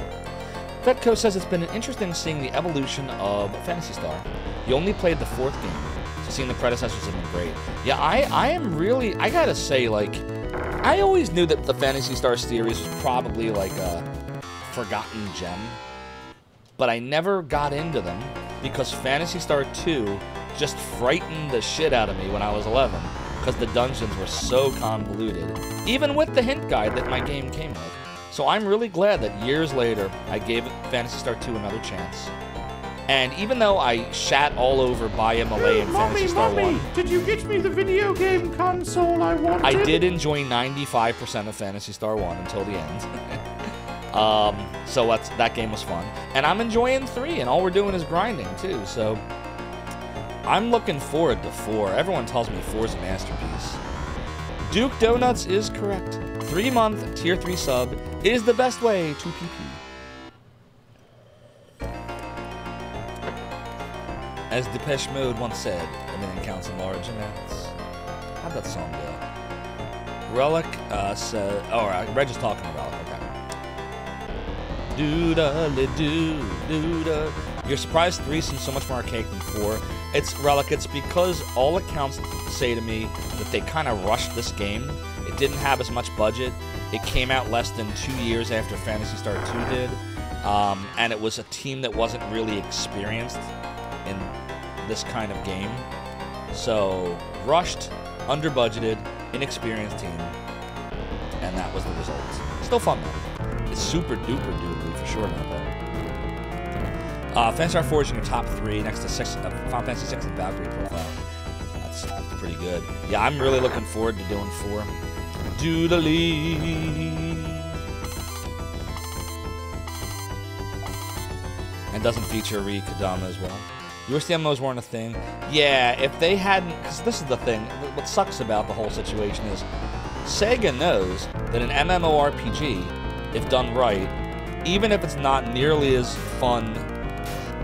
S1: Fetco says it's been interesting seeing the evolution of Phantasy Star. You only played the 4th game, so seeing the predecessors have been great. Yeah, I am really, I gotta say, like, I always knew that the Phantasy Star series was probably like a forgotten gem, but I never got into them because Phantasy Star 2 just frightened the shit out of me when I was 11 because the dungeons were so convoluted, even with the hint guide that my game came with. So I'm really glad that years later, I gave Phantasy Star 2 another chance. And even though I shat all over Baya-Malay and Phantasy Star 1...
S14: did you get me the video game console I wanted?
S1: I did enjoy 95% of Phantasy Star 1 until the end. So that game was fun. And I'm enjoying 3, and all we're doing is grinding, too. So I'm looking forward to 4. Everyone tells me 4 is a masterpiece. Duke Donuts is correct. 3-month Tier 3 sub is the best way to PP. As Depeche Mode once said, everything counts in large amounts. How'd that song go? Relic said... Oh, right, Reg is talking to Relic, okay. Doo-da-li-doo-doo-da. You're surprised 3 seems so much more archaic than 4. It's Relic, it's because all accounts say to me that they kind of rushed this game. It didn't have as much budget. It came out less than 2 years after Phantasy Star 2 did. And it was a team that wasn't really experienced in this kind of game. So, rushed, under-budgeted, inexperienced team. And that was the result. Still fun, though. It's super duper doodly for sure, though. Phantasy Star 4 is in your top 3 next to Final Fantasy 6 and Valkyrie profile. That's pretty good. Yeah, I'm really looking forward to doing 4. Doodly. and doesn't feature Rie Kadama as well. USD MMOs weren't a thing. Yeah, if they hadn't, because this is the thing, what sucks about the whole situation is Sega knows that an MMORPG, if done right, even if it's not nearly as fun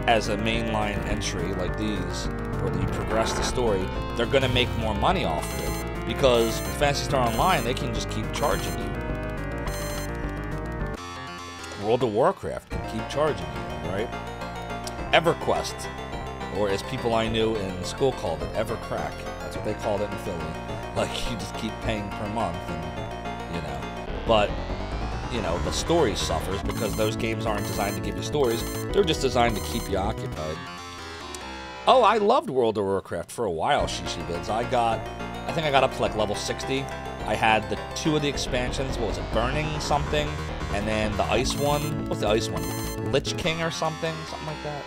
S1: as a mainline entry like these, where you progress the story, they're going to make more money off of it. Because with Phantasy Star Online, they can just keep charging you. World of Warcraft can keep charging you, right? EverQuest, or as people I knew in school called it, EverCrack. That's what they called it in Philly. Like, you just keep paying per month, and, you know. But, you know, the story suffers because those games aren't designed to give you stories. They're just designed to keep you occupied. Oh, I loved World of Warcraft for a while, Shishi-Bids. I think I got up to like level 60. I had the 2 of the expansions. What was it? Burning something, and then the ice one. What was the ice one? Lich King or something like that.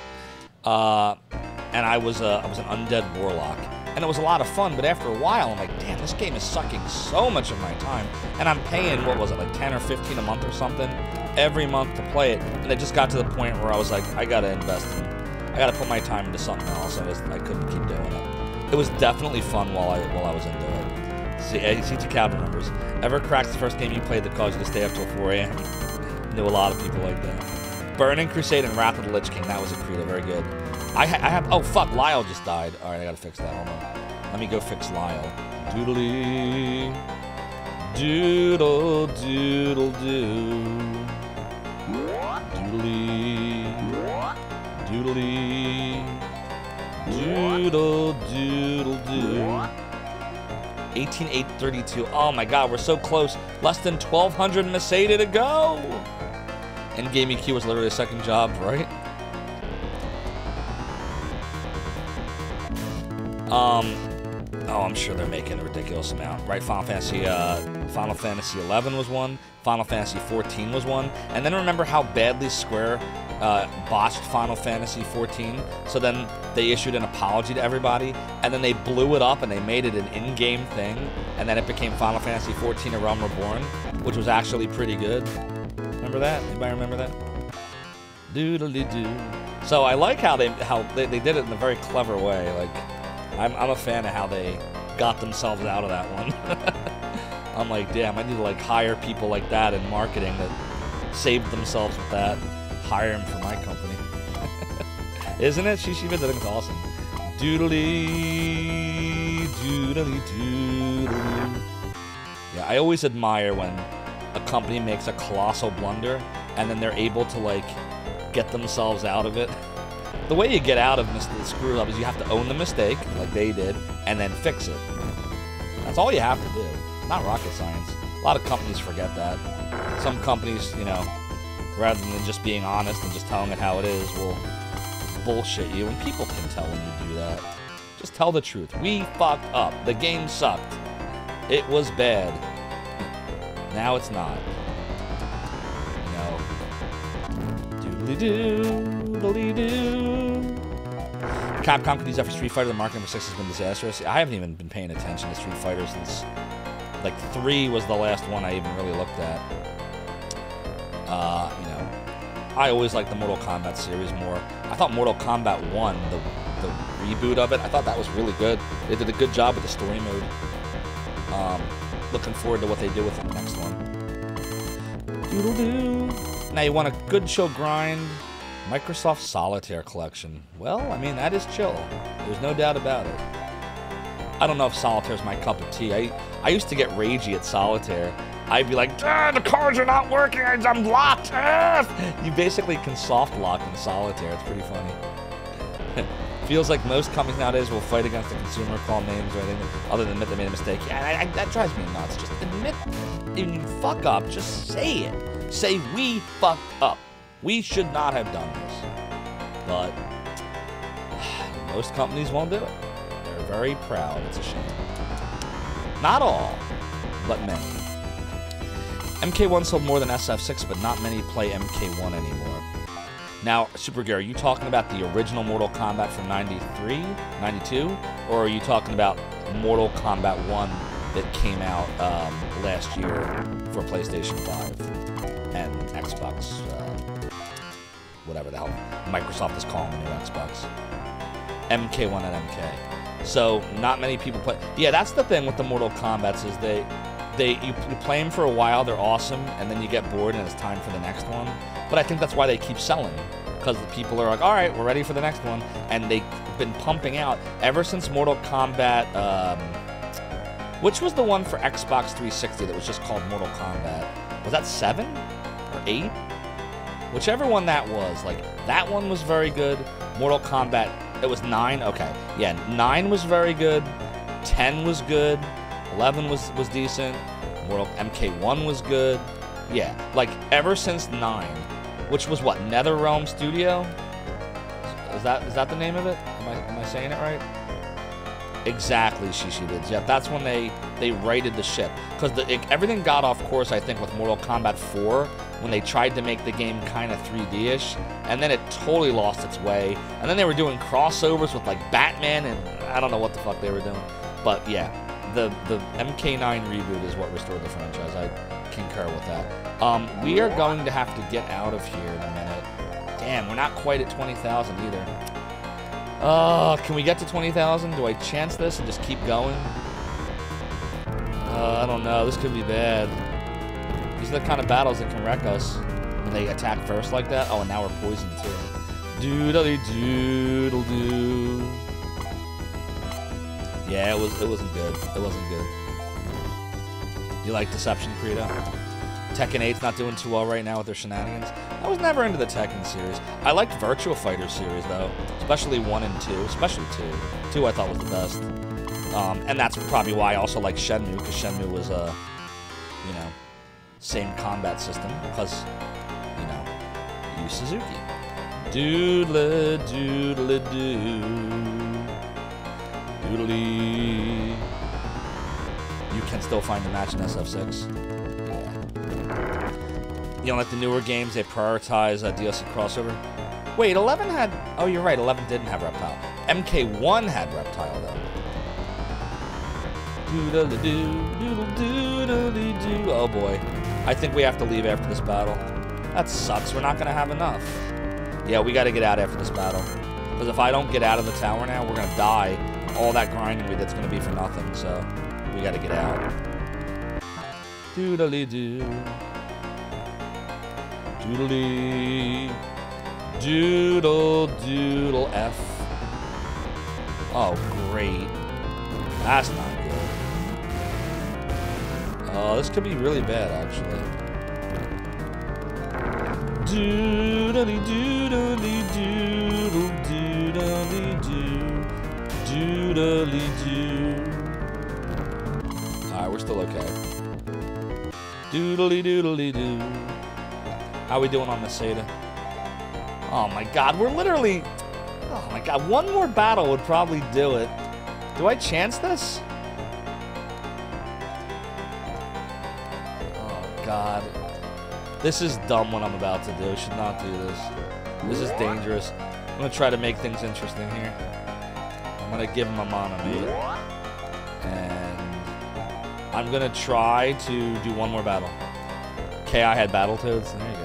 S1: And I was an undead warlock, and it was a lot of fun. But after a while, I'm like, damn, this game is sucking so much of my time, and I'm paying, what was it, like 10 or 15 a month or something every month to play it. And it just got to the point where I was like, I gotta invest in, I gotta put my time into something else. And I couldn't keep doing it. It was definitely fun while I was into it. See, Calvin remembers. EverCrack's the first game you played that caused you to stay up till 4 a.m. Knew a lot of people like that. Burning Crusade and Wrath of the Lich King. That was a credo. Very good. I have. Oh fuck! Lyle just died. All right, I gotta fix that. Hold on. Let me go fix Lyle. Doodly, doodle, doodle, doo. Doodly, doodly, doodle, doodle, doo. 18832. Oh my God, we're so close. Less than 1,200 Meseta to go. And Game EQ was literally a second job, right? Oh, I'm sure they're making a ridiculous amount, right? Final Fantasy 11 was one. Final Fantasy 14 was one. And then remember how badly Square botched Final Fantasy 14? So then they issued an apology to everybody, and then they blew it up and they made it an in-game thing, and then it became Final Fantasy 14: A Realm Reborn, which was actually pretty good. Remember that? Anybody remember that? Doodly-doo. So I like how they did it in a very clever way. Like, I'm a fan of how they got themselves out of that one. I'm like, damn, I need to like hire people like that in marketing that saved themselves with that. Hire them for my company. Isn't it? Shishi-Bids, I think it's awesome. Doodly, doodly, doodly. Yeah, I always admire when a company makes a colossal blunder and then they're able to like get themselves out of it. The way you get out of the screw up is you have to own the mistake, like they did, and then fix it. That's all you have to do. Not rocket science. A lot of companies forget that. Some companies, you know, rather than just being honest and just telling it how it is, will bullshit you, and people can tell when you do that. Just tell the truth. We fucked up. The game sucked. It was bad. Now it's not. No. Doodly-doo, doodly-doo. Capcom could use that for Street Fighter. The marketing for 6 has been disastrous. I haven't even been paying attention to Street Fighter since, like, 3 was the last one I even really looked at. You know, I always liked the Mortal Kombat series more. I thought Mortal Kombat 1, the reboot of it, I thought that was really good. They did a good job with the story mode. Looking forward to what they do with the next one. Doodle-doo. Now you want a good chill grind? Microsoft Solitaire Collection. Well, I mean, that is chill. There's no doubt about it. I don't know if Solitaire's my cup of tea. I used to get ragey at Solitaire. I'd be like, the cards are not working, I'm locked. You basically can soft lock in Solitaire. It's pretty funny. Feels like most companies nowadays will fight against the consumer, call names or anything other than admit they made a mistake. Yeah, that drives me nuts. Just admit, when you fuck up, just say it. Say, we fucked up. We should not have done this. But most companies won't do it. They're very proud. It's a shame. Not all, but many. MK1 sold more than SF6, but not many play MK1 anymore. Now, Super Gear, are you talking about the original Mortal Kombat from 93, 92? Or are you talking about Mortal Kombat 1 that came out last year for PlayStation 5 and Xbox whatever the hell Microsoft is calling the new Xbox. MK1 and MK. So not many people play. Yeah, that's the thing with the Mortal Kombats is you play them for a while, they're awesome, and then you get bored and it's time for the next one. But I think that's why they keep selling, because the people are like, all right, we're ready for the next one, and they've been pumping out ever since Mortal Kombat. Which was the one for Xbox 360 that was just called Mortal Kombat? Was that 7 or 8? Whichever one that was, like that one was very good. Mortal Kombat, it was 9. Okay, yeah, 9 was very good. 10 was good. 11 was decent. Mortal MK1 was good. Yeah, like ever since 9, which was what, NetherRealm Studio? Is that the name of it? Am I saying it right? Exactly, Shishibids. Yeah, that's when they righted the ship, because everything got off course, I think, with Mortal Kombat 4 when they tried to make the game kind of 3D-ish, and then it totally lost its way. And then they were doing crossovers with like Batman, and I don't know what the fuck they were doing. But yeah, the MK9 reboot is what restored the franchise. I concur with that. We are going to have to get out of here in a minute. Damn, we're not quite at 20,000 either. Can we get to 20,000? Do I chance this and just keep going? I don't know. This could be bad. These are the kind of battles that can wreck us when they attack first like that. Oh, and now we're poisoned too. Doodly-doodle-doo. Yeah, it wasn't good. It wasn't good. You like Deception, Credo? Tekken 8's not doing too well right now with their shenanigans. I was never into the Tekken series. I liked Virtua Fighter series, though. Especially 1 and 2. Especially 2. 2 I thought was the best. And that's probably why I also like Shenmue, because Shenmue was, you know, same combat system. Because, you know, Yu Suzuki. Doodle, doodle, doo. Doodly. You can still find the match in SF6. You know, like the newer games, they prioritize DLC crossover. Wait, 11 had... Oh, you're right, 11 didn't have Reptile. MK1 had Reptile, though. Oh, boy. I think we have to leave after this battle. That sucks. We're not going to have enough. Yeah, we got to get out after this battle. Because if I don't get out of the tower now, we're going to die. All that grinding we did's going to be for nothing, so we got to get out. Doodly-doo. Doodly. Doodle, doodle, F. Oh, great. That's not good. Oh, this could be really bad, actually. Doodly, doodly, doodle, doodly, doo. Doodly, doo. Alright, we're still okay. Doodly, doodly, doo. How we doing on the Sega? Oh my god, we're literally... Oh my god, one more battle would probably do it. Do I chance this? Oh god. This is dumb what I'm about to do. Should not do this. This is dangerous. I'm gonna try to make things interesting here. I'm gonna give him a Monomate. And... I'm gonna try to do one more battle. KI had Battletoads. There you go.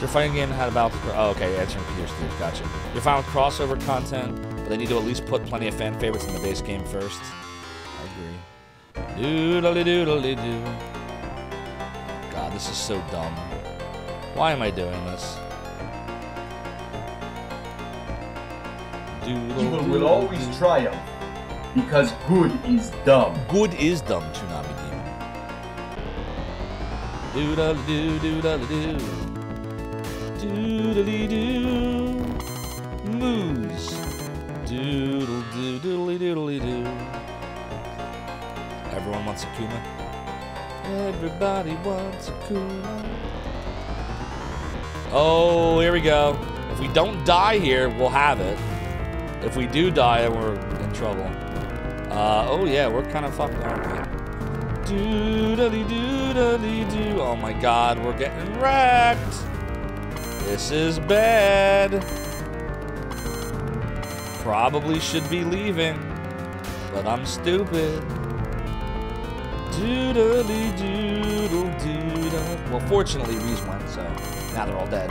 S1: Your fighting game had a battle. Oh, okay. Yeah, answering Peter's Steve. Gotcha. You're fine with crossover content, but they need to at least put plenty of fan favorites in the base game first. I agree. Doodly doodly doo. God, this is so dumb. Why am I doing this?
S15: Evil will always triumph, because good is dumb.
S1: Good is dumb, Tsunami Demon. Doodly doo, doodly doo. Doodly doo. Moose. Doodle doo, doodly doodly doo. Everyone wants a Kuma. Everybody wants a Kuma. Oh, here we go. If we don't die here, we'll have it. If we do die, we're in trouble. Oh yeah, we're kind of fucked, aren't we? Doodly doodly doo. Oh my god, we're getting wrecked. This is bad. Probably should be leaving, but I'm stupid. Doodly doodle doodle. Well, fortunately, Reese went, so now they're all dead.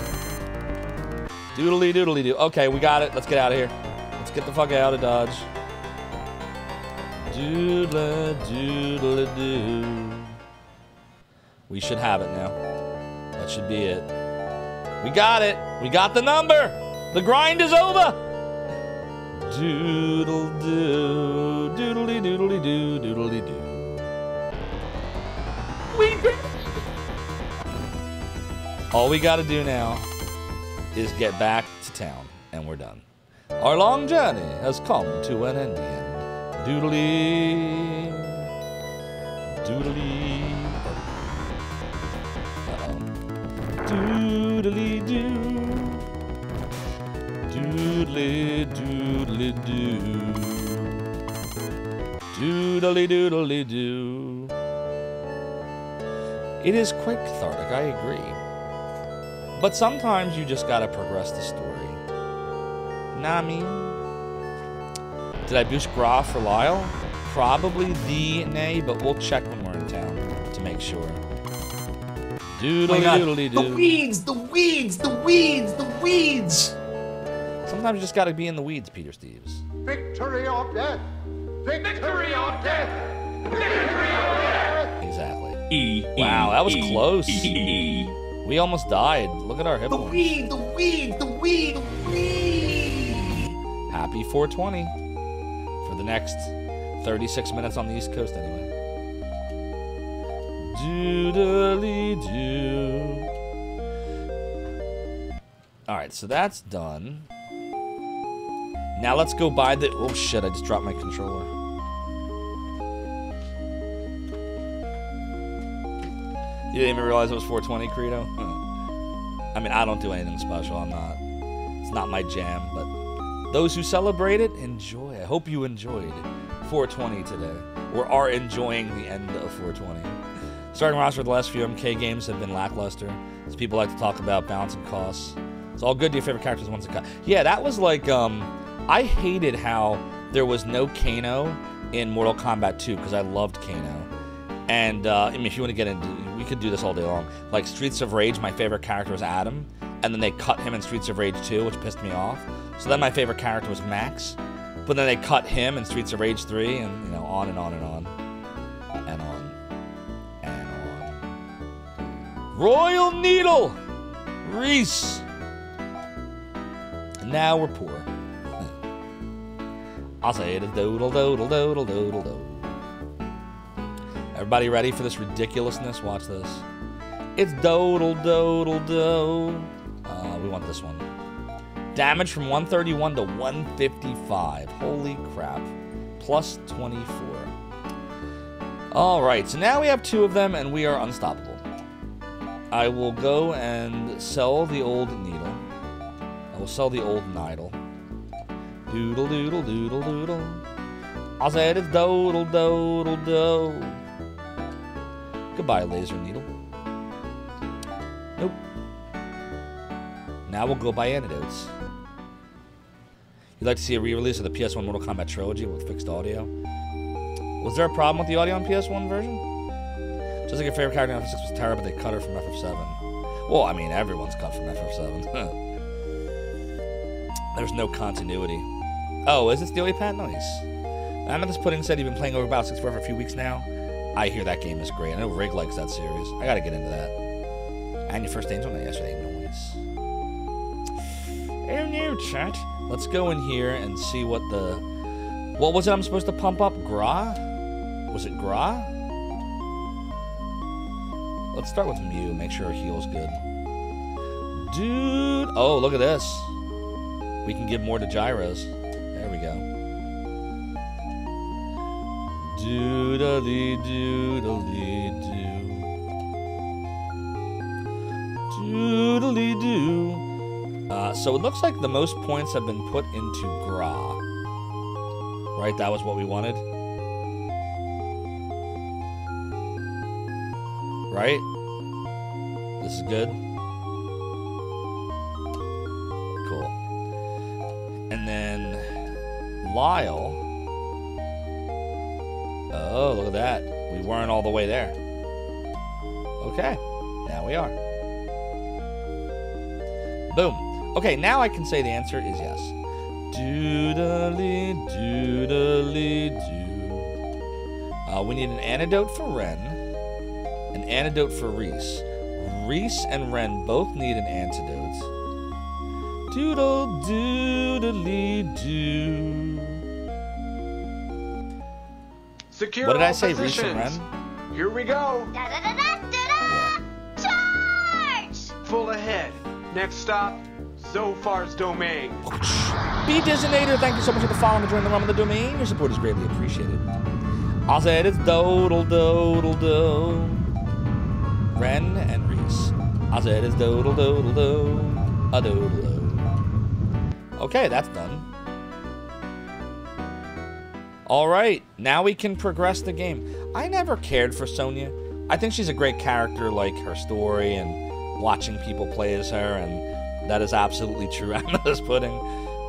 S1: Doodly doodly doo. Okay, we got it. Let's get out of here. Let's get the fuck out of Dodge. Doodly doodly doo. We should have it now. That should be it. We got it. We got the number. The grind is over. Doodle doo. Doodly doodly doo. Doodly doo. We did it. All we got to do now is get back to town, and we're done. Our long journey has come to an ending. Doodly. Doodly. Uh-oh. Doodly doo. Doodly doodly doo. Doodly doodly doo. It is quite cathartic, I agree. But sometimes you just gotta progress the story. Nah, I mean. Did I boost Gra for Lyle? Probably the nay, but we'll check when we're in town to make sure. Doodly doodly doo.
S4: The weeds, the weeds, the weeds, the weeds!
S1: Sometimes you just gotta be in the weeds, Peter Steves.
S6: Victory or death! Victory or death! Victory or death!
S1: Exactly. Wow, that was close. We almost died. Look at our hit points.
S4: The weed, the weed, the weed, the weed!
S1: Happy 420 for the next 36 minutes on the East Coast anyway. Doodly doo. Alright, so that's done. Now let's go buy the... Oh shit, I just dropped my controller. You didn't even realize it was 420, Credo? I mean, I don't do anything special. I'm not... It's not my jam, but... Those who celebrate it, enjoy. I hope you enjoyed 420 today. Or are enjoying the end of 420. Starting roster for the last few MK games have been lackluster, as people like to talk about balancing costs. It's all good to your favorite characters once it cut. Yeah, that was like, I hated how there was no Kano in Mortal Kombat 2, because I loved Kano. And, I mean, if you want to get into... We could do this all day long. Like, Streets of Rage, my favorite character was Adam, and then they cut him in Streets of Rage 2, which pissed me off. So then my favorite character was Max, but then they cut him in Streets of Rage 3, and, you know, on and on and on. And on. And on. Royal Needle! Reese! And now we're poor. I'll say it is doodle doodle doodle doodle doodle. Everybody ready for this ridiculousness? Watch this. It's doodle doodle do. We want this one. Damage from 131 to 155. Holy crap. Plus 24. Alright, so now we have two of them and we are unstoppable. I will go and sell the old needle. I will sell the old Nidal. Doodle doodle doodle doodle. I'll say it is doodle doodle do. Goodbye, laser needle. Nope. Now we'll go by antidotes. You'd like to see a re-release of the PS1 Mortal Kombat trilogy with fixed audio? Was there a problem with the audio on PS1 version? Just like your favorite character in FF6 was Tara, but they cut her from FF7. Well, I mean, everyone's cut from FF7. There's no continuity. Oh, is it Steely Pat? Nice. Amethyst Pudding said you've been playing Over Battle 64 for a few weeks now. I hear that game is great. I know Rig likes that series. I gotta get into that. And your first Angel Night yesterday. Nice. Oh no, chat. Let's go in here and see what the... What was it I'm supposed to pump up? Gra? Was it Gra? Let's start with Mew. Make sure our heal's good. Dude. Oh, look at this. We can give more to Gyros. There we go. Doodly doodly doo. Doodly doo. So it looks like the most points have been put into Gra. Right? That was what we wanted. Right? This is good. Cool. And then Lyle. Oh, look at that. We weren't all the way there. Okay. Now we are. Boom. Okay, now I can say the answer is yes. Doodly doodly doo. We need an antidote for Ren, an antidote for Reese. Reese and Ren both need an antidote. Doodle doodly doo.
S16: Secure
S1: what did I
S16: all
S1: say,
S16: positions.
S1: Reese and Ren?
S16: Here we go.
S1: Yeah.
S16: Charge! Full ahead. Next stop, Zophar's domain.
S1: B Disneynator, thank you so much for the following and joining the realm of the domain. Your support is greatly appreciated. I said it's dodle dodle do. Ren and Reese. I said it's dodle dodle do. A dodle do. Okay, that's done. Alright, now we can progress the game. I never cared for Sonya. I think she's a great character, like her story and watching people play as her, and that is absolutely true. I'm not just pudding.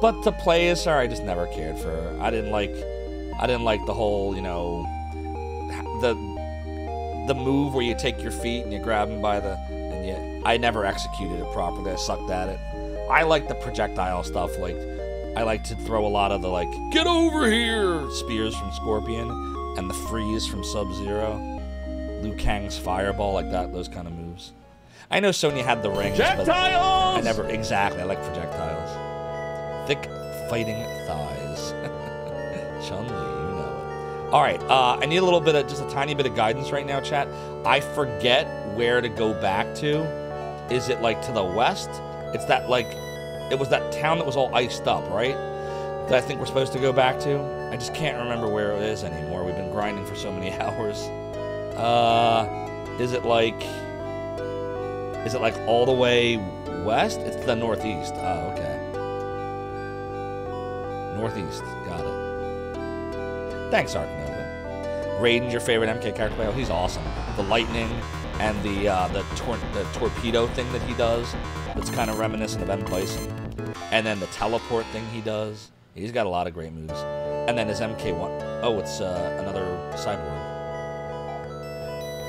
S1: But to play as her, I just never cared for her. I didn't like the whole, you know, the move where you take your feet and you grab them by the, and I never executed it properly. I sucked at it. I like the projectile stuff, like, I like to throw a lot of the, like, get over here spears from Scorpion and the freeze from Sub-Zero. Liu Kang's fireball, like that, those kind of moves. I know Sonya had the rings, but I never, exactly, I like projectiles. Thick fighting thighs. Chun-Li, you know it. Alright, I need a little bit of, just a tiny bit of guidance right now, chat. I forget where to go back to. Is it, like, to the west? It's that, like, it was that town that was all iced up, right? That I think we're supposed to go back to. I just can't remember where it is anymore. We've been grinding for so many hours. Is it like all the way west? It's the northeast. Oh, okay. Northeast. Got it. Thanks, Ark Nova. Raiden's your favorite MK character? Oh, he's awesome. The lightning and the torpedo thing that he does. That's kind of reminiscent of M. Bison. And then the teleport thing he does. He's got a lot of great moves. And then his MK1. Oh, it's another cyborg.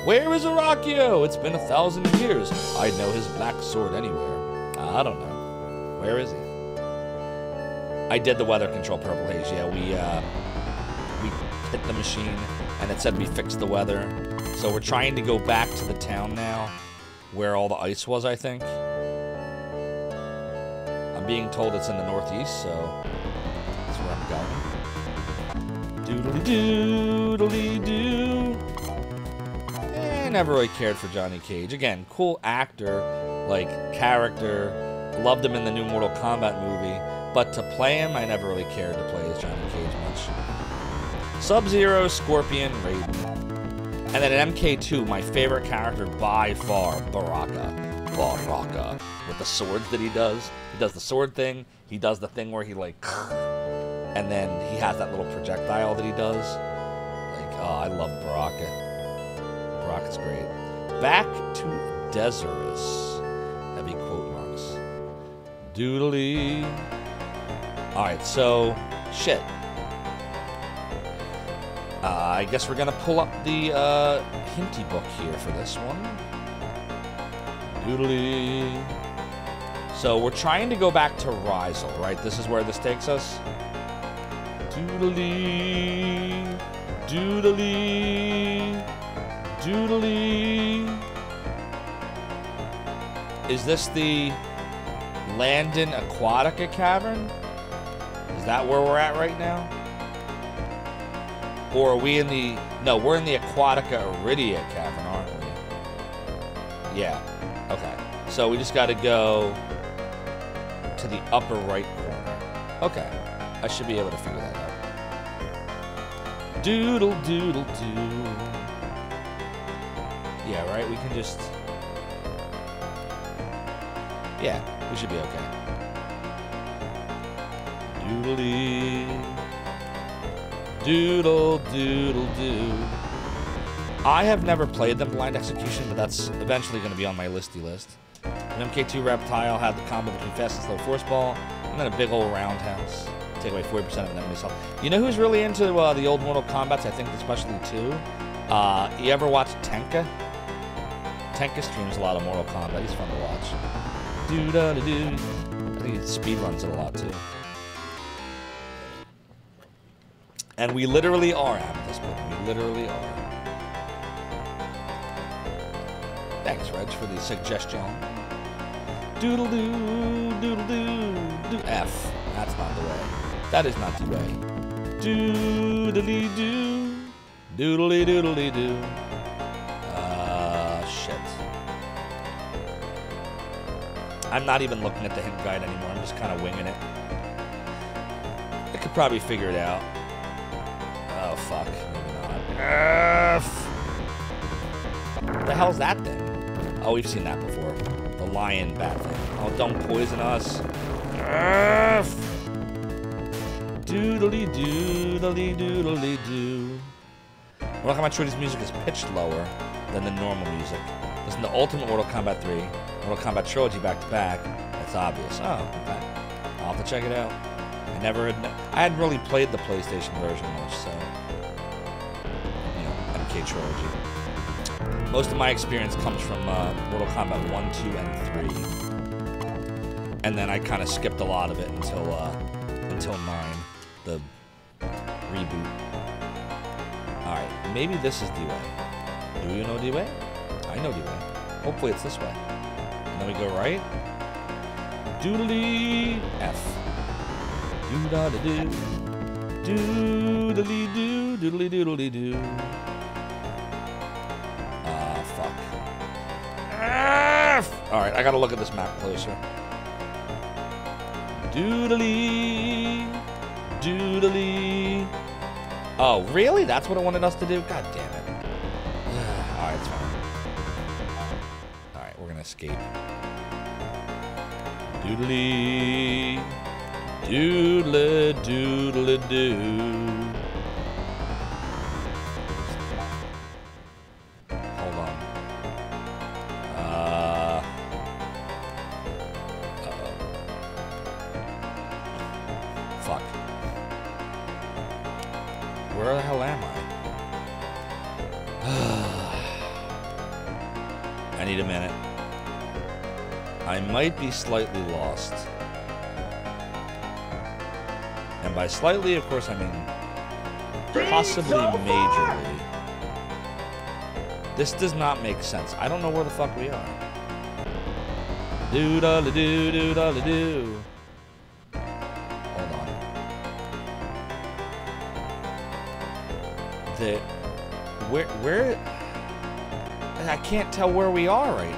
S1: Where is Arachio? It's been 1,000 years. I'd know his black sword anywhere. I don't know. Where is he? I did the weather control purple haze. Yeah, we hit the machine, and it said we fixed the weather. So we're trying to go back to the town now, where all the ice was, I think. I'm being told it's in the northeast, so that's where I'm going. Doodly-doo, I never really cared for Johnny Cage. Again, cool actor, like, character. Loved him in the new Mortal Kombat movie. But to play him, I never really cared to play as Johnny Cage much. Sub-Zero, Scorpion, Raiden. And then in MK2, my favorite character by far, Baraka. Baraka. With the swords that he does. He does the sword thing. He does the thing where he, like, and then he has that little projectile that he does. Like, oh, I love Baraka. Baraka's great. Back to Desirous. Heavy quote marks. Doodly. Alright, so, shit. I guess we're gonna pull up the hinty book here for this one. Doodly. So we're trying to go back to Rizal, right? This is where this takes us. Doodly. Doodly. Doodly. Is this the Landon Aquatica Cavern? Is that where we're at right now? Or are we in the... No, we're in the Aquatica Iridia Cavern, aren't we? Yeah. Okay. So we just got to go to the upper right corner. Okay. I should be able to figure that out. Doodle, doodle, doo. Yeah, right? We can just... Yeah, we should be okay. Doodly. Doodle, doodle, doo. I have never played them Blind Execution, but that's eventually going to be on my listy list. An MK2 Reptile had the combo between fast and slow force ball, and then a big old roundhouse. Take away 40% of an enemy's health. You know who's really into the old Mortal Kombats? I think especially 2. You ever watch Tenka? Tenka streams a lot of Mortal Kombat. He's fun to watch. Doo-da-da-doo. I think He speed runs it a lot too. And we literally are at this point. We literally are. Thanks, Reg, for the suggestion. Doodle doo, doodle doo, do F. That's not the way. That is not the way. Doodly doo, doodly doodly doo. Shit. I'm not even looking at the hint guide anymore. I'm just kind of winging it. I could probably figure it out. Oh, fuck. Maybe not. F. What the hell's that thing? Oh, we've seen that before. The lion bat thing. Oh, don't poison us. F. Doodly doodly doodly doo. Mortal Kombat Trilogy's music is pitched lower than the normal music. Listen to Ultimate Mortal Kombat 3, Mortal Kombat Trilogy back to back. It's obvious. Oh, okay. I'll have to check it out. I hadn't really played the PlayStation version much, so MK Trilogy. Most of my experience comes from Mortal Kombat 1, 2, and 3, and then I kind of skipped a lot of it until 9, the reboot. All right, maybe this is the way. Do you know the way? I know the way. Hopefully it's this way. And then we go right. Doodly F. Doo-da-da-doo. Doodly-doo. Doodly-doodly-doo. Fuck. F. All right, I gotta look at this map closer. Doodly. Doodly. Oh, really? That's what it wanted us to do? God damn it. Alright, it's fine. Alright, we're gonna escape. Doodly. Doodly doodly doo. Hold on. Fuck. Where the hell am I? I need a minute. I might be slightly lost. And by slightly, of course, I mean possibly majorly. This does not make sense. I don't know where the fuck we are. Doo-da-da-doo, doo-da-da-doo. Hold on. Where I can't tell where we are right now.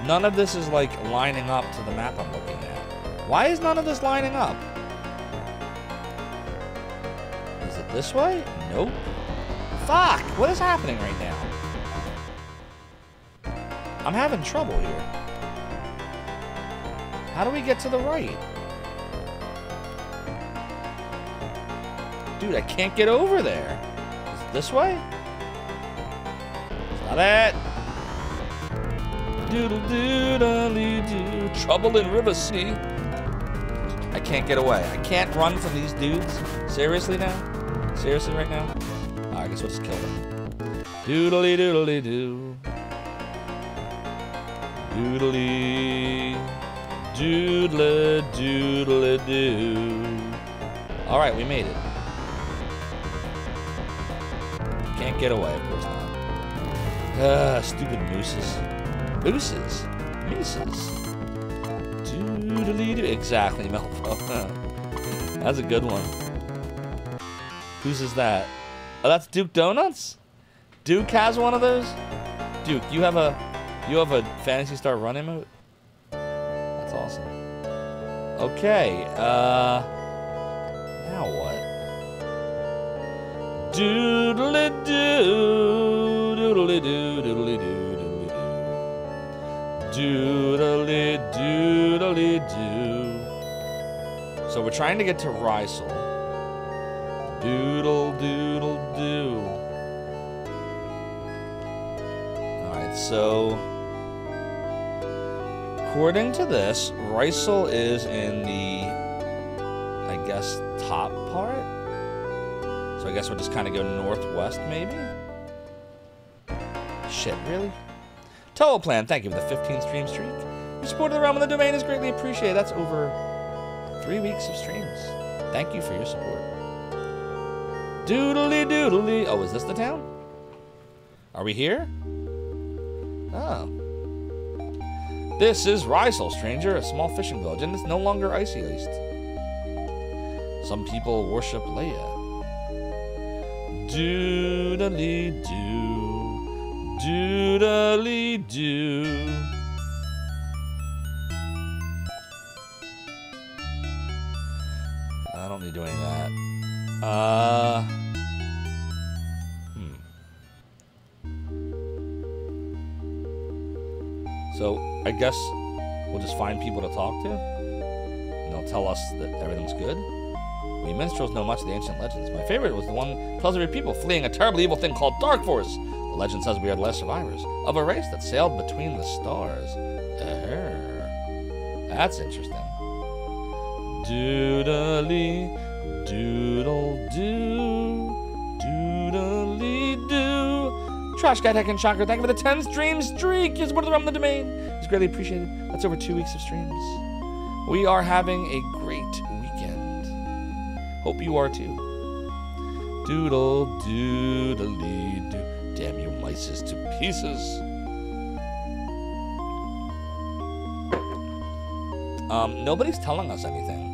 S1: None of this is like lining up to the map I'm looking at. Why is none of this lining up? Is it this way? Nope. Fuck! What is happening right now? I'm having trouble here. How do we get to the right? Dude, I can't get over there. Is it this way? Is that it? Doodle doodly doo. Trouble in River Sea. I can't get away. I can't run from these dudes. Seriously now? Seriously right now? Oh, I guess we'll just kill them. Doodly doodly doo. Doodly. Doodly doodly doo. Alright, we made it. Can't get away, of course not. Stupid mooses. Mooses? Mooses. Doodly doo. Exactly, Melpo. That's a good one. Whose is that? Oh, that's Duke Donuts? Duke has one of those? Duke, you have a Phantasy Star Run emote? That's awesome. Okay, now what? Doodly doo, doodly doo, doodly doo, doodly doo. Doodly doodly doo. So we're trying to get to Rysel. Doodle doodle doo. Alright, so according to this, Rysel is in the, I guess, top part. So I guess we'll just kind of go northwest, maybe? Shit, really? Total Plan, thank you for the 15 stream streak. Your support of the Realm and the Domain is greatly appreciated. That's over 3 weeks of streams. Thank you for your support. Doodly doodly. Oh, is this the town? Are we here? Oh. This is Rysel, stranger, a small fishing village, and it's no longer icy iced. Some people worship Leia. Doodly doo. Doodly doo. I don't need to do any of that. So, I guess we'll just find people to talk to, and they'll tell us that everything's good. We minstrels know much of the ancient legends. My favorite was the one that tells of your people fleeing a terrible evil thing called Dark Force. The legend says we are the last survivors of a race that sailed between the stars. That's interesting. Doodly, doodle doo, doodly doo. Trash Guy Tech and Shocker, thank you for the 10 stream streak. Your support of the Realm of the Domain is greatly appreciated. That's over 2 weeks of streams. We are having a great weekend. Hope you are too. Doodle doodly doo. Damn you mices to pieces. Nobody's telling us anything.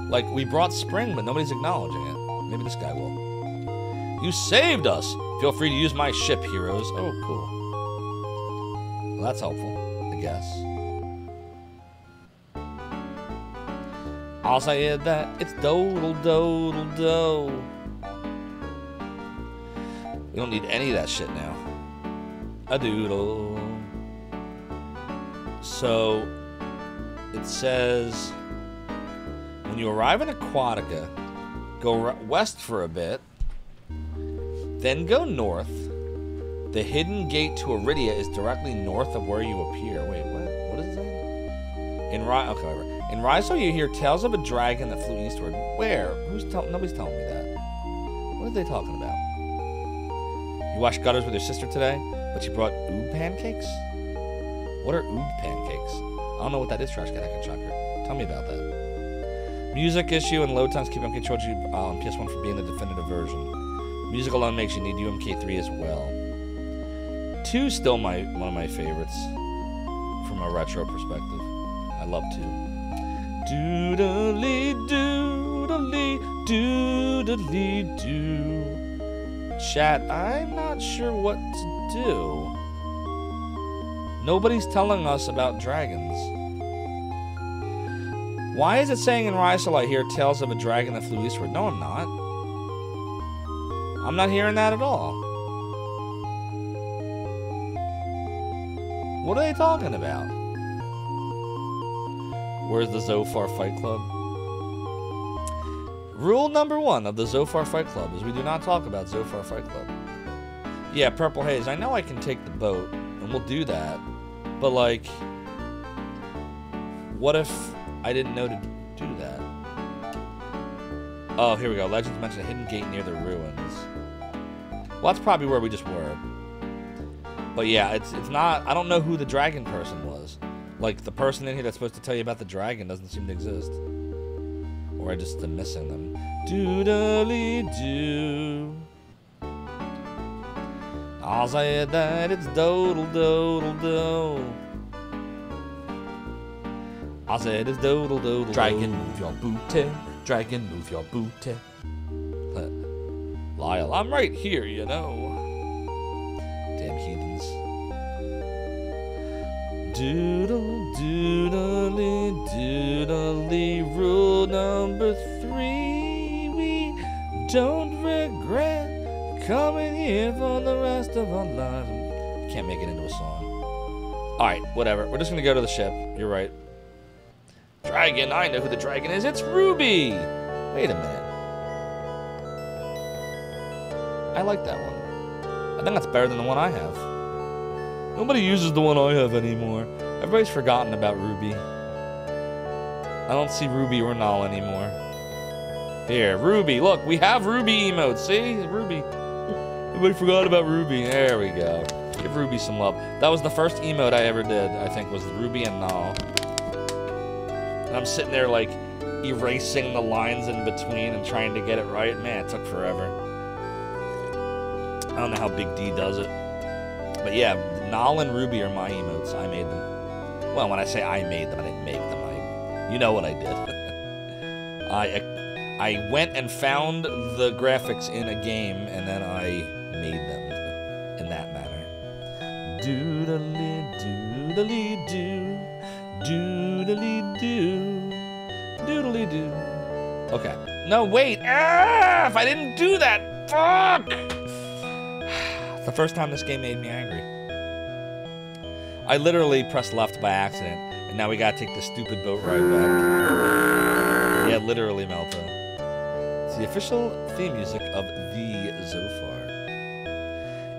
S1: Like, we brought spring, but nobody's acknowledging it. Maybe this guy will. You saved us! Feel free to use my ship, heroes. Oh, cool. Well, that's helpful, I guess. I'll say that it's dodle, dodle, do. We don't need any of that shit now. A doodle. So, it says, when you arrive in Aquatica, go west for a bit, then go north. The hidden gate to Iridia is directly north of where you appear. Wait, what? What is that? In Rysel, you hear tales of a dragon that flew eastward. Where? Nobody's telling me that. What are they talking about? You washed gutters with your sister today, but you brought oob pancakes? What are oob pancakes? I don't know what that is, Trash Guy Tech and Shocker. Tell me about that. Music issue and load times keep UMK on PS1 for being the definitive version. Music alone makes you need UMK3 as well. 2 still one of my favorites from a retro perspective. I love 2. Doodly doodly doodly doo. Chat, I'm not sure what to do. Nobody's telling us about dragons. Why is it saying in Rysel I hear tales of a dragon that flew eastward? No, I'm not. I'm not hearing that at all. What are they talking about? Where's the Zophar Fight Club? Rule number 1 of the Zophar Fight Club is we do not talk about Zophar Fight Club. Yeah, Purple Haze, I know I can take the boat, and we'll do that. But, like, what if I didn't know to do that? Oh, here we go. Legends mention a hidden gate near the ruins. Well, that's probably where we just were. But yeah, it's not... I don't know who the dragon person was. Like, the person in here that's supposed to tell you about the dragon doesn't seem to exist. Or I just am missing them. Doodly doo. I'll say that it's dodle dodle do. I said it's dodle dodle. Dragon, move your booty. Dragon, move your booty. Lyle, I'm right here, you know. Damn heathens. Doodle doodly doodly. Rule number 3: we don't regret coming here for the rest of our lives. Can't make it into a song. Alright, whatever. We're just gonna go to the ship. You're right. Dragon, I know who the dragon is. It's Ruby! Wait a minute. I like that one. I think that's better than the one I have. Nobody uses the one I have anymore. Everybody's forgotten about Ruby. I don't see Ruby or Null anymore. Here, Ruby. Look, we have Ruby emotes. See? Ruby. Everybody forgot about Ruby. There we go. Give Ruby some love. That was the first emote I ever did, I think, was Ruby and Null. And I'm sitting there, like, erasing the lines in between and trying to get it right. Man, it took forever. I don't know how Big D does it. But yeah, Null and Ruby are my emotes. I made them. Well, when I say I made them, I didn't make them. You know what I did. I went and found the graphics in a game, and then I made them in that manner. Doodly doodly doo, doodly doo, doodly doo. Okay. No, wait. Ah! If I didn't do that, fuck! It's the first time this game made me angry. I literally pressed left by accident, and now we gotta take the stupid boat ride back. Yeah, literally, Melto. It's the official theme music of the Zophar.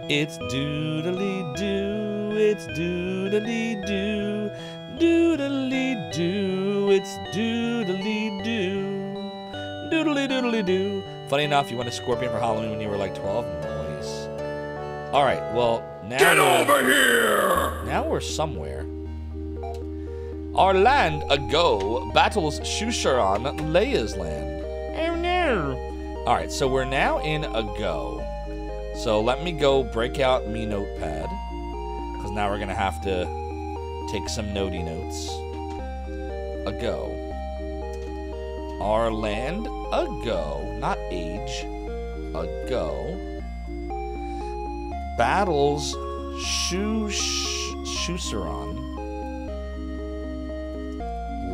S1: It's doodly doo, it's doodly doo, doodly doo, it's doodly doo, doodly doodly doo. Funny enough, you went to Scorpion for Halloween when you were like 12. Nice. All right, well now. Get over here! Now we're somewhere. Our land ago battles Shusharan, Leia's land. Oh no! All right, so we're now in ago. So let me go break out me notepad, because now we're gonna have to take some notey notes. Ago. Our land ago, not age. Ago. Battles Shusharan,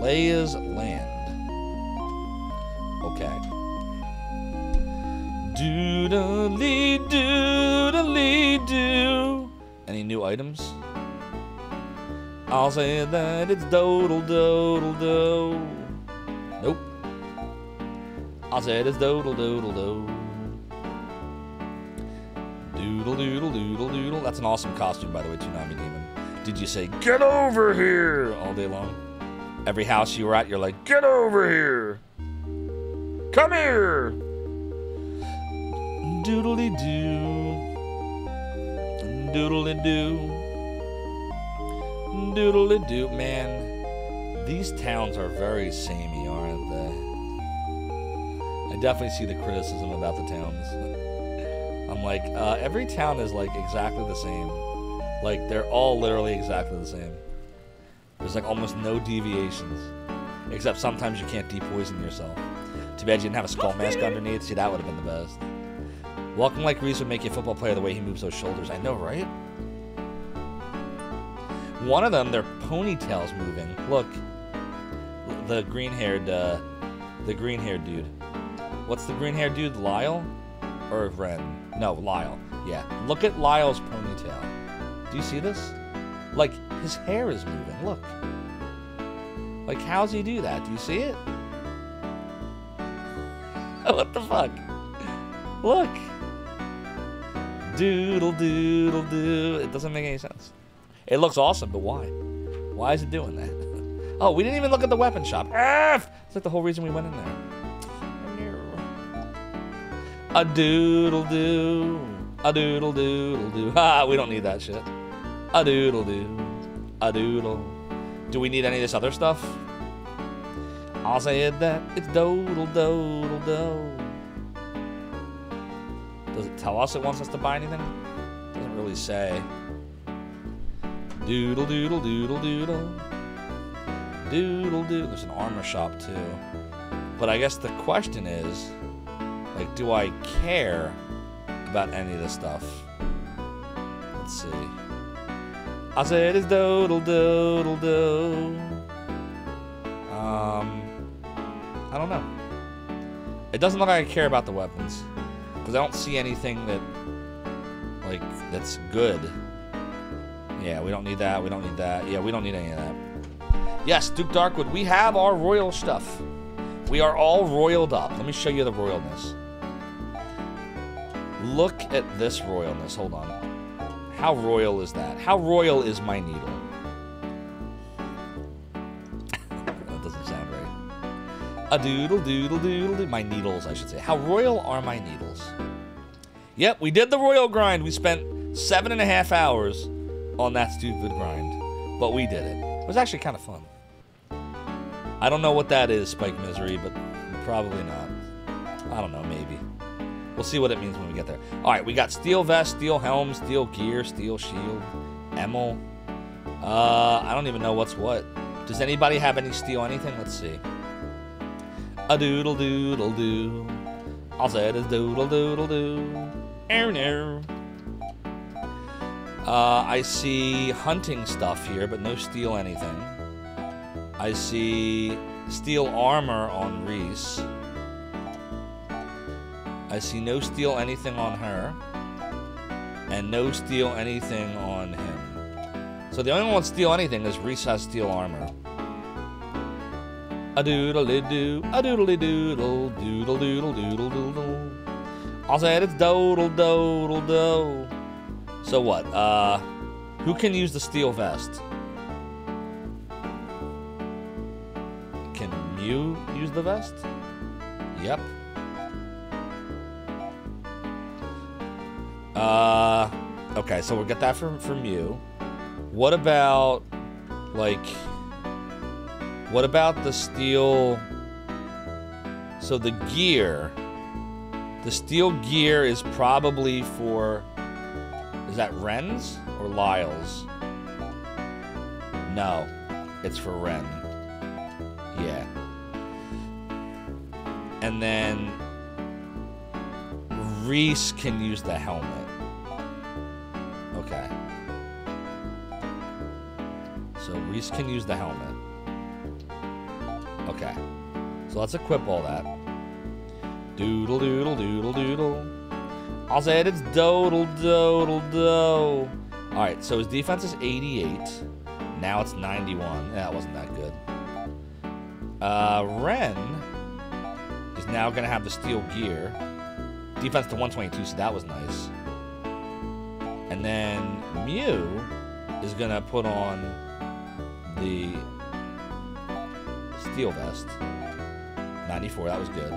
S1: Leia's land. Okay. Doodly doodly doo. Any new items? I'll say that it's dodle dodle do. Nope. I'll say it's dodle dodle do. Doodle doodle doodle doodle. That's an awesome costume, by the way, Tsunami Demon. Did you say, get over here, all day long? Every house you were at, you're like, get over here! Come here! Doodly doo. Doodly doo. Doodly doo. Man, these towns are very samey, aren't they? I definitely see the criticism about the towns. I'm like, every town is like exactly the same. Like, they're all literally exactly the same. There's like almost no deviations. Except sometimes you can't depoison yourself. Too bad you didn't have a skull mask underneath. See, that would have been the best. Walking like Reese would make you a football player the way he moves those shoulders. I know, right? One of them, their ponytail's moving. Look. The green-haired dude. What's the green-haired dude? Lyle? Or Ren? No, Lyle. Yeah. Look at Lyle's ponytail. Do you see this? Like, his hair is moving. Look. Like, how's he do that? Do you see it? What the fuck? Look. Doodle doodle doo. It doesn't make any sense. It looks awesome, but why? Why is it doing that? Oh, we didn't even look at the weapon shop. F! It's like the whole reason we went in there. A doodle doo. A doodle doodle doo. Ha! We don't need that shit. A doodle doo. A doodle. Do we need any of this other stuff? I'll say it that it's dodle dodle do. Does it tell us it wants us to buy anything? Doesn't really say. Doodle doodle doodle doodle. Doodle doodle. There's an armor shop too. But I guess the question is, like, do I care about any of this stuff? Let's see. I said it's dodle dodle do. I don't know. It doesn't look like I care about the weapons, because I don't see anything that, like, that's good. Yeah, we don't need that. We don't need that. Yeah, we don't need any of that. Yes, Duke Darkwood, we have our royal stuff. We are all royaled up. Let me show you the royalness. Look at this royalness. Hold on. How royal is that? How royal is my needle? That doesn't sound right. A doodle doodle doodle doodle. My needles, I should say. How royal are my needles? Yep, we did the royal grind. We spent 7.5 hours on that stupid grind. But we did it. It was actually kind of fun. I don't know what that is, Spike Misery, but probably not. I don't know, maybe. We'll see what it means when we get there. Alright, we got steel vest, steel helm, steel gear, steel shield, Emil. I don't even know what's what. Does anybody have any steel anything? Let's see. A doodle doodle doo. All said is doodle doodle doo. No. I see hunting stuff here, but no steel anything. I see steel armor on Reese. I see no steel anything on her. And no steel anything on him. So the only one with steel anything is Reese has steel armor. A doodle-doo, a doodle-doodle, doodle-doodle, doodle-doodle. I'll say it's doodle-doodle-do. So what? Who can use the steel vest? Can Mew use the vest? Yep. Okay, so we'll get that from Mew. What about, like, what about the steel? So the gear, the steel gear is probably for, is that Ren's or Lyle's? No, it's for Ren. Yeah. And then Reese can use the helmet. Okay. So Reese can use the helmet. Okay. So let's equip all that. Doodle doodle doodle doodle. I'll say it's doodle doodle do. Alright, so his defense is 88. Now it's 91. That wasn't that good. Ren is now gonna have the steel gear. Defense to 122, so that was nice. And then Mew is gonna put on the steel vest. 94, that was good.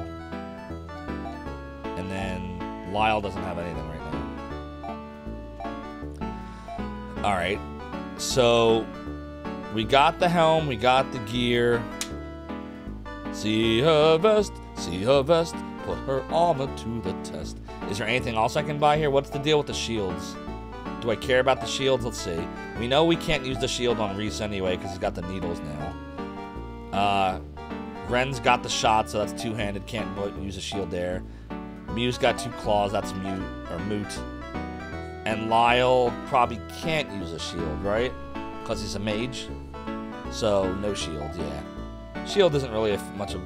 S1: And then Lyle doesn't have anything right now. Alright, so we got the helm, we got the gear. See her vest, put her armor to the test. Is there anything else I can buy here? What's the deal with the shields? Do I care about the shields? Let's see. We know we can't use the shield on Reese anyway because he's got the needles now. Ren's got the shot, so that's two-handed. Can't use a shield there. Mew's got 2 claws. That's Moot. And Lyle probably can't use a shield, right? Because he's a mage. So no shield, yeah. Shield isn't really much of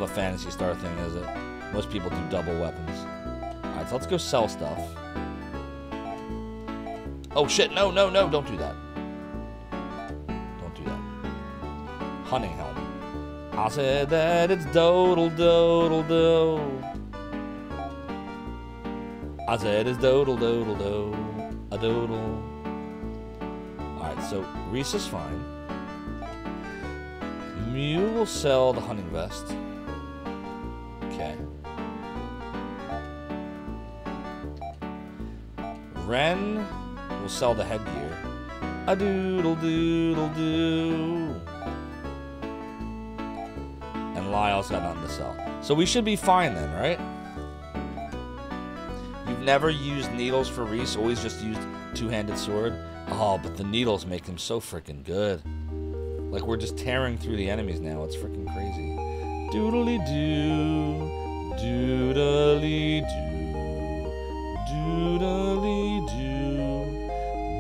S1: a Phantasy Star thing, is it? Most people do double weapons. Alright, so let's go sell stuff. Oh shit, no, don't do that. Don't do that. Hunting helm. I said that it's doodle doodle do. I said it's doodle doodle do. A doodle. Alright, so Reese is fine. Mew will sell the hunting vest. Okay. Ren will sell the headgear. A doodle doodle do. And Lyle's got nothing to sell. So we should be fine then, right? You've never used needles for Reese, always just used two-handed sword. Oh, but the needles make him so freaking good. Like, we're just tearing through the enemies now. It's freaking crazy. Doodly-doo. Doodly-doo. Doodly-doo.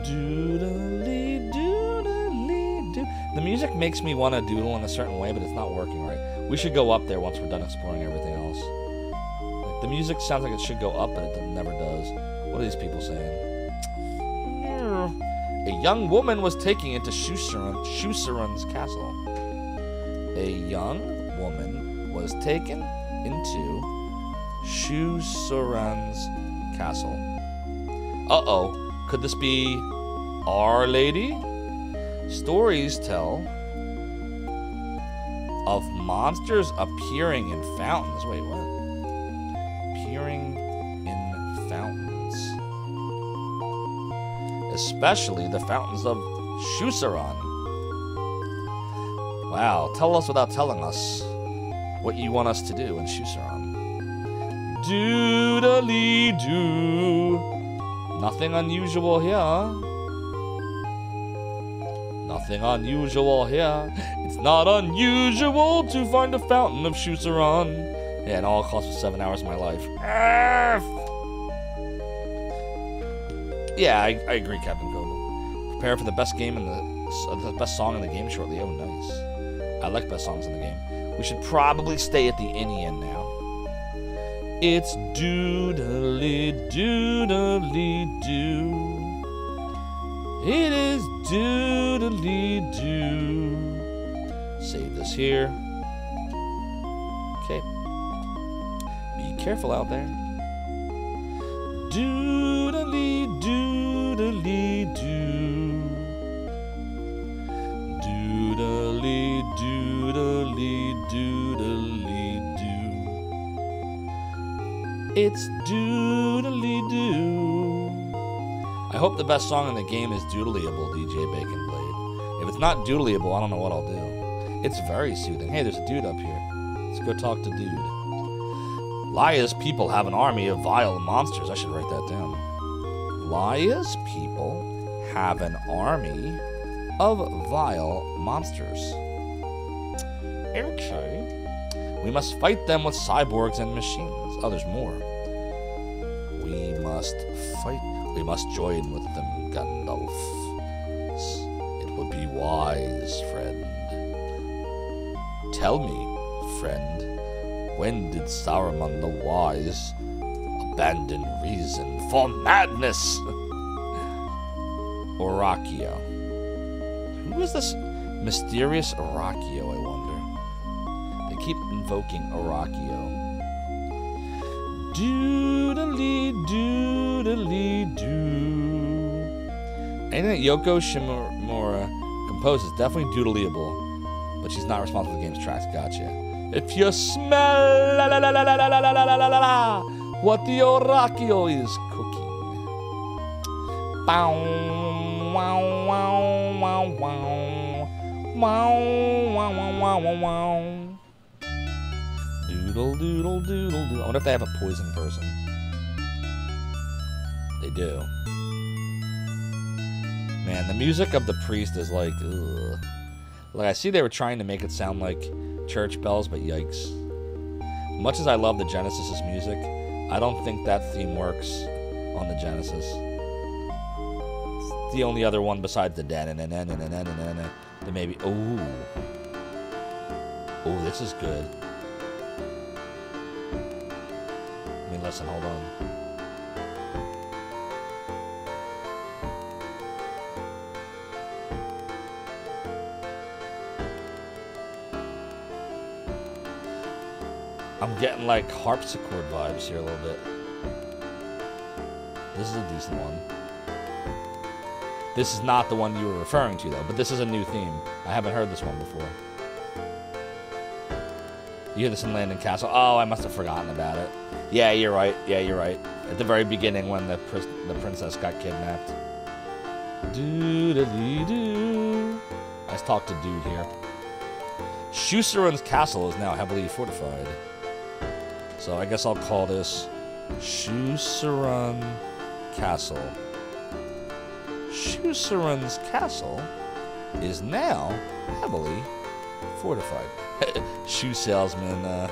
S1: Doodly-doodly-doo. The music makes me want to doodle in a certain way, but it's not working right. We should go up there once we're done exploring everything else. Like, the music sounds like it should go up, but it never does. What are these people saying? A young woman was taken into Shusaran's castle. A young woman was taken into Shusaran's castle. Uh-oh. Could this be Our Lady? Stories tell of monsters appearing in fountains. Wait, what? Appearing in fountains. especially the fountains of Shusaran. Wow, tell us without telling us what you want us to do in Shusaran. Doodly-doo. Nothing unusual here. Nothing unusual here. It's not unusual to find a fountain of Shusaran. Yeah, and all it cost was 7 hours of my life. Yeah, I agree, Captain Goble. Prepare for the best game in the best song in the game shortly. Oh, nice. I like best songs in the game. We should probably stay at the Indian now. It's doodly doodly doo. It is doodly doo. Save this here. Okay. Be careful out there. Doodly doodly doo. Doodly doodly doodly doo. It's doodly doo. I hope the best song in the game is doodlyable, DJ Bacon Blade. If it's not doodlyable, I don't know what I'll do. It's very soothing. Hey, there's a dude up here. Let's go talk to dude. Laya's people have an army of vile monsters. I should write that down. Laya's people have an army of vile monsters. Okay. We must fight them with cyborgs and machines. Oh, there's more. We must fight. We must join with them, Gandalf. It would be wise, friend. Tell me, friend, when did Saruman the Wise abandon reason for madness? Orakio. Who is this mysterious Orakio, I wonder? They keep invoking Orakio. Doodly doodly doo. Anything that Yoko Shimomura composed is definitely doodlyable, but she's not responsible for the game's tracks. Gotcha. If you smell la la la la la la la la la la la what the Orakio is cooking. Bow wow wow wow wow wow wow wow wow wow. Doodle doodle doodle doodle. I wonder if they have a poison person. They do. Man, the music of the priest is like, ugh. Like, I see they were trying to make it sound like church bells, but yikes. Much as I love the Genesis's music, I don't think that theme works on the Genesis. It's the only other one besides the da-na-na-na-na-na-na-na-na. The maybe, ooh. Ooh, this is good. Let me listen, hold on. I'm getting like harpsichord vibes here a little bit. This is a decent one. This is not the one you were referring to though, but this is a new theme. I haven't heard this one before. You hear this in Landon Castle? Oh, I must have forgotten about it. Yeah, you're right. Yeah, you're right. At the very beginning when the princess got kidnapped. Doo-da-dee-doo. Let's talk to dude here. Shusaran's castle is now heavily fortified. So I guess I'll call this Shusaran Castle. Shusaran's castle is now heavily fortified. Shoe salesman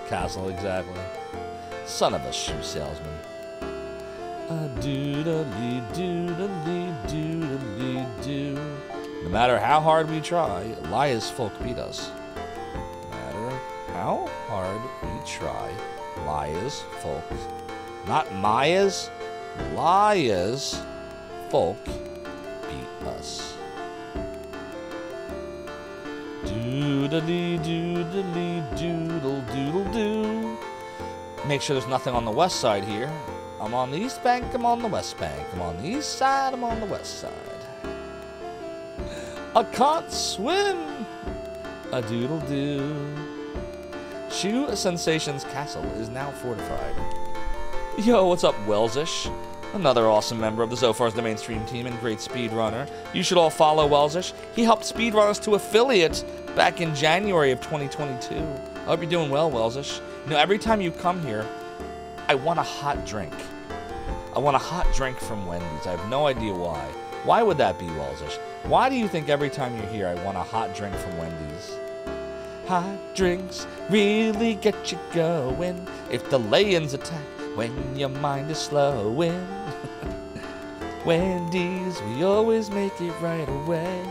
S1: castle, exactly. Son of a shoe salesman. Doodly doodly doodly doo. No matter how hard we try, Laya's folk beat us. No matter how hard we try, Laya's folk. Not Maya's, Laya's folk beat us. Doodly doodly doodle doodle doo. Make sure there's nothing on the west side here. I'm on the east bank, I'm on the west bank. I'm on the east side, I'm on the west side. I can't swim. A doodle doo. Shoe Sensation's castle is now fortified. Yo, what's up, Welsish? another awesome member of the Zophar's Domain stream team and great speedrunner. You should all follow Welzish. He helped speedrun us to affiliate back in January of 2022. I hope you're doing well, Welzish. You know, every time you come here, I want a hot drink. I want a hot drink from Wendy's. I have no idea why. Why would that be, Welzish? Why do you think every time you're here, I want a hot drink from Wendy's? Hot drinks really get you going if the lay-ins attack when your mind is slowing. Wendy's, we always make it right away.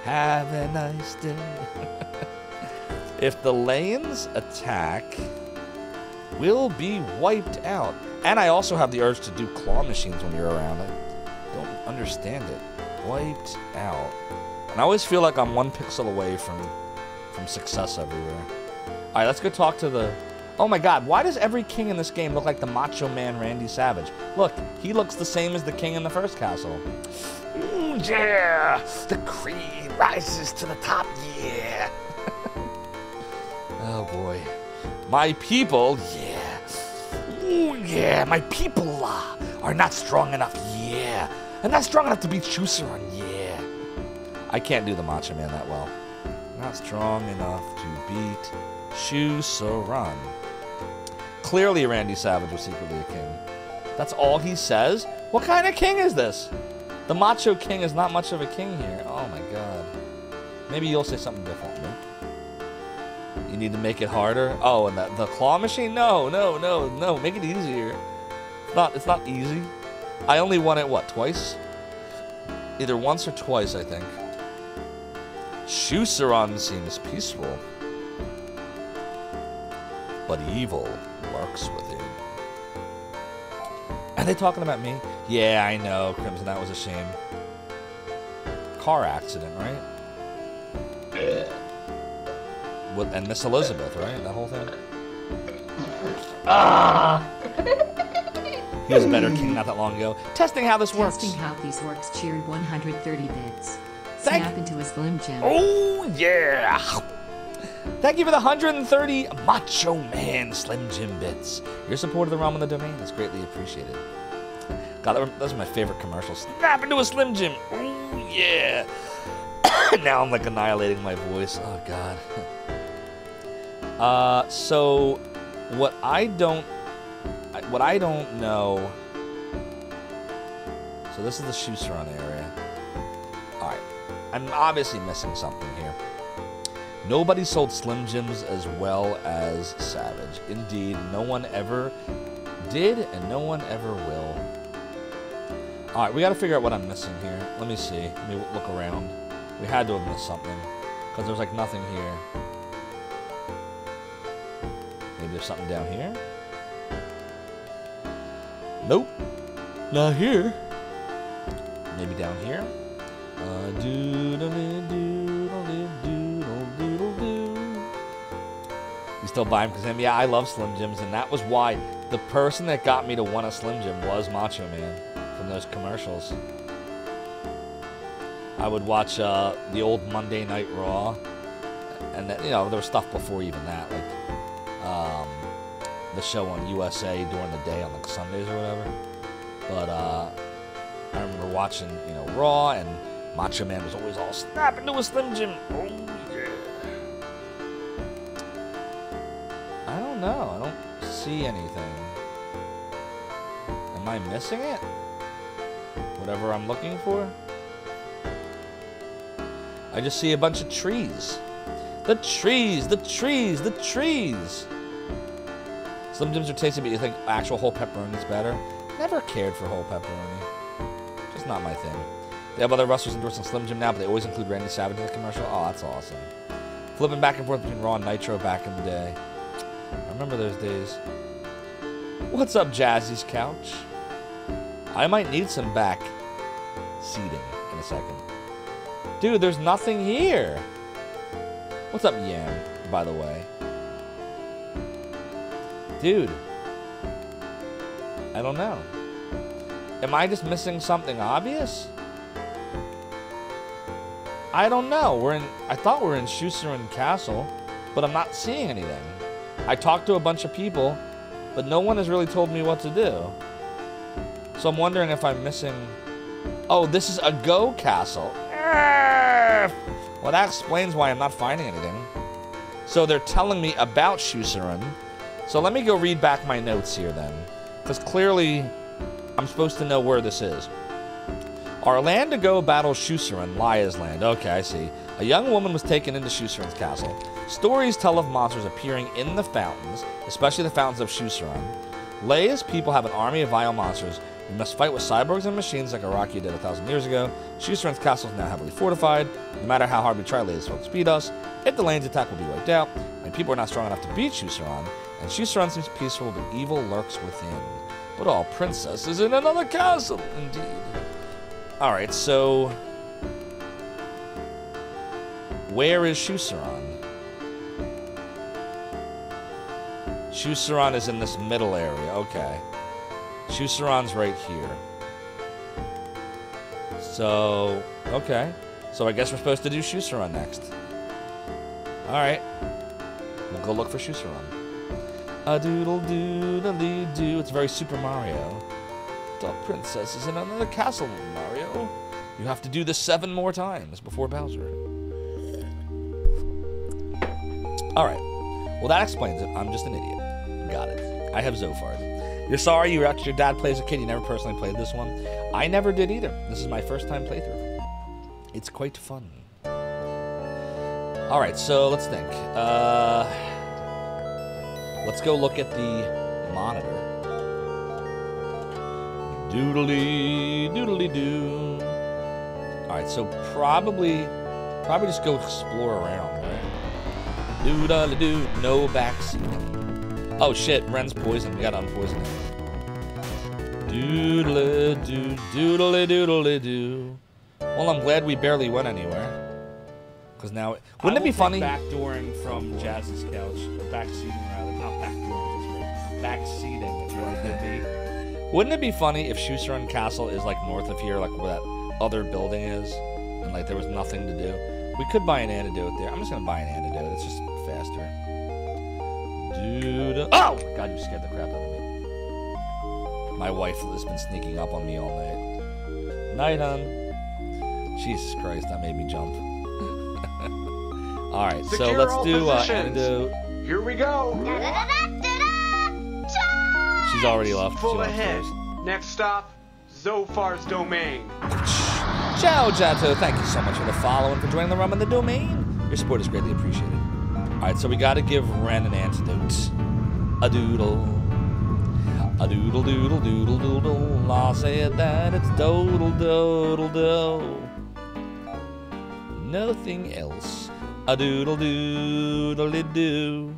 S1: Have a nice day. If the lay-ins attack, we'll be wiped out. And I also have the urge to do claw machines when you're around. I don't understand it. Wiped out. And I always feel like I'm one pixel away from success everywhere. Alright, let's go talk to the... Oh my god, why does every king in this game look like the Macho Man Randy Savage? Look, he looks the same as the king in the first castle.
S4: Yeah! The cream rises to the top, yeah!
S1: Oh boy. My people, yeah.
S4: Ooh, yeah, my people are not strong enough, yeah. And not strong enough to beat Chuseron, yeah.
S1: I can't do the Macho Man that well. Not strong enough to beat Chuseron. Clearly Randy Savage was secretly a king. That's all he says? What kind of king is this? The Macho King is not much of a king here. Oh my god. Maybe you'll say something different. Nope. You need to make it harder? Oh, and the claw machine? No. Make it easier. It's not easy. I only won it, what, twice? Either once or twice, I think. Chuseron seems peaceful, but evil lurks within. Are they talking about me? Yeah, I know, Crimson, that was a shame. Car accident, right? And Miss Elizabeth, right? That whole thing? He was a better king not that long ago. Testing how this works.
S2: Testing how these works cheered 130 bits. Snap into a Slim Jim.
S1: Oh, yeah! Thank you for the 130 Macho Man Slim Jim bits. Your support of the realm and the domain is greatly appreciated. God, those are my favorite commercials. Snap into a Slim Jim. Oh, yeah! Now I'm like annihilating my voice. Oh, God. So what I don't know. So this is the Chuseron area. All right, I'm obviously missing something here. Nobody sold Slim Jims as well as Savage. Indeed, no one ever did, and no one ever will. All right, we got to figure out what I'm missing here. Let me see. Let me look around. We had to have missed something because there's like nothing here. Maybe there's something down here. Nope, not here. Maybe down here. You still buy them because yeah, I love Slim Jims, and that was why the person that got me to want a Slim Jim was Macho Man from those commercials. I would watch the old Monday Night Raw, and then, you know, there was stuff before even that, like the show on USA during the day on like Sundays or whatever. But I remember watching, you know, Raw, and Macho Man was always all snap into a Slim Jim. Oh yeah. I don't know. I don't see anything. Am I missing it? Whatever I'm looking for? I just see a bunch of trees. The trees, the trees, the trees. Slim Jims are tasty, but you think actual whole pepperoni is better? Never cared for whole pepperoni. Just not my thing. They have other wrestlers endorsing Slim Jim now, but they always include Randy Savage in the commercial. Oh, that's awesome. Flipping back and forth between Raw and Nitro back in the day. I remember those days. What's up, Jazzy's Couch? I might need some back seating in a second. Dude, there's nothing here. What's up, Yam, by the way? Dude. I don't know. Am I just missing something obvious? I don't know. I thought we were in Chuseron Castle, but I'm not seeing anything. I talked to a bunch of people, but no one has really told me what to do. So I'm wondering if I'm missing... Oh, this is a Go Castle. Well, that explains why I'm not finding anything. So they're telling me about Shusaran. So let me go read back my notes here then. Because clearly, I'm supposed to know where this is. Our land to go battle Shusaran, Laya's land. Okay, I see. A young woman was taken into Shusaran's castle. Stories tell of monsters appearing in the fountains, especially the fountains of Shusaran. Laya's people have an army of vile monsters. We must fight with cyborgs and machines like Araki did 1,000 years ago. Shusaran's castle is now heavily fortified. No matter how hard we try, Laya's won't speed us. If the lane's attack will be wiped out, and people are not strong enough to beat Shusaran, and Shusaran seems peaceful, but evil lurks within. But all princess is in another castle, indeed. Alright, so... where is Shusaran? Shusaran is in this middle area, okay. Shusaran's right here. So, okay. So I guess we're supposed to do Shusaran next. Alright. We'll go look for Shusaran. A doodle doodly doo. It's very Super Mario. The princess is in another castle, Mario. You have to do this 7 more times before Bowser. Alright. Well, that explains it. I'm just an idiot. Got it. I have Zophar. You're sorry your dad plays a kid. You never personally played this one. I never did either. This is my first time playthrough. It's quite fun. Alright, so let's think. Let's go look at the monitor. Doodly, doodly doo. Alright, so probably just go explore around, right? Doodly doo, no backseating. Oh shit, Ren's poisoned. We gotta unpoison him. Doodly doo, doodly doodly doo. Well, I'm glad we barely went anywhere. Because now, wouldn't it be funny?
S17: Backdooring from Jazz's couch, or backseating rather, not backdooring, just backseating. If you want to be.
S1: Wouldn't it be funny if Shusaran Castle is like north of here, like where that other building is, and like there was nothing to do? We could buy an antidote there. I'm just gonna buy an antidote. It's just faster. Dude, oh my God, you scared the crap out of me. My wife has been sneaking up on me all night. Night, hon. Jesus Christ, that made me jump. All right, so let's do antidote.
S16: Here we go.
S1: She's already left.
S16: Full ahead. Next stop, Zophar's domain.
S1: Ciao, Jato. Thank you so much for the follow and for joining the Rum in the Domain. Your support is greatly appreciated. All right, so we got to give Ren an antidote. A doodle. A doodle doodle doodle doodle. I'll say it that it's doodle doodle do. Nothing else. A doodle doodle doo.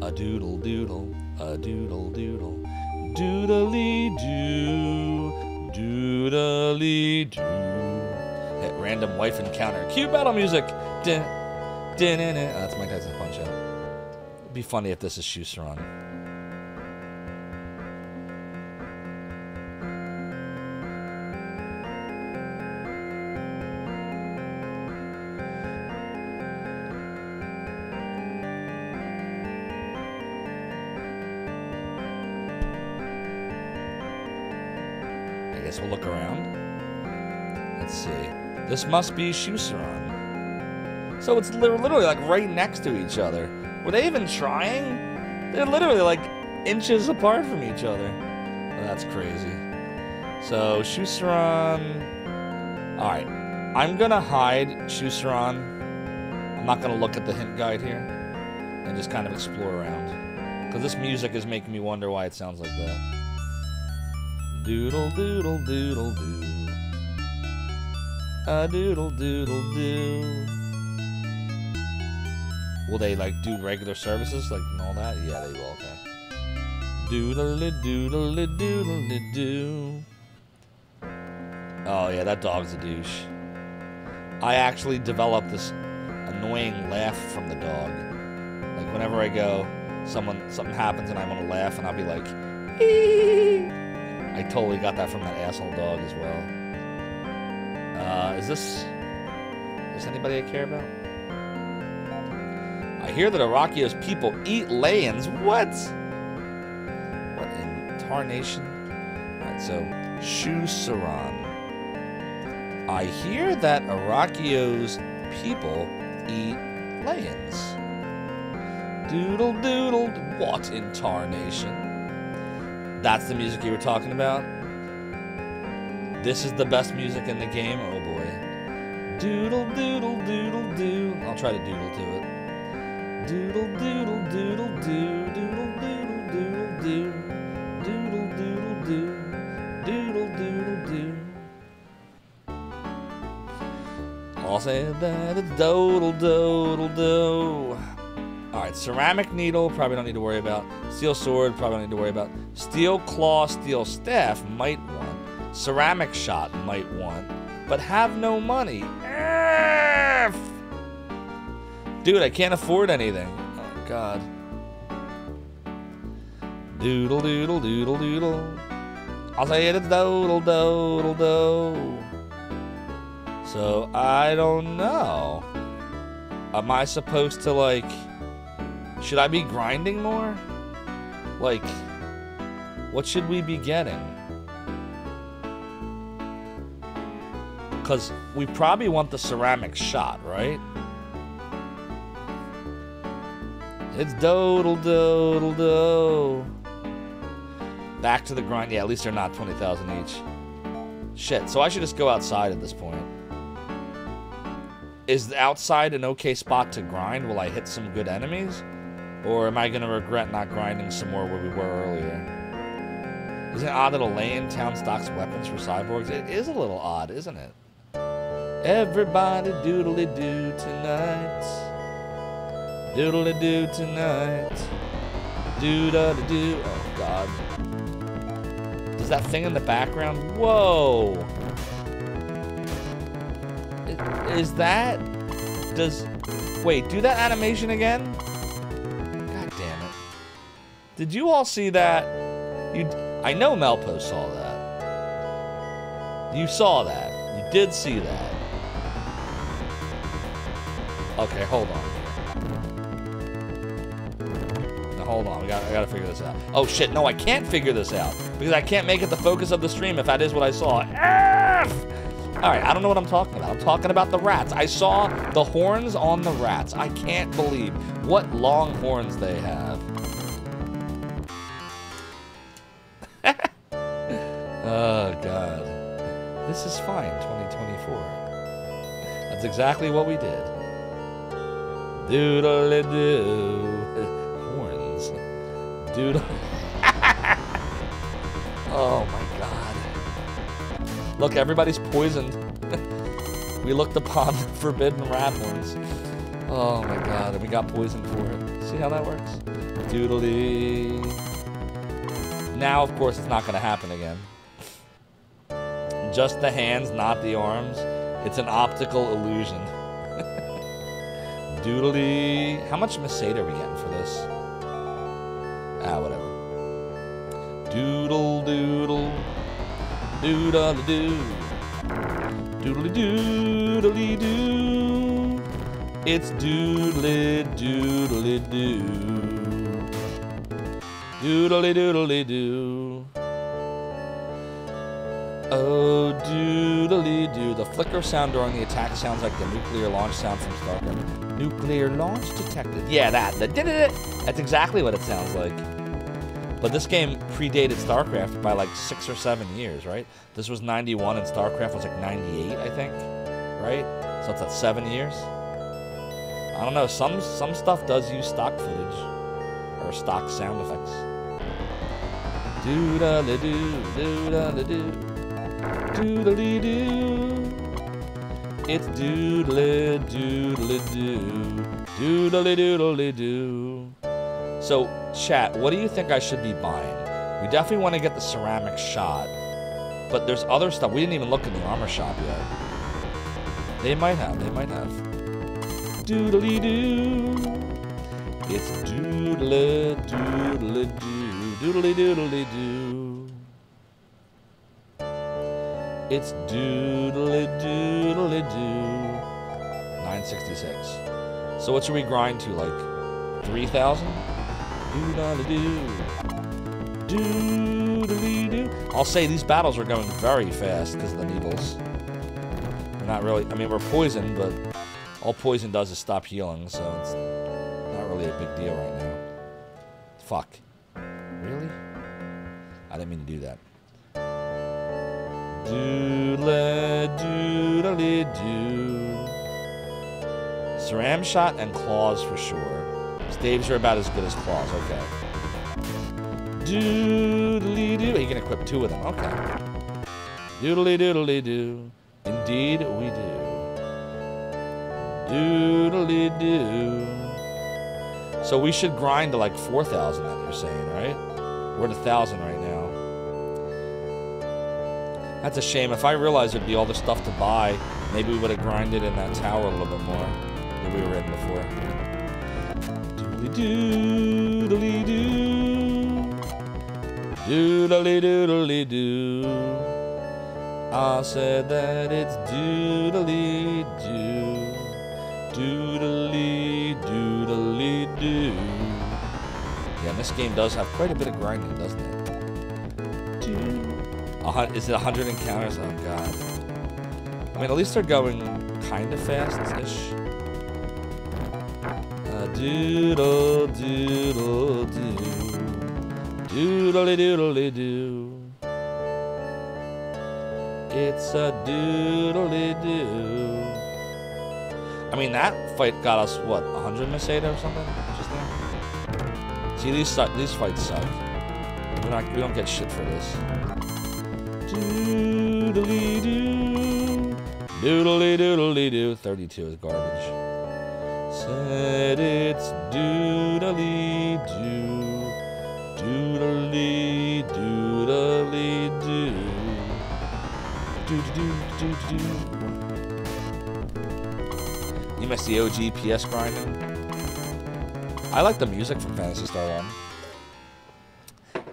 S1: A doodle doodle. A doodle doodle. Doodly doo. Doodly doo. Hit random wife encounter. Cue battle music. Dun, dun, dun, dun. Oh, that's Mike Tyson's Punch Out. It'd be funny if this is Shusaran. We'll look around. Let's see. This must be Shusaran. So it's literally like right next to each other. Were they even trying? They're literally like inches apart from each other. Oh, that's crazy. So Shusaran. Alright. I'm gonna hide Shusaran. I'm not gonna look at the hint guide here. And just kind of explore around. Because this music is making me wonder why it sounds like that. Doodle doodle doodle doo. A doodle doodle doo. Will they like do regular services like and all that? Yeah, they will. Okay. Doodle doodle doodle doo. Oh yeah, that dog's a douche. I actually developed this annoying laugh from the dog. Like whenever I go, something happens and I want to laugh and I'll be like, ee. I totally got that from that asshole dog as well. Is this anybody I care about? I hear that Arakio's people eat lions. What? What in tarnation? Alright, so Shu Saran. I hear that Arakio's people eat lions. Doodle doodle. What in tarnation? That's the music you were talking about? This is the best music in the game? Oh boy. Doodle doodle doodle doo. I'll try to doodle to it. Doodle doodle doodle doo. Doodle doodle doodle doo. Doodle doodle doo. Doodle doodle doo. I'll say that it's doodle doodle doo. Alright, ceramic needle, probably don't need to worry about. Steel sword, probably don't need to worry about. Steel claw, steel staff, might want. Ceramic shot, might want. But have no money. F! Dude, I can't afford anything. Oh, God. Doodle doodle doodle doodle. I'll say it's doodle doodle doo. So, I don't know. Am I supposed to, like... Should I be grinding more? Like, what should we be getting? Because we probably want the ceramic shot, right? It's doodle doodle do. Back to the grind. Yeah, at least they're not 20,000 each. Shit, so I should just go outside at this point. Is the outside an okay spot to grind? Will I hit some good enemies? Or am I going to regret not grinding some more where we were earlier? Isn't it odd that a lane town stocks weapons for cyborgs? It is a little odd, isn't it? Everybody doodly-doo tonight. Doodly-doo tonight. Doo-da-da-doo. Oh, God. Does that thing in the background? Whoa! Is that... Wait, do that animation again? God damn it. Did you all see that? I know Melpo saw that. You saw that. You did see that. Okay, hold on. Now hold on, I gotta figure this out. Oh shit, no, I can't figure this out. Because I can't make it the focus of the stream if that is what I saw. F! Alright, I don't know what I'm talking about. I'm talking about the rats. I saw the horns on the rats. I can't believe what long horns they have. Oh, God. This is fine, 2024. That's exactly what we did. Doodle-doo. Horns. Doodle. Oh, my God. Look, everybody's poisoned. We looked upon the forbidden rat horns. Oh, my God. And we got poisoned for it. See how that works? Doodly. Now, of course, it's not going to happen again. Just the hands, not the arms. It's an optical illusion. Doodly. How much Meseta are we getting for this? Ah, whatever. Doodle doodle. Doodle doo. Doodly doodly doo. It's doodly doodly doo. Doodly doodly doo. Oh, doodly doo. The flicker sound during the attack sounds like the nuclear launch sound from StarCraft. Nuclear launch detected. Yeah, that. That's exactly what it sounds like. But this game predated StarCraft by like 6 or 7 years, right? This was 91 and StarCraft was like 98, I think. Right? So it's at 7 years. I don't know. Some stuff does use stock footage. Or stock sound effects. Doodle-doo, doodle-doo. Doodly-doo. It's doodly-doodly-doo. Doodly-doodly-doo. So, chat, what do you think I should be buying? We definitely want to get the ceramic shot. But there's other stuff. We didn't even look in the armor shop yet. They might have. Doodly-doo. It's doodly-doodly-doo. Doodly-doodly-doo. It's doodly-doodly-doo. 966. So what should we grind to, like 3,000? Doodly-doo. Doodly-doo. I'll say these battles are going very fast because of the needles. We're not really, I mean, we're poisoned, but all poison does is stop healing, so it's not really a big deal right now. Fuck. Really? I didn't mean to do that. Doodle-doodle-doo. Ceram shot and claws for sure. Staves are about as good as claws, okay. Doodly-doo. You can equip 2 of them, okay. Doodly-doodly-doo. Indeed, we do. Doodly-doo. So we should grind to like 4,000, you're saying, right? We're at 1,000 right now. That's a shame. If I realized there'd be all this stuff to buy, maybe we would have grinded in that tower a little bit more than we were in before. Doodly-doo, doodly-doo. Doodly-doodly-doo. I said that it's doodly-doo. Doodly-doodly-doo. Yeah, and this game does have quite a bit of grinding, doesn't it? Is it 100 encounters? Oh, God. I mean, at least they're going kind of fast-ish. Doodle, doodle, doo. Doodly-doodly-doo. It's a doodly-doo. I mean, that fight got us, what, 100 Meseta or something? Just now? See, these fights suck. We don't get shit for this. Doodly-doo. Doodly-doodly-doo. 32 is garbage. Said it's doodly-doo. Doodly-doodly-doo. Doo-doo-doo-doo-doo. You missed the OG PS grinding. I like the music from Phantasy Star 1.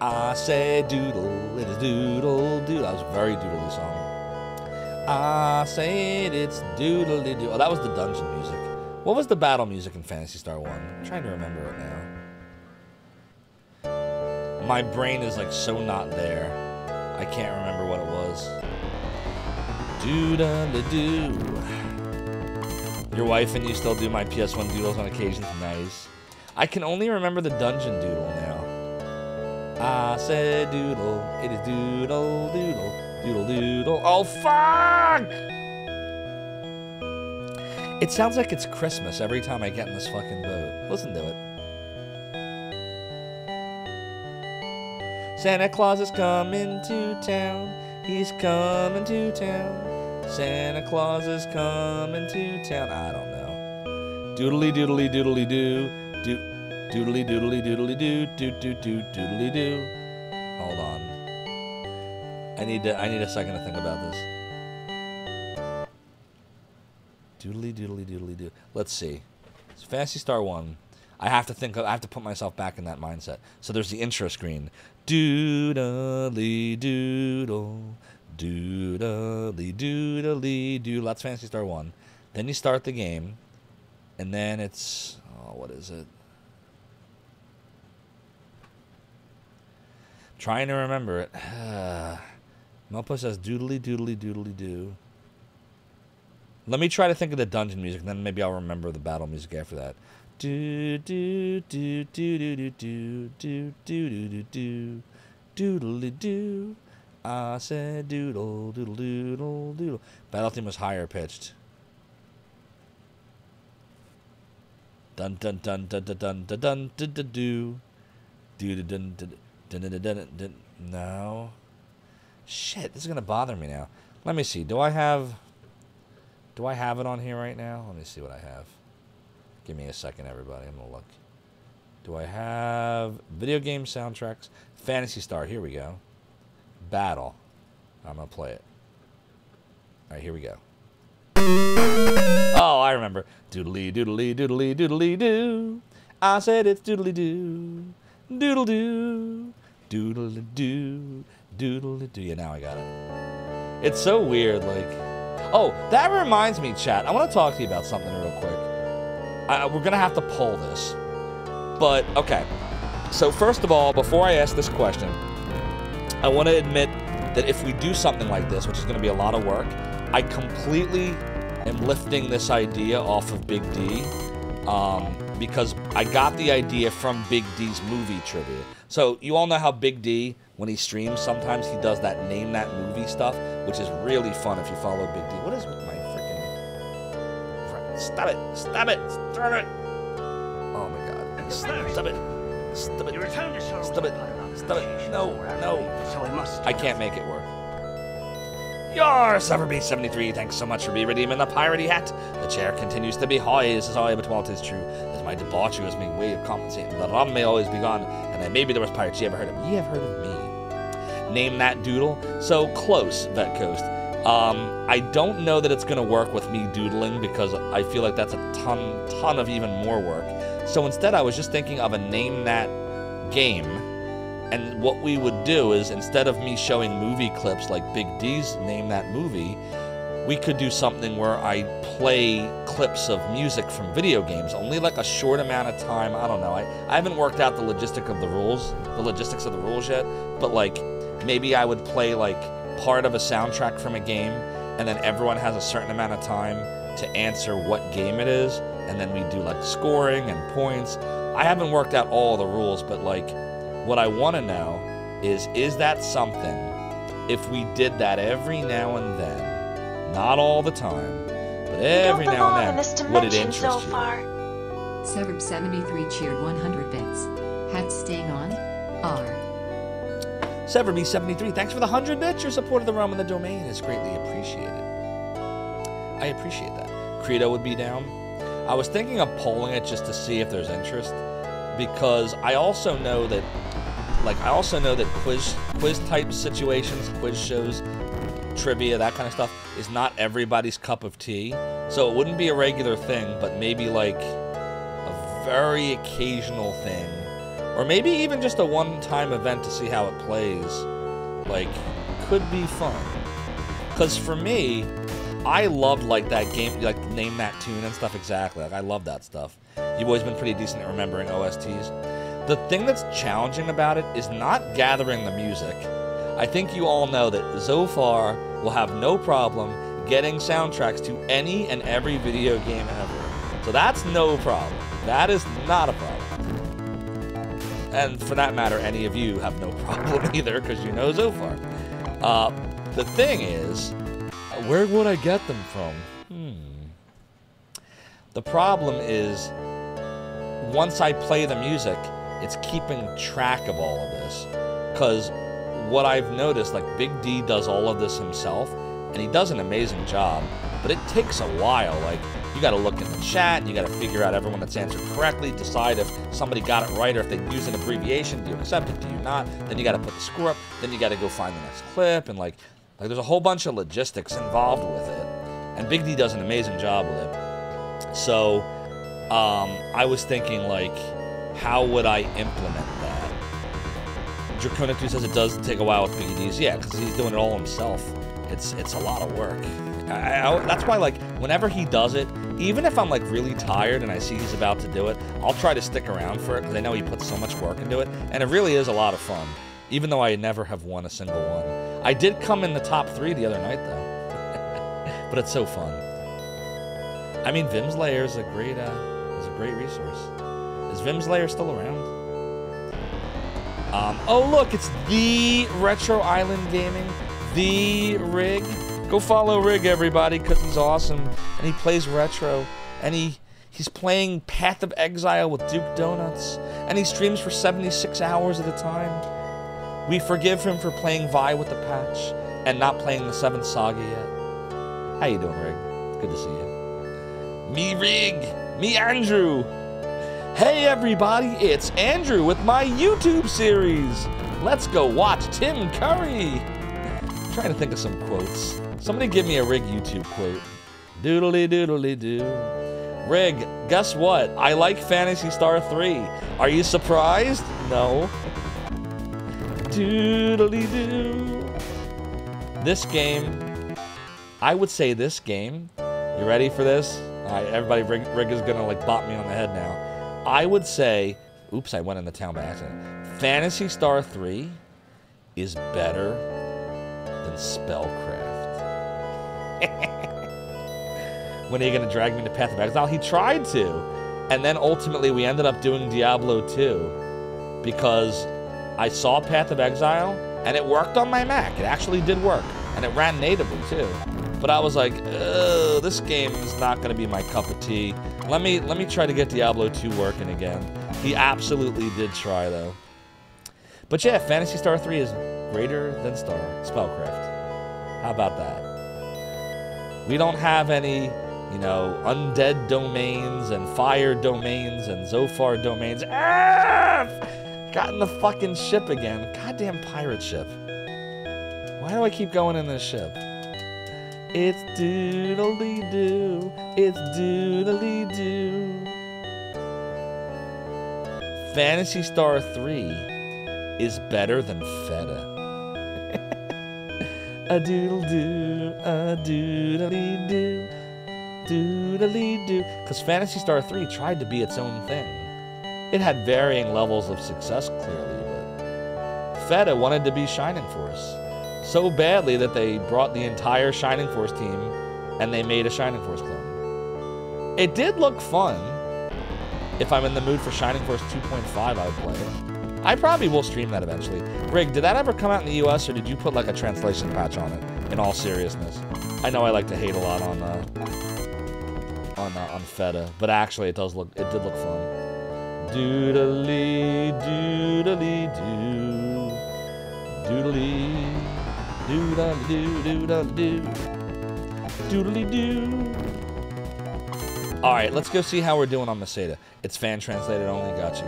S1: I said doodle, it is doodle, doodle. That was a very doodly song. I said it's doodly doo. Oh, that was the dungeon music. What was the battle music in Phantasy Star 1? I'm trying to remember it now. My brain is like so not there. I can't remember what it was. Doodle-doo. Your wife and you still do my PS1 doodles on occasion? Nice. I can only remember the dungeon doodle now. I said doodle, it is doodle, doodle, doodle, doodle. Oh, fuck! It sounds like it's Christmas every time I get in this fucking boat. Listen to it. Santa Claus is coming to town. He's coming to town. Santa Claus is coming to town. I don't know. Doodly doodly doodly doo. Doodly doodly doodly doo. Doodly doo. Hold on. I need a second to think about this. Doodly doodly doodly doo. Let's see. It's Phantasy Star 1. I have to put myself back in that mindset. So there's the intro screen. Doodly doodle. Doodly doodly doo. That's Phantasy Star 1. Then you start the game. And then it's... Oh, what is it? Trying to remember it. Melpo says doodly doodly doodly doo. Let me try to think of the dungeon music, and then maybe I'll remember the battle music after that. Do do do do do do do do do do do doodly doo. I said doodle doodle doodle doodle. Battle theme was higher pitched. Dun dun dun dun dun dun dun dun dun dun do do dun dun dun dun dun dun. No. Shit, this is gonna bother me now. Let me see. Do I have it on here right now? Let me see what I have. Give me a second, everybody. I'm gonna look. Do I have video game soundtracks? Phantasy Star. Here we go. Battle. I'm gonna play it. All right, here we go. Oh, I remember. Doodly doodly doodly doodly doo. I said it's doodly doo. Doodle doo. Doodle doo. Doodle doo. Yeah, now I got it. It's so weird, like. Oh, that reminds me, chat. I want to talk to you about something real quick. We're gonna have to pull this, but okay. So first of all, before I ask this question, I want to admit that if we do something like this, which is going to be a lot of work, I completely am lifting this idea off of Big D, because I got the idea from Big D's movie trivia. So you all know how Big D, when he streams, sometimes he does that name that movie stuff, which is really fun if you follow Big D. What is with my freaking... Stop it! Stop it! Stop it! Oh my god. Stop it! Stop it! Stop it! Stop it! No! No! I can't make it work. Yar, SufferBeast73, thanks so much for redeeming the piratey hat. The chair continues to be high, this is all, but while it is true, that my debauchery was my way of compensating. The rum may always be gone, and then maybe there was pirates. You ever heard of me? You have heard of me. Name that doodle. So close, Vet Coast. I don't know that it's gonna work with me doodling because I feel like that's a ton of even more work. So instead, I was just thinking of a name that game. And what we would do is, instead of me showing movie clips like Big D's Name That Movie, we could do something where I play clips of music from video games, only like a short amount of time. I don't know. I haven't worked out the logistics of the rules yet, but like maybe I would play like part of a soundtrack from a game, and then everyone has a certain amount of time to answer what game it is, and then we do like scoring and points. I haven't worked out all the rules, but like, what I want to know is that something, if we did that every now and then, not all the time, but every now and then, would it interest you?
S2: Severb73 cheered 100 bits. Hats staying on? R.
S1: SeverB73, thanks for the 100 bits. Your support of the realm and the domain is greatly appreciated. I appreciate that. Credo would be down. I was thinking of polling it just to see if there's interest, because I also know that quiz type situations, quiz shows, trivia, that kind of stuff is not everybody's cup of tea. So it wouldn't be a regular thing, but maybe like a very occasional thing, or maybe even just a one-time event to see how it plays, like, could be fun. Because for me, I loved like that game, like Name That Tune and stuff. Exactly, like I love that stuff. You've always been pretty decent at remembering OSTs. The thing that's challenging about it is not gathering the music. I think you all know that Zophar will have no problem getting soundtracks to any and every video game ever. So that's no problem. That is not a problem. And for that matter, any of you have no problem either, because you know Zophar. The thing is, where would I get them from? The problem is, once I play the music, it's keeping track of all of this. Because what I've noticed, like Big D does all of this himself, and he does an amazing job, but it takes a while. Like, you gotta look in the chat, you gotta figure out everyone that's answered correctly, decide if somebody got it right, or if they use an abbreviation, do you accept it, do you not? Then you gotta put the score up, then you gotta go find the next clip, and like there's a whole bunch of logistics involved with it. And Big D does an amazing job with it. So, I was thinking, like, how would I implement that? Draconic2 says it does take a while with Big D's. Yeah, because he's doing it all himself. It's a lot of work. That's why, like, whenever he does it, even if I'm, like, really tired and I see he's about to do it, I'll try to stick around for it, because I know he puts so much work into it, and it really is a lot of fun, even though I never have won a single one. I did come in the top 3 the other night, though. But it's so fun. I mean, Vim's Lair is a great resource. Is Vim's Lair still around? Oh look, it's the Retro Island Gaming, the Rig. Go follow Rig, everybody, because he's awesome, and he plays retro, and he's playing Path of Exile with Duke Donuts, and he streams for 76 hours at a time. We forgive him for playing Vi with the patch and not playing the 7th Saga yet. How you doing, Rig? Good to see you. Me Rig, me Andrew. Hey everybody, it's Andrew with my YouTube series. Let's go watch Tim Curry. I'm trying to think of some quotes. Somebody give me a Rig YouTube quote. Doodly doodly doo. Rig, guess what? I like Phantasy Star 3. Are you surprised? No. Doodly doo. This game, I would say this game, you ready for this? All right, everybody, Rig is gonna like bop me on the head now. I would say, oops, I went in the town by accident. Phantasy Star 3 is better than Spellcraft. When are you going to drag me to Path of Exile? He tried to. And then ultimately we ended up doing Diablo 2 because I saw Path of Exile and it worked on my Mac. It actually did work. And it ran natively too. But I was like, ugh, this game is not going to be my cup of tea. Let me try to get Diablo 2 working again. He absolutely did try though. But yeah, Phantasy Star 3 is greater than Spellcraft. How about that? We don't have any, you know, undead domains and fire domains and Zophar domains. Ah! Got in the fucking ship again. Goddamn pirate ship. Why do I keep going in this ship? It's doodly-doo. It's doodly-doo. Phantasy Star 3 is better than Feta. A doodle-doo, a doodly-doo, doodly-doo. Because Phantasy Star 3 tried to be its own thing. It had varying levels of success, clearly, but Feta wanted to be Shining Force so badly that they brought the entire Shining Force team and they made a Shining Force clone. It did look fun. If I'm in the mood for Shining Force 2.5, I would play it. I probably will stream that eventually. Rig, did that ever come out in the US or did you put like a translation patch on it? In all seriousness, I know I like to hate a lot on Feta, but actually it did look fun. Doodly doodly doo, doodly doodly doo doodly doo, doodly doo. All right, let's go see how we're doing on Meseta. It's fan translated only. Gotcha.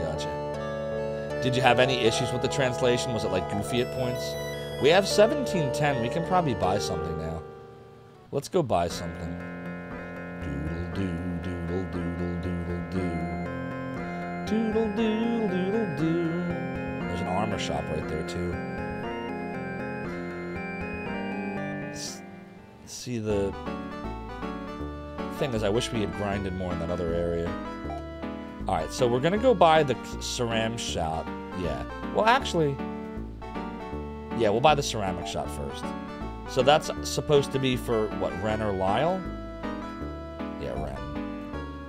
S1: Did you have any issues with the translation? Was it like goofy at points? We have 1710. We can probably buy something now. Let's go buy something. Doodle doo, doodle doodle doodle doo. Doodle doodle doodle doo. There's an armor shop right there too. See, the thing is, I wish we had grinded more in that other area. Alright, so we're gonna go buy the ceramic shot. Yeah. Well, actually, yeah, we'll buy the ceramic shot first. So that's supposed to be for, what, Ren or Lyle? Yeah, Ren.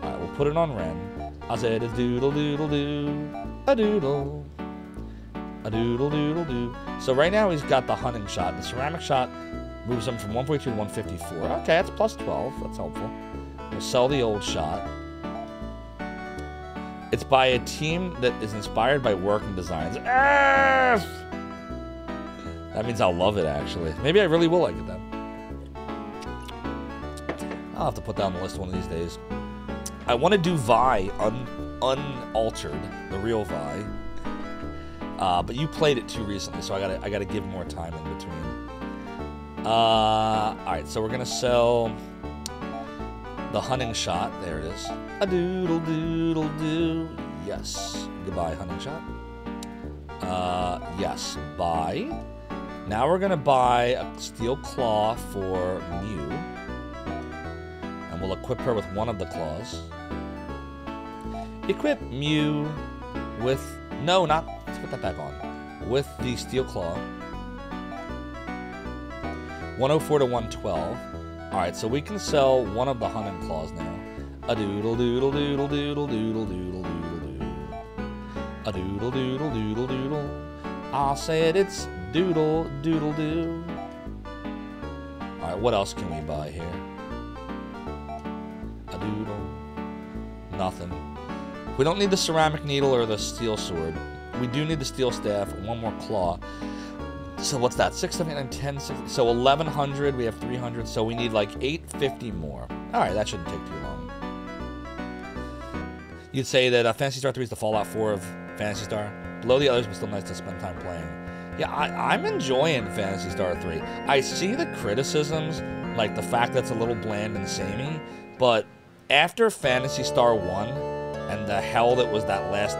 S1: Alright, we'll put it on Ren. I said a doodle doodle doo. A doodle. A doodle doodle doo. So right now he's got the hunting shot. The ceramic shot moves him from 142 to 154. Okay, that's plus 12. That's helpful. We'll sell the old shot. It's by a team that is inspired by working designs. Ah! That means I'll love it, actually. Maybe I really will like it then. I'll have to put that on the list one of these days. I want to do Vi unaltered, the real Vi. But you played it too recently, so I gotta give more time in between. Alright, so we're gonna sell the hunting shot. There it is. A doodle doodle doo. Yes. Goodbye, hunting shot. Yes. Buy. Now we're gonna buy a steel claw for Mew. And we'll equip her with one of the claws. Equip Mew with... No, not... Let's put that back on. With the steel claw. 104 to 112. Alright, so we can sell one of the hunting claws now. A doodle doodle doodle doodle doodle doodle doodle doo. A doodle doodle doodle doodle. I said it's doodle doodle doo. Alright, what else can we buy here? A doodle. Nothing. We don't need the ceramic needle or the steel sword. We do need the steel staff, one more claw. So what's that? 6, 7, 8, 9, 10, 6, so 1,100, we have 300, so we need like 850 more. Alright, that shouldn't take too long. You'd say that Phantasy Star 3 is the Fallout 4 of Phantasy Star. Below the others, but still nice to spend time playing. Yeah, I'm enjoying Phantasy Star 3. I see the criticisms, like the fact that it's a little bland and samey, but after Phantasy Star 1 and the hell that was that last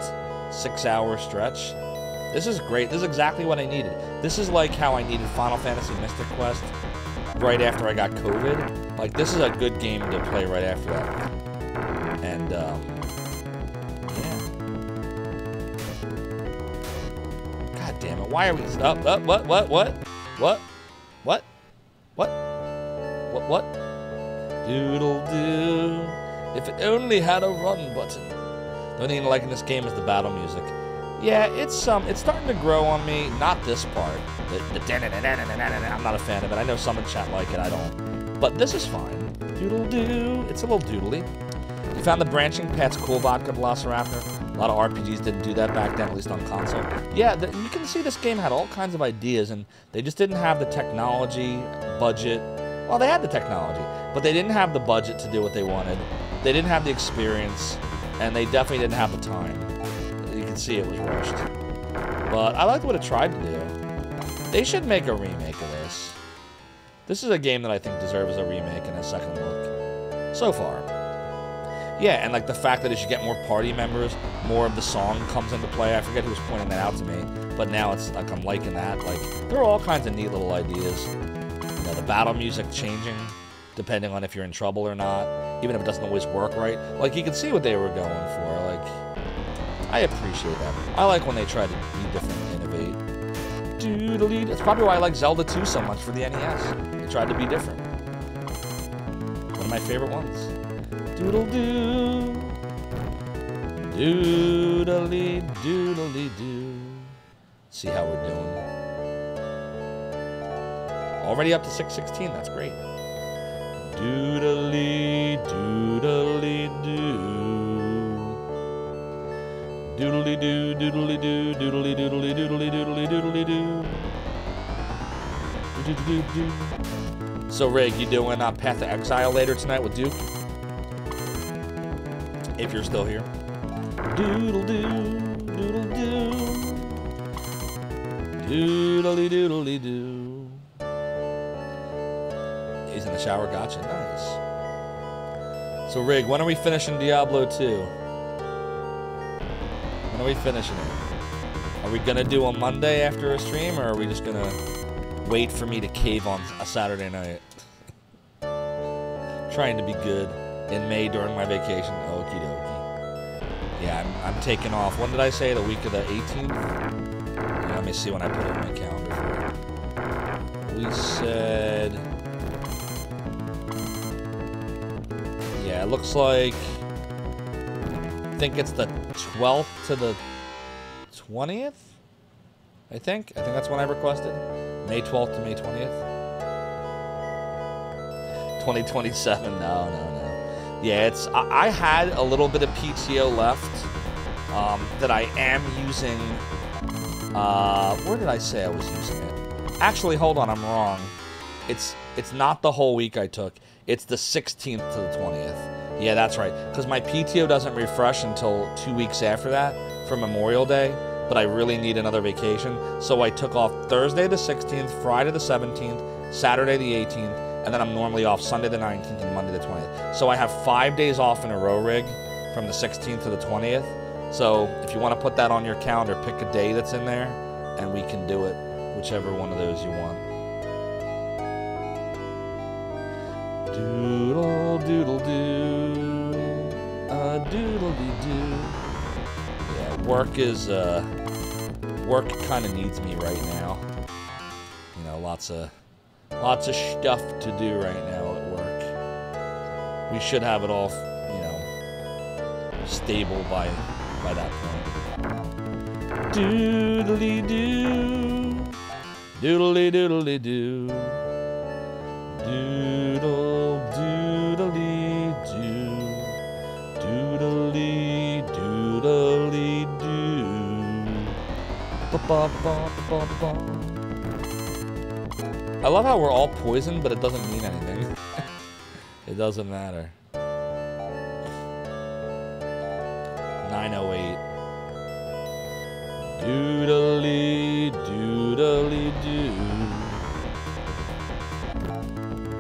S1: 6-hour stretch, this is great. This is exactly what I needed. This is like how I needed Final Fantasy Mystic Quest right after I got COVID. Like, this is a good game to play right after that. And, yeah. God damn it. Why are we up? What? Doodle doo. If it only had a run button. The only thing I like in this game is the battle music. Yeah, it's starting to grow on me. Not this part. I'm not a fan of it. I know some in chat like it. I don't. But this is fine. Doodle doo. It's a little doodly. You found the branching paths cool, Vodka Velociraptor. A lot of RPGs didn't do that back then, at least on console. Yeah, you can see this game had all kinds of ideas, and they just didn't have the technology, budget. Well, they had the technology, but they didn't have the budget to do what they wanted. They didn't have the experience, and they definitely didn't have the time. You can see it was rushed. But I liked what it tried to do. They should make a remake of this. This is a game that I think deserves a remake and a second look. So far. Yeah, and like the fact that as you get more party members, more of the song comes into play. I forget who was pointing that out to me, but now it's like I'm liking that. Like, there are all kinds of neat little ideas. You know, the battle music changing depending on if you're in trouble or not, even if it doesn't always work right. Like, you can see what they were going for. Like, I appreciate that. I like when they try to be different and innovate. Doodly. That's probably why I like Zelda 2 so much for the NES. They tried to be different. One of my favorite ones. Doodle doo. Doodly doodly doo. See how we're doing. Already up to 616, that's great. Doodly doodly doo. Doodly doo doodly doo doodly doodly doodly doodly doodly doo. Doodly doo. So Rig, you doing Path to Exile later tonight with Duke? If you're still here. Doodle doo, doodle doo. Doodly doodly doo. He's in the shower, gotcha, nice. So Rig, when are we finishing Diablo 2? When are we finishing it? Are we gonna do a Monday after a stream, or are we just gonna wait for me to cave on a Saturday night? Trying to be good in May during my vacation. Okie dokie. Yeah, I'm taking off. When did I say? The week of the 18th? Yeah, let me see when I put it in my calendar for you. We said... Yeah, it looks like... I think it's the 12th to the 20th? I think that's when I requested. May 12th to May 20th. 2027, no. Yeah, I had a little bit of PTO left that I am using. Where did I say I was using it? Actually, hold on, I'm wrong. It's not the whole week I took. It's the 16th to the 20th. Yeah, that's right. Because my PTO doesn't refresh until 2 weeks after that for Memorial Day. But I really need another vacation. So I took off Thursday the 16th, Friday the 17th, Saturday the 18th, and then I'm normally off Sunday the 19th and Monday the 20th. So I have 5 days off in a row, Rig, from the 16th to the 20th. So if you want to put that on your calendar, pick a day that's in there, and we can do it, whichever one of those you want. Doodle doodle doo, doodle dee doo. Yeah, work kind of needs me right now. You know, lots of stuff to do right now at work. We should have it all, you know, stable by that point. Doodly doo, doodly doodly doo, doodle doodly doo, doodly doodly doo. Ba ba ba ba ba. I love how we're all poisoned, but it doesn't mean anything. It doesn't matter. 908. Doodly doodly doo.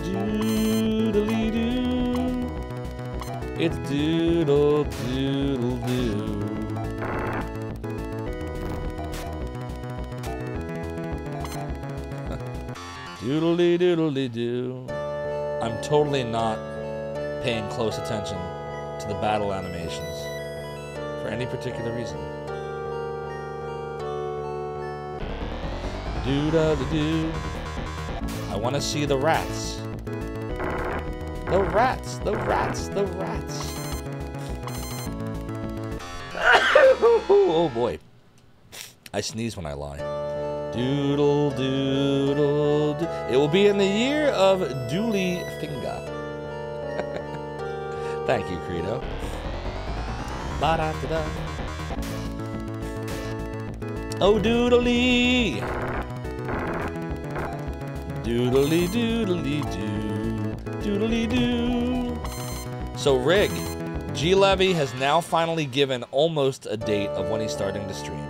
S1: Doodly doo. It's doodle doodle doo. Doodly doodly doo. I'm totally not paying close attention to the battle animations for any particular reason. Do-da-da-do. I want to see the rats. The rats, the rats, the rats. Oh boy. I sneeze when I lie. Doodle doodle doo. It will be in the year of Dooley Finger. Thank you, Credo. Ba-da-da-da. Oh, doodly. Doodly doodly doo. Doodly doo. So, Rig, G-Levy has now finally given almost a date of when he's starting to stream.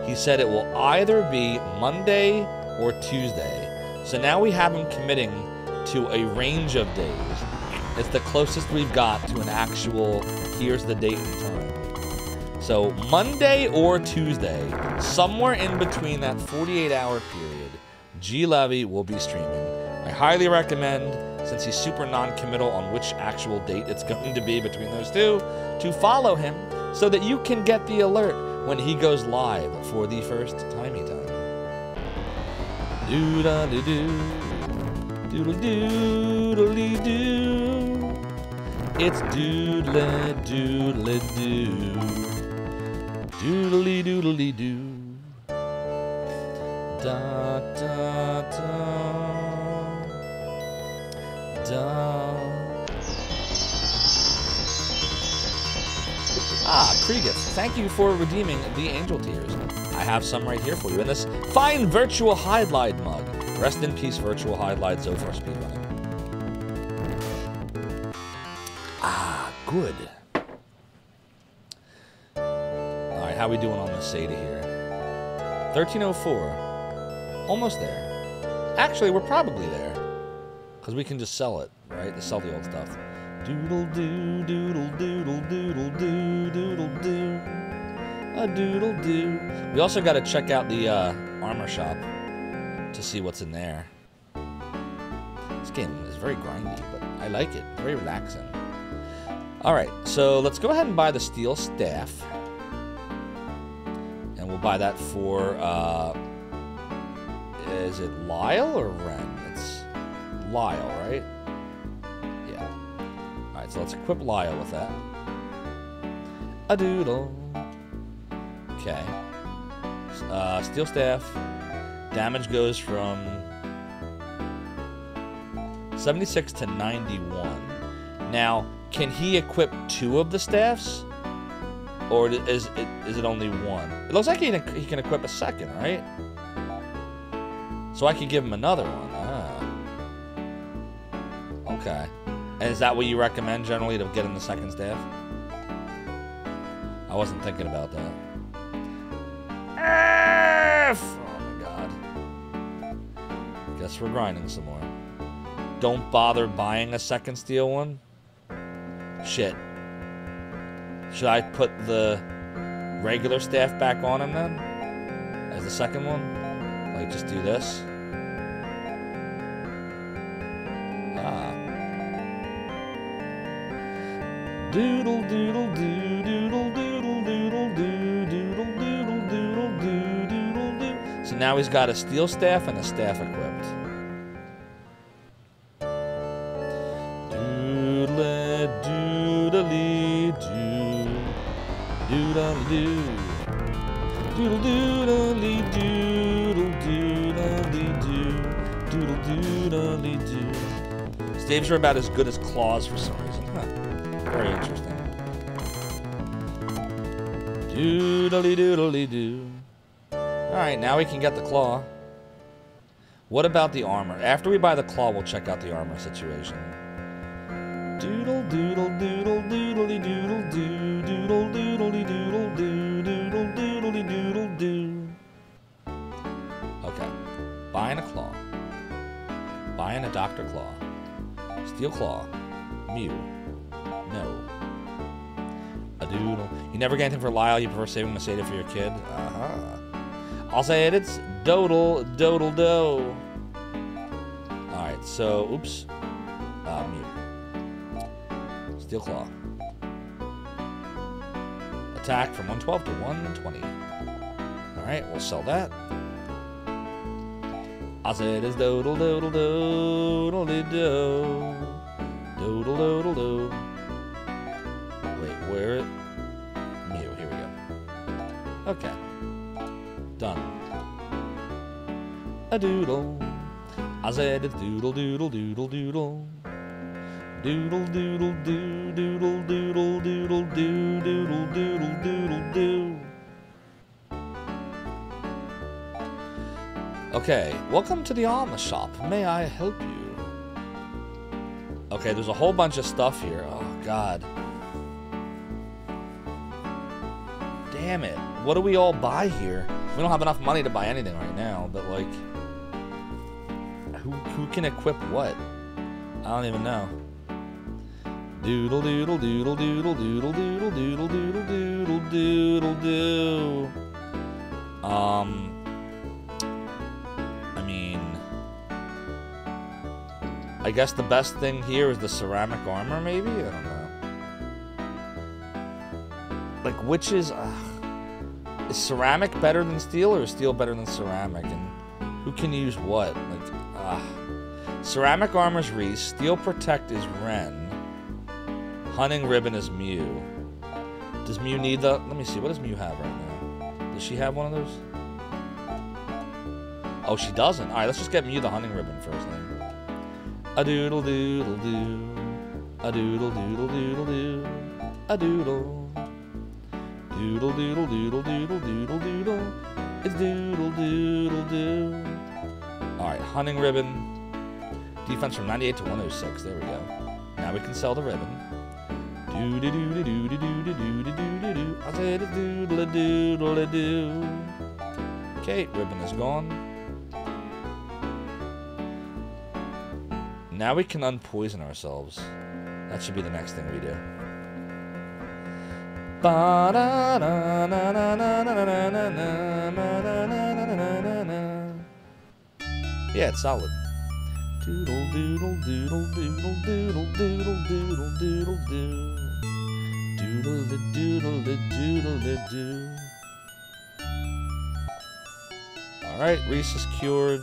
S1: He said it will either be Monday or Tuesday. So now we have him committing to a range of days. It's the closest we've got to an actual, here's the date and time. So Monday or Tuesday, somewhere in between that 48-hour period, G-Levy will be streaming. I highly recommend, since he's super non-committal on which actual date it's going to be between those two, to follow him so that you can get the alert when he goes live for the first timey time. Doo-da-doo-doo, doodle-doodle-doo. It's doodle-doodle-doo, doodle-doodle-doo. Da-da-da, da. Ah, Kriegis, thank you for redeeming the angel tears. I have some right here for you in this fine virtual highlight mug. Rest in peace, virtual highlight Zophar speedrunning. Ah, good. Alright, how we doing on the SATA here? 1304. Almost there. Actually, we're probably there. Because we can just sell it, right? To sell the old stuff. Doodle doo, doodle doodle doodle doo, doodle doo, a doodle doo. We also got to check out the armor shop to see what's in there. This game is very grindy, but I like it. Very relaxing. All right, so let's go ahead and buy the steel staff, and we'll buy that for is it Lyle or Ren? It's Lyle, right? So let's equip Lyle with that. A doodle. Okay. Steel staff. Damage goes from 76 to 91. Now, can he equip 2 of the staffs? Or is it only 1? It looks like he can equip a second, right? So I could give him another one. Ah. Okay. And is that what you recommend generally to get in the second staff? I wasn't thinking about that. Oh my god. Guess we're grinding some more. Don't bother buying a second steel one? Shit. Should I put the regular staff back on him then? As the second one? Like just do this? Doodle doodle doo doodle doodle doodle doo doodle doodle doodle doo doodle doo. So now he's got a steel staff and a staff equipped. Doodle doodly doo doodle doo doodle doodly doodle doodly doo doodle doodly doo. Staves are about as good as claws for some reason, huh? Very interesting. Doodly doodly doo. Alright, now we can get the claw. What about the armor? After we buy the claw, we'll check out the armor situation. Doodle doodle doodle doodly doodle doo doodle doodly doodle doo doodle doodly doodle doo. Okay. Buying a claw. Buying a Dr. Claw. Steel claw. Mew. No. A doodle. You never get anything for Lyle, you prefer saving Masada for your kid? Uh-huh. I'll say it, it's Dodle, Dodle Do. Alright, so, oops. Mew. Steel Claw. Attack from 112 to 120. Alright, we'll sell that. I said it's doodle doodle doodle doo. Doodle doodle doo. Wait, where? Mew, here we go. Okay. Done. A doodle. I said it's doodle doodle doodle doodle. Doodle doodle doo doodle doodle doodle doo doodle doodle doodle doo. Okay, welcome to the armor shop. May I help you? Okay, there's a whole bunch of stuff here. Oh, God. Damn it. What do we all buy here? We don't have enough money to buy anything right now, but, like... Who can equip what? I don't even know. Doodle doodle doodle doodle doodle doodle doodle doodle doodle doodle doo. I guess the best thing here is the ceramic armor, maybe? I don't know. Like, which is ceramic better than steel, or is steel better than ceramic? And who can use what? Like, ceramic armor is Reese. Steel Protect is Ren. Hunting Ribbon is Mew. Does Mew need the... Let me see. What does Mew have right now? Does she have one of those? Oh, she doesn't. Alright, let's just get Mew the Hunting Ribbon first then. A doodle doodle doo. A doodle doodle doodle doo. A doodle. Doodle doodle doodle doodle doodle doodle. It's doodle doodle doo. Alright, Hunting Ribbon. Defense from 98 to 106. There we go. Now we can sell the ribbon. Doo doo doo doo doo doo doo doo doo doo doo. I said a doodle doodle doo. Okay, ribbon is gone. Now we can unpoison ourselves. That should be the next thing we do. Yeah, it's solid. Doodle doodle doodle doodle doodle doodle doodle doodle doo. Doodle doodle doodle doo. Alright, Reese is cured.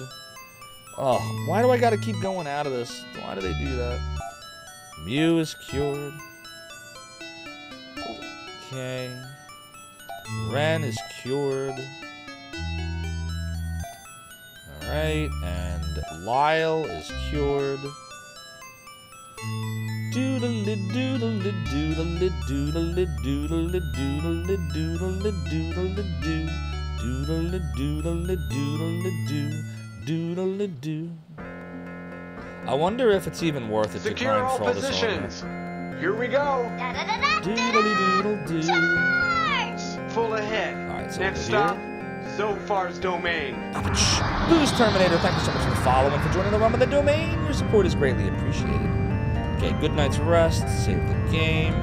S1: Oh, why do I gotta keep going out of this? Why do they do that? Mew is cured. Okay. Ren is cured. Alright, and Lyle is cured. Doodle doodle doodle doodle doodle doodle doodle doodle doodle doodle doodle doodle-a-doo. I wonder if it's even worth it to grind for all this
S16: positions. Here we go.
S1: Doodle-a-doodle-doo.
S16: Full ahead.
S1: Alright, so
S16: next stop, Zophar's domain.
S1: Booze Terminator, thank you so much for following and for joining the run of the domain. Your support is greatly appreciated. Okay, good night's rest. Save the game.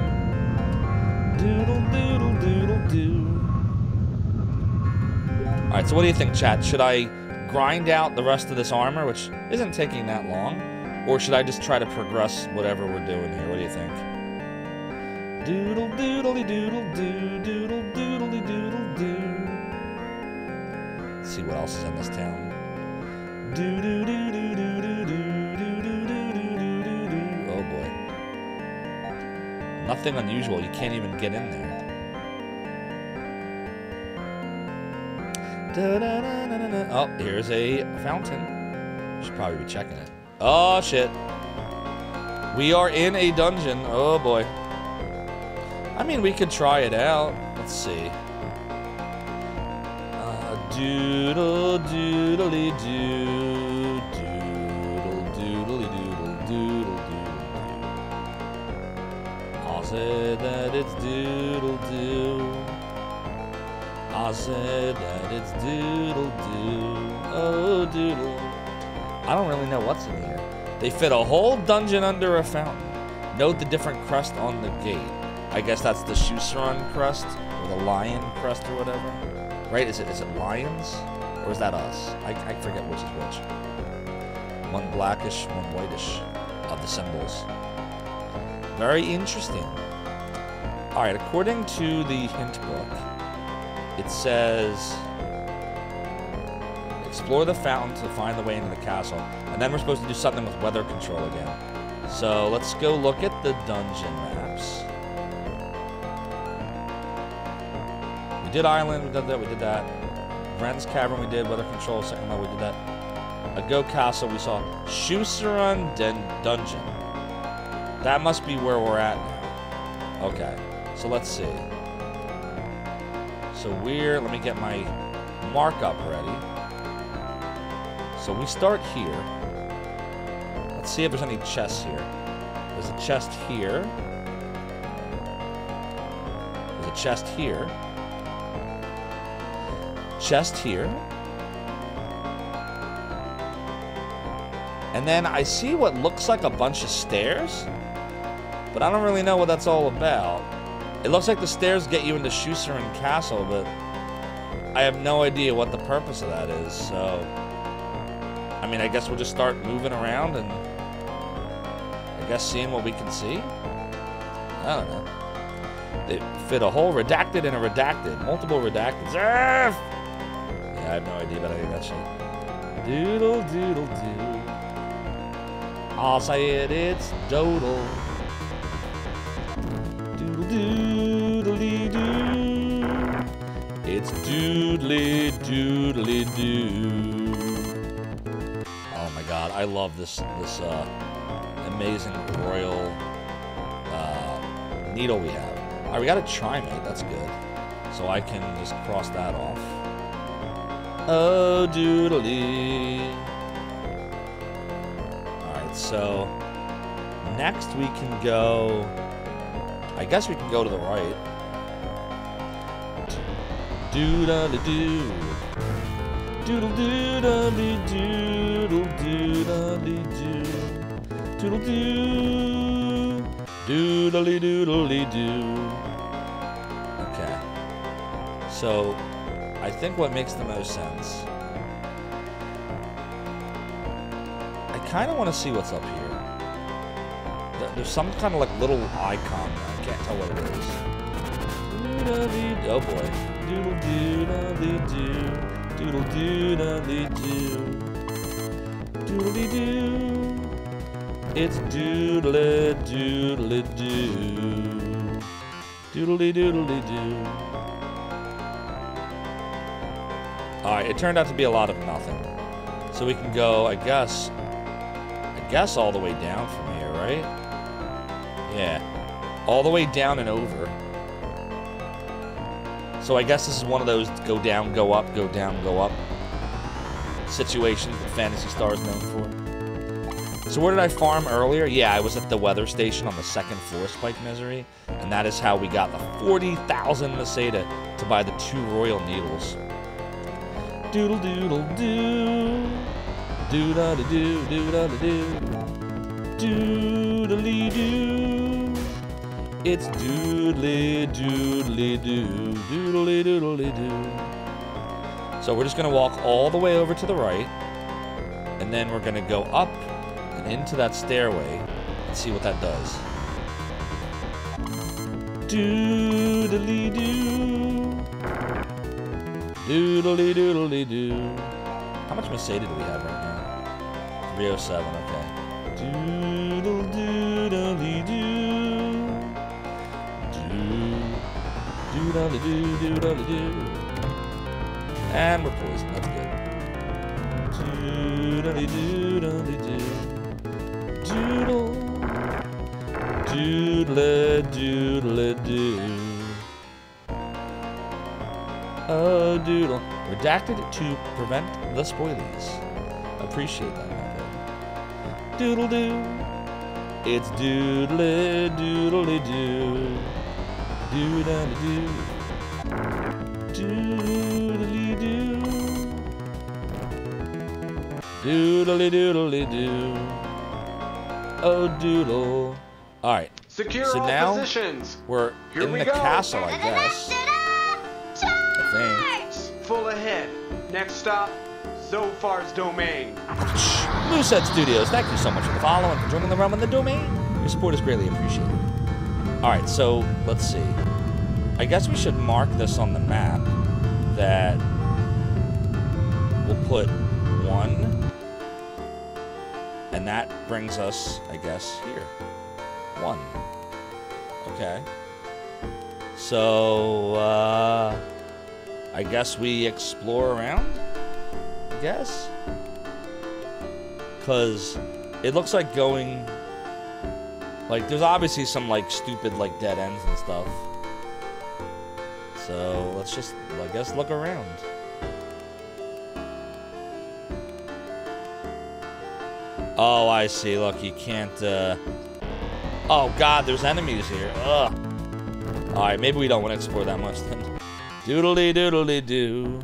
S1: Doodle-doodle-doodle-doo. Alright, so what do you think, chat? Should I grind out the rest of this armor, which isn't taking that long, or should I just try to progress whatever we're doing here? What do you think? Doodle doodly doodle doo, doodle doodly doodle doo. Let's see what else is in this town. Doo doo doo doo doo doo doo doo doo doo doo doo doo. Oh boy. Nothing unusual. You can't even get in there. Oh, here's a fountain. Should probably be checking it. Oh, shit. We are in a dungeon. Oh, boy. I mean, we could try it out. Let's see. Doodle doodly doo. Doodle doodly doodle doodle doodle. I'll say that it's doodle doo. I said that it's doodle-doo, oh doodle. I don't really know what's in here. They fit a whole dungeon under a fountain. Note the different crest on the gate. I guess that's the Shusran crest, or the lion crest, or whatever. Right, is it lions? Or is that us? I forget which is which. One blackish, one whitish of the symbols. Very interesting. Alright, according to the hint book, it says Explore the fountain to find the way into the castle. And then we're supposed to do something with weather control again. So let's go look at the dungeon maps. We did Island, we did that, we did that. Ren's Cavern we did, weather control, second level we did that. A Go Castle we saw. Shusaran Dungeon. That must be where we're at now. Okay, so let's see. So let me get my markup ready. So we start here. Let's see if there's any chests here. There's a chest here. There's a chest here. Chest here. And then I see what looks like a bunch of stairs, but I don't really know what that's all about. It looks like the stairs get you into Shusaran Castle, but I have no idea what the purpose of that is, so... I mean, I guess we'll just start moving around and... I guess seeing what we can see? I don't know. They fit a whole redacted and a redacted. Multiple redacteds. Yeah, I have no idea about any of that shit. Doodle doodle doo. I'll say it's doodle. Doodle doodly doo. It's doodly doodly doo. Oh my god, I love this amazing royal needle we have. Alright, we got a trimate, that's good. So I can just cross that off. Oh doodly. Alright, so next we can go, I guess we can go to the right. Doodle-doo. Doodle-doo-doo-doo. Doodle-doo-doo-doo. Doodle-doo. Doodly-doodly-doo. Okay. So, I think what makes the most sense... I kind of want to see what's up here. There's some kind of like little icon. I can't tell what it is. Oh boy. Doodle-doo-doo-doo. Doodle-doo-doo-doo. Doodle-doo. It's doodle-doodle-doo. Doodle-doodle-doo. Alright, it turned out to be a lot of nothing. So we can go, I guess all the way down from here, right? Yeah. All the way down and over. So I guess this is one of those go down, go up, go down, go up situations that Phantasy Star is known for. So where did I farm earlier? Yeah, I was at the weather station on the second floor, Spike Misery. And that is how we got the 40,000 Meseta to buy the 2 royal needles. Doodle doodle doo. Doo-da-da-doo, doo-da-da-doo. Doodly doo. It's doodly doodly doo. Doodly doodly doo. So we're just gonna walk all the way over to the right. And then we're gonna go up and into that stairway and see what that does. Doodly doo. Doodly doodly doo. How much Meseta do we have right now? 307, okay. Doodle doodly doo. Doodly doo doodly doo. And we're poisoned, that's good. Doodly doodly doo. Doodle. Doodle doodle doo. Oh, doodle. Redacted to prevent the spoilies. Appreciate that, method. Doodle doo. It's doodly doodly doo. Doodly doo. Doodly doo. Doodly doodly doo. Oh, doodle. Alright.
S16: Secure
S1: so
S16: all
S1: now
S16: positions.
S1: We're
S16: Here
S1: in
S16: we
S1: the
S16: go.
S1: castle, I guess. I think.
S16: Full ahead. Next stop, Zophar's domain.
S1: Moosehead Studios, thank you so much for the follow and for joining the realm in the domain. Your support is greatly appreciated. Alright, so let's see. I guess we should mark this on the map that we'll put 1. And that brings us, I guess, here. 1. Okay. So, I guess we explore around? I guess? Because it looks like going... Like, there's obviously some, like, stupid, like, dead ends and stuff. So, let's just, I guess, look around. Oh, I see. Look, you can't, Oh, God, there's enemies here. Ugh. Alright, maybe we don't want to explore that much, then. Doodly-doodly-doo.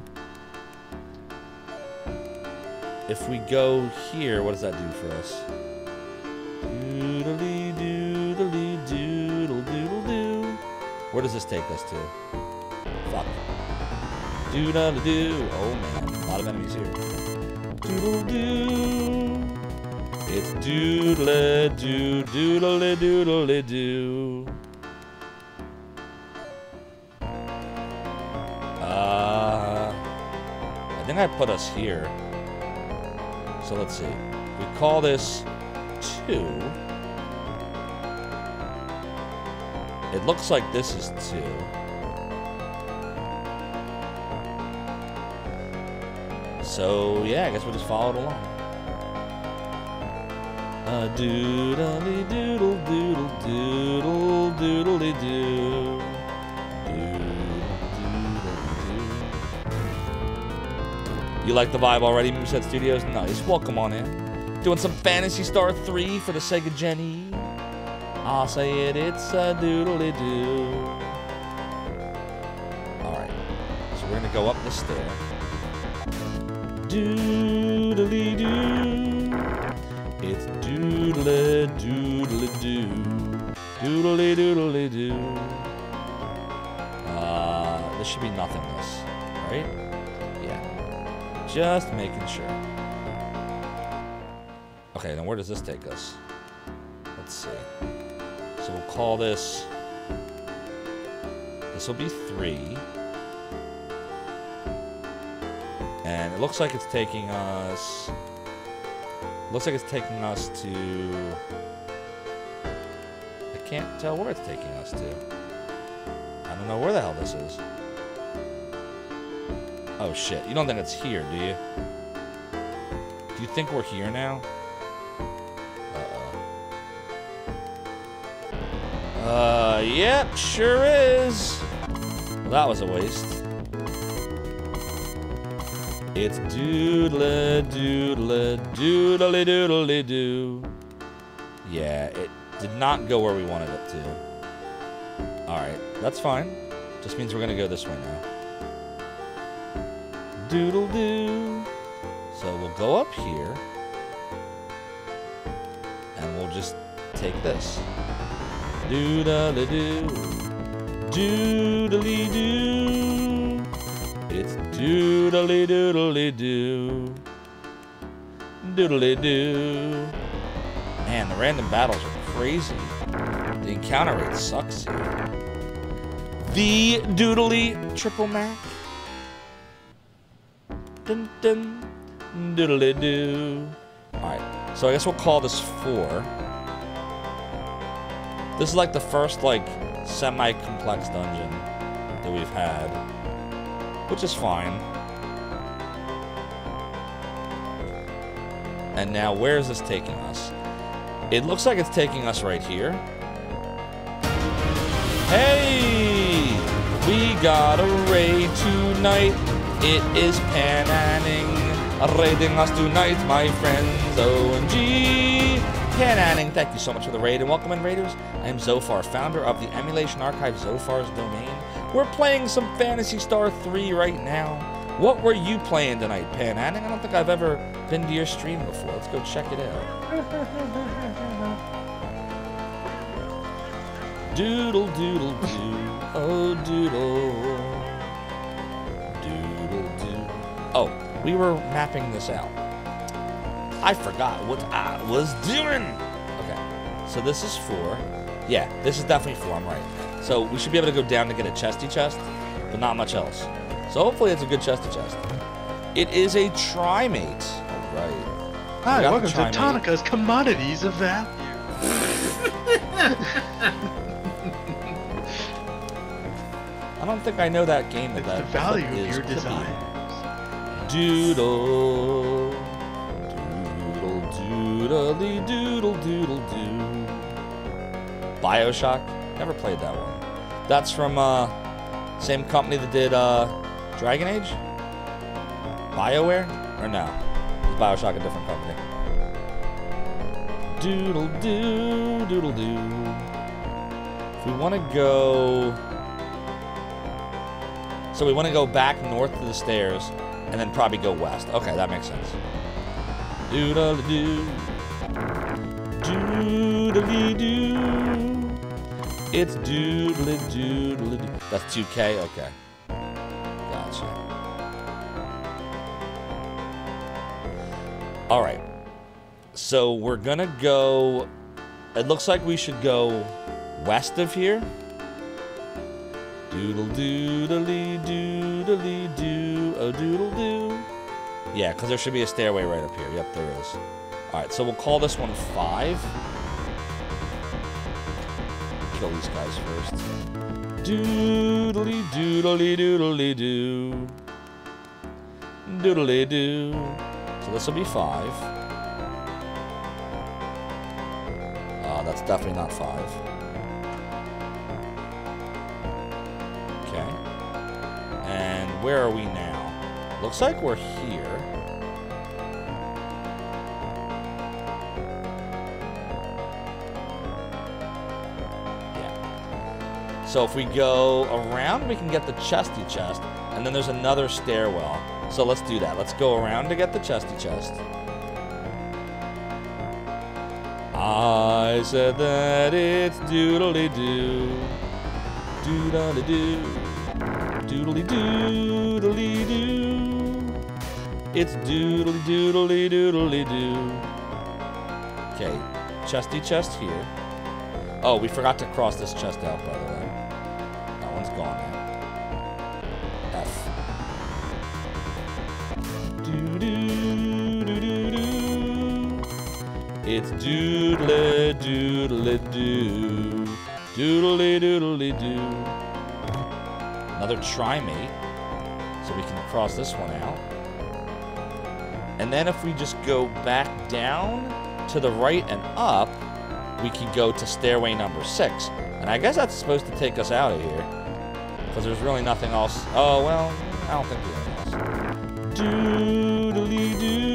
S1: If we go here, what does that do for us? Doodly-doodly-doodle-doodle-doo. Where does this take us to? Fuck. Doodle-doo. Oh, man. A lot of enemies here. Doodle-doo. It's doodle-doo, doodle-doo. I think I put us here. So let's see. We call this 2. It looks like this is 2. So yeah, I guess we'll just follow it along. Doodly doodle doodle doodle doodly doo. You like the vibe already, Moosehead Studios? Nice. Welcome on in. Doing some Phantasy Star 3 for the Sega Jenny. I'll say it, it's a doodly-doo. Alright. So we're gonna go up the stair. Doodly-doo. It's doodly-doodly-doo. Doodly-doodly-doo. This should be nothingness, right? Just making sure. Okay, then where does this take us? Let's see. So we'll call this... This will be 3. And it looks like it's taking us... Looks like it's taking us to... I can't tell where it's taking us to. I don't know where the hell this is. Oh shit, you don't think it's here, do you? Do you think we're here now? Uh-oh. Yep, sure is. Well, that was a waste. It's doodle doodle doodly doodly doo. Yeah, it did not go where we wanted it to. Alright, that's fine. Just means we're gonna go this way now. Doodle doo. So we'll go up here. And we'll just take this. Doodly doo. Doodly doo. It's doodly doodly doo. Doodly doo. Man, the random battles are crazy. The encounter rate sucks here. The doodly triple mac. Dun dun. Doodly doo. Alright, so I guess we'll call this 4. This is like the first, like, semi-complex dungeon that we've had. Which is fine. And now, where is this taking us? It looks like it's taking us right here. Hey! We got a raid tonight. It is Pananning raiding us tonight, my friends. OMG! Pananning, thank you so much for the raid, and welcome in, Raiders. I am Zophar, founder of the emulation archive Zophar's Domain. We're playing some Phantasy Star 3 right now. What were you playing tonight, Pananning? I don't think I've ever been to your stream before. Let's go check it out. Doodle doodle doo. Oh, doodle. Doodle doo. Oh, we were mapping this out. I forgot what I was doing. Okay, so this is 4. Yeah, this is definitely 4, I'm right. So we should be able to go down to get a chesty chest, but not much else. So hopefully it's a good chesty chest. It is a trimate. Oh right.
S18: Hi,
S1: Forgot
S18: welcome
S1: the
S18: to
S1: chime in.
S18: Tonica's Commodities of Value.
S1: I don't think I know that game.
S18: It's
S1: that
S18: the value
S1: is
S18: of your
S1: to be.
S18: desires.
S1: Doodle. Doodle doodly doodle doodle doo. BioShock? Never played that one. That's from same company that did Dragon Age? BioWare? Or no? Is BioShock a different company? Doodle doo, doodle doo. If we want to go... So we want to go back north to the stairs and then probably go west. Okay, that makes sense. Doodle doo. Doodly doo. It's doodly doodly doo. That's 2K? Okay. Gotcha. Alright. So we're gonna go... It looks like we should go west of here. Doodle doodly doodly doo. Oh, doodle doo. Yeah, because there should be a stairway right up here. Yep, there is. Alright, so we'll call this one 5. Kill these guys first. Doodly doodly doodly doo. Doodly doo. So this will be 5. That's definitely not 5. Okay. And where are we now? Looks like we're here. Yeah. So if we go around, we can get the chesty chest, and then there's another stairwell. So let's do that. Let's go around to get the chesty chest. I said that it's doodly-doo, doodly-doo, doodly-doodly-doo. It's doodly-doodly-doodly-doo. Okay, chesty chest here. Oh, we forgot to cross this chest out, by the way. That one's gone now. F. It's doodly doodly doo. Doodly doodly doo. Another trimate. So we can cross this one out. And then if we just go back down to the right and up, we can go to stairway number 6. And I guess that's supposed to take us out of here. Because there's really nothing else. Oh, well, I don't think there's anything else. Doodly doo.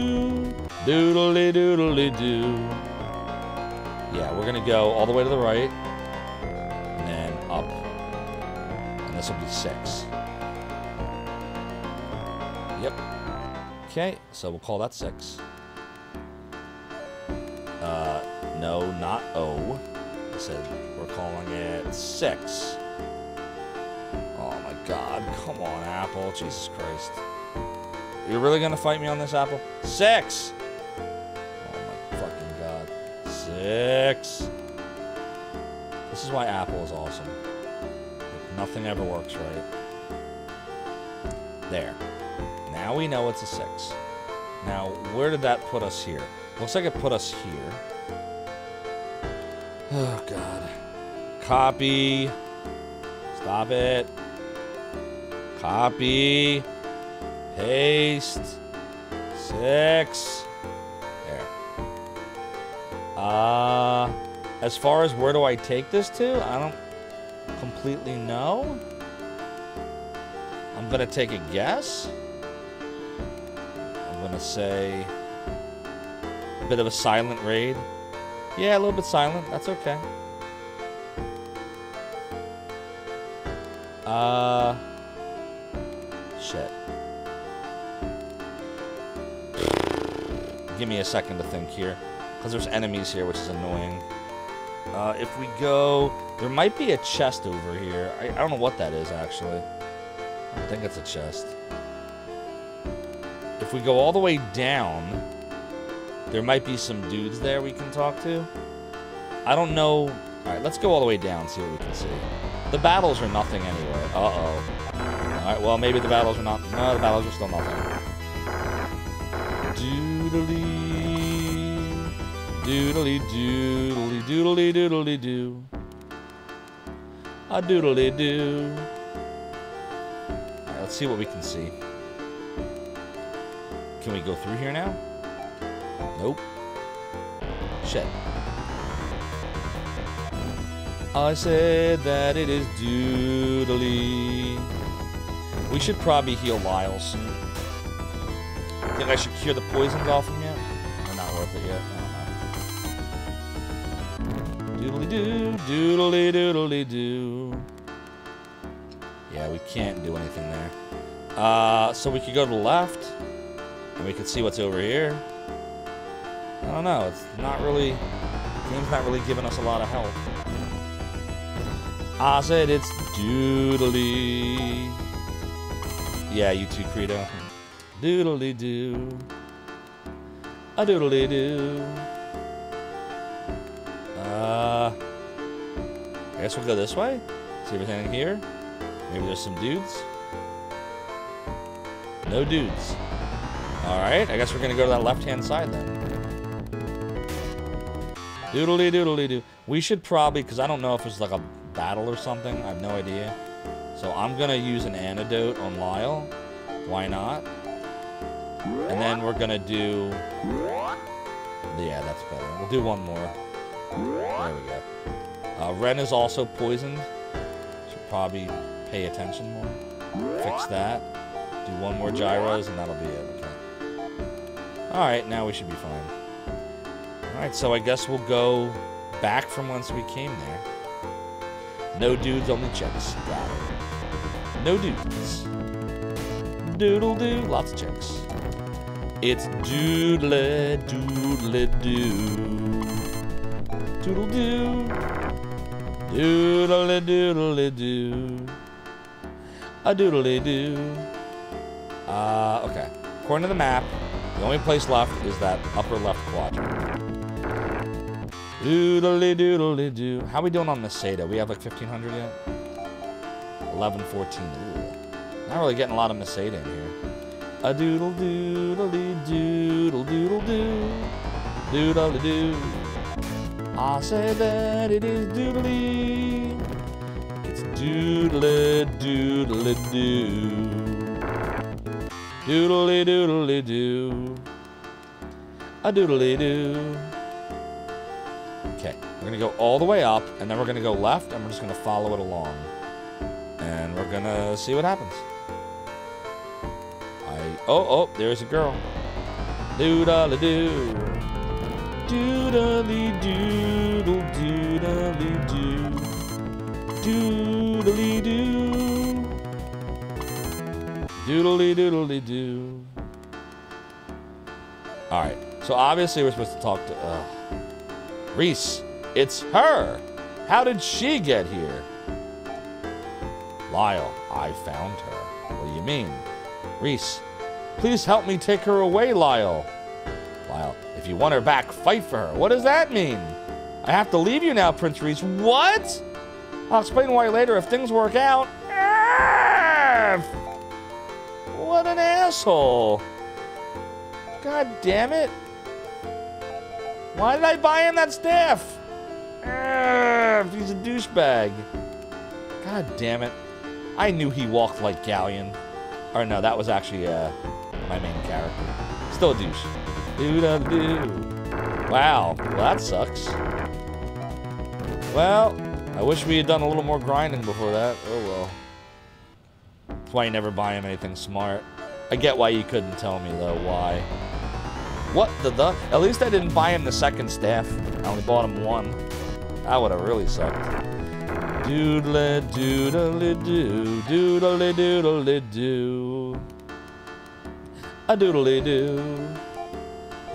S1: Doodly doodly doo. Yeah, we're gonna go all the way to the right, and then up, and this will be 6. Yep. Okay, so we'll call that 6. No, not O. I said we're calling it 6. Oh my God! Come on, Apple! Jesus Christ! You're really gonna fight me on this, Apple? 6. 6. This is why Apple is awesome. Nothing ever works right. There. Now we know it's a 6. Now, where did that put us here? Looks like it put us here. Oh, God. Copy. Stop it. Copy. Paste. 6. As far as where do I take this to, I don't completely know. I'm gonna take a guess. I'm gonna say a bit of a silent raid. Yeah, a little bit silent. That's okay. Shit. Give me a second to think here. Because there's enemies here, which is annoying. If we go... There might be a chest over here. I don't know what that is, actually. I don't think it's a chest. If we go all the way down, there might be some dudes there we can talk to. I don't know... Alright, let's go all the way down and see what we can see. The battles are nothing anyway. Uh-oh. Alright, well, maybe the battles are not... No, the battles are still nothing. Doodly doodly doodly doodly doo. A doodly doo. Alright, let's see what we can see. Can we go through here now? Nope. Shit. I said that it is doodly. We should probably heal Lyle soon. Think I should cure the poisons off him yet? Or not worth it yet? I don't know. Doodly doo, doodly doodly doo. Yeah, we can't do anything there. So we could go to the left, and we could see what's over here. I don't know. It's not really. The game's not really giving us a lot of help. I said it's doodly. Yeah, you too, Credo. Doodly doo. A doodly doo. I guess we'll go this way. See if there's anything here. Maybe there's some dudes. No dudes. Alright, I guess we're gonna go to that left-hand side then. Doodly doodly doo. We should probably, because I don't know if it's like a battle or something. I have no idea. So I'm gonna use an antidote on Lyle. Why not? And then we're gonna do... Yeah, that's better. We'll do one more. There we go. Ren is also poisoned. Should probably pay attention more. Fix that. Do one more gyros and that'll be it. Okay. Alright, now we should be fine. Alright, so I guess we'll go back from whence we came there. No dudes, only chicks. Got it. No dudes. Doodle doo. Lots of chicks. It's doodle doodle doo. Doodle doo. Doodle doodle doo. A doodle doo. Okay. According to the map, the only place left is that upper left quadrant. Doodle doodle doo. How are we doing on the Sega? We have like 1500 yet? 1114. Ooh. Not really getting a lot of Masada in here. A doodle doodle doodle doodle doo. Doodle doo. I said that it is doodly. It's doodle doodle doo. Doodly doodly doo. A doodly doo. Okay, we're gonna go all the way up, and then we're gonna go left, and we're just gonna follow it along. And we're gonna see what happens. Oh, there's a girl. Doodly doo. Doodly doodle doodly doo. Doodly doo. Doodly doodly doo. Alright, so obviously we're supposed to talk to Reese. It's her. How did she get here? Lyle, I found her. What do you mean? Reese, please help me take her away, Lyle. Lyle, if you want her back, fight for her. What does that mean? I have to leave you now, Prince Reese. What? I'll explain why later if things work out. What an asshole. God damn it. Why did I buy him that staff? He's a douchebag. God damn it. I knew he walked like Galleon. Or no, that was actually my main character. Still a douche. Doo-da-doo. Wow, well, that sucks. Well, I wish we had done a little more grinding before that. Oh well. That's why you never buy him anything smart. I get why you couldn't tell me though, why. What the? At least I didn't buy him the second staff. I only bought him one. That would have really sucked. Doodle doodle doo, doodle doodle doo. A doodle doo.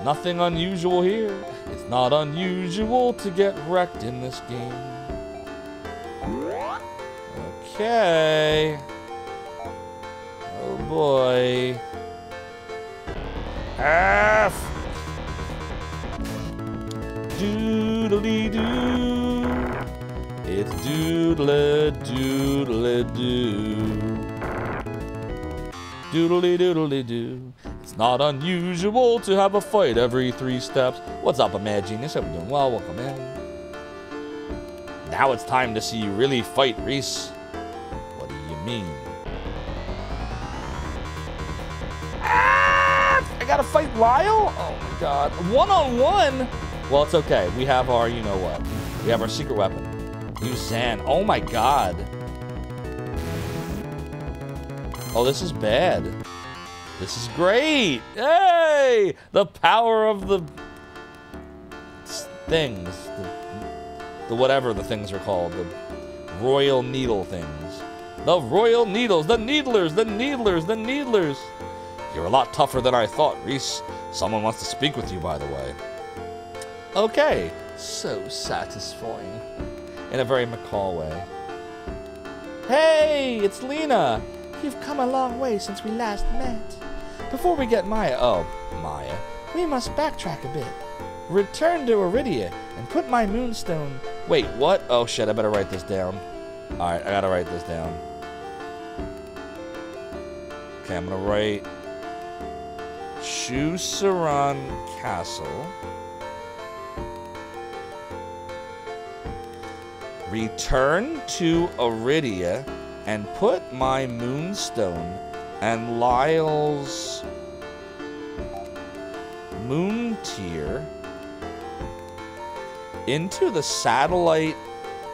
S1: Nothing unusual here. It's not unusual to get wrecked in this game. Okay. Oh boy. F. Doodly doo. It's doodle doodle doo. Doodly doodly doo. It's It's not unusual to have a fight every 3 steps. What's up, a mad genius? Hope you're doing well. Welcome in. Now it's time to see you really fight, Reese. What do you mean? Ah! I gotta fight Lyle? Oh my god. One-on-one? Well, it's okay. We have our, you know what. We have our secret weapon. Use sand. Oh my god. Oh, this is bad. This is great. Hey! The power of the things. The whatever the things are called. The royal needle things. The royal needles. The needlers. The needlers. The needlers. You're a lot tougher than I thought, Reese. Someone wants to speak with you, by the way. Okay. So satisfying. In a very macaw way. Hey, it's Lena. You've come a long way since we last met. Before we get Maya, we must backtrack a bit. Return to Iridia and put my moonstone. Wait, what? Oh shit, I better write this down. Alright, I gotta write this down. Okay, I'm gonna write Shusaran Castle. Return to Iridia and put my moonstone and Lyle's moon tier into the satellite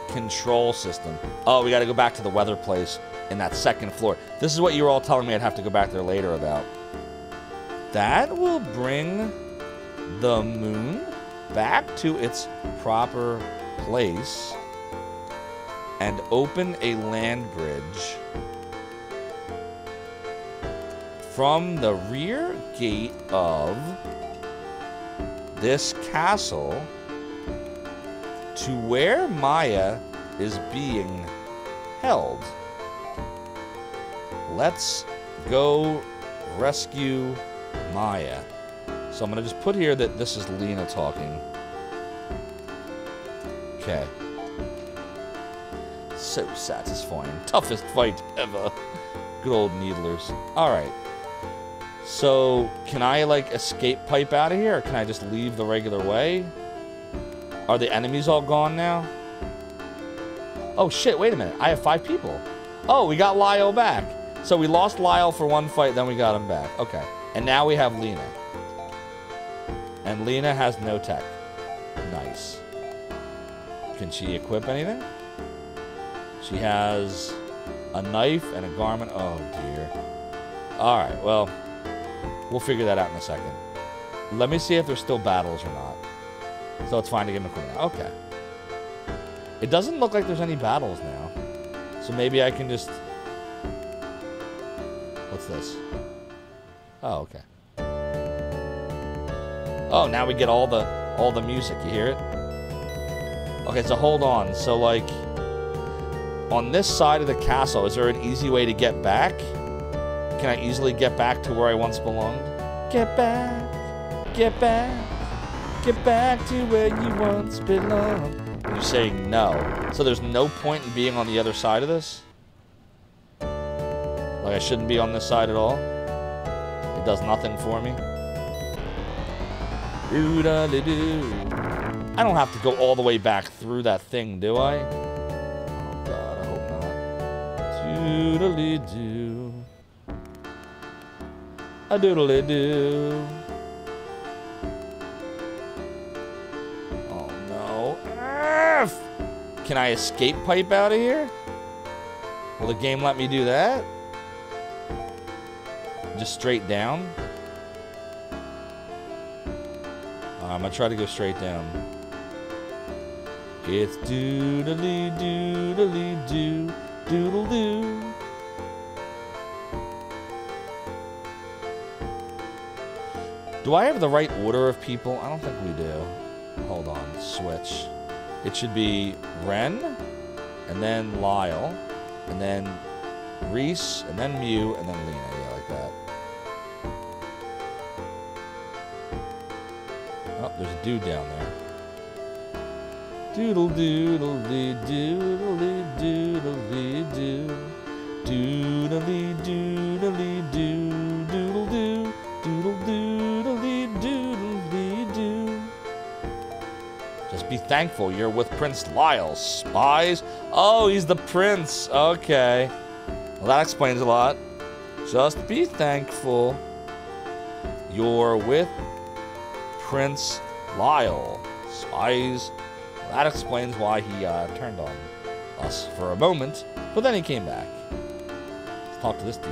S1: control system. Oh, we gotta go back to the weather place in that second floor. This is what you were all telling me I'd have to go back there later about. That will bring the moon back to its proper place and open a land bridge from the rear gate of this castle to where Maya is being held. Let's go rescue Maya. So I'm gonna just put here that this is Lena talking. Okay. So satisfying. Toughest fight ever. Good old needlers. Alright. So, can I, like, escape pipe out of here? Or can I just leave the regular way? Are the enemies all gone now? Oh, shit, wait a minute. I have 5 people. Oh, we got Lyle back. So we lost Lyle for one fight, then we got him back. Okay. And now we have Lena. And Lena has no tech. Nice. Can she equip anything? She has a knife and a garment. Oh, dear. Alright, well, we'll figure that out in a second. Let me see if there's still battles or not. So it's fine to give him a quick. Okay. It doesn't look like there's any battles now. So maybe I can just... What's this? Oh, okay. Oh, now we get all the music. You hear it? Okay, so hold on. So, like... On this side of the castle, is there an easy way to get back? Can I easily get back to where I once belonged? Get back, get back, get back to where you once belonged. And you're saying no. So there's no point in being on the other side of this? Like I shouldn't be on this side at all? It does nothing for me? Doo-da-doo-doo. I don't have to go all the way back through that thing, do I? Doodly-doo. A doodly-doo. Oh no. F! Can I escape pipe out of here? Will the game let me do that? Just straight down? I'm gonna try to go straight down. It's doodly-doodly-doo. Doodle-doo. Do I have the right order of people? I don't think we do. Hold on. Switch. It should be Ren, and then Lyle, and then Reese, and then Mew, and then Lena. Yeah, like that. Oh, there's a dude down there. Doodle doodle dee doodle dee doodle dee doo doodle dee doodle dee doo doodle doo doodle Just be thankful you're with Prince Lyle. Spies? Oh, he's the prince. Okay. Well, that explains a lot. Just be thankful you're with Prince Lyle. Spies? Well, that explains why he turned on us for a moment, but then he came back. Let's talk to this dude.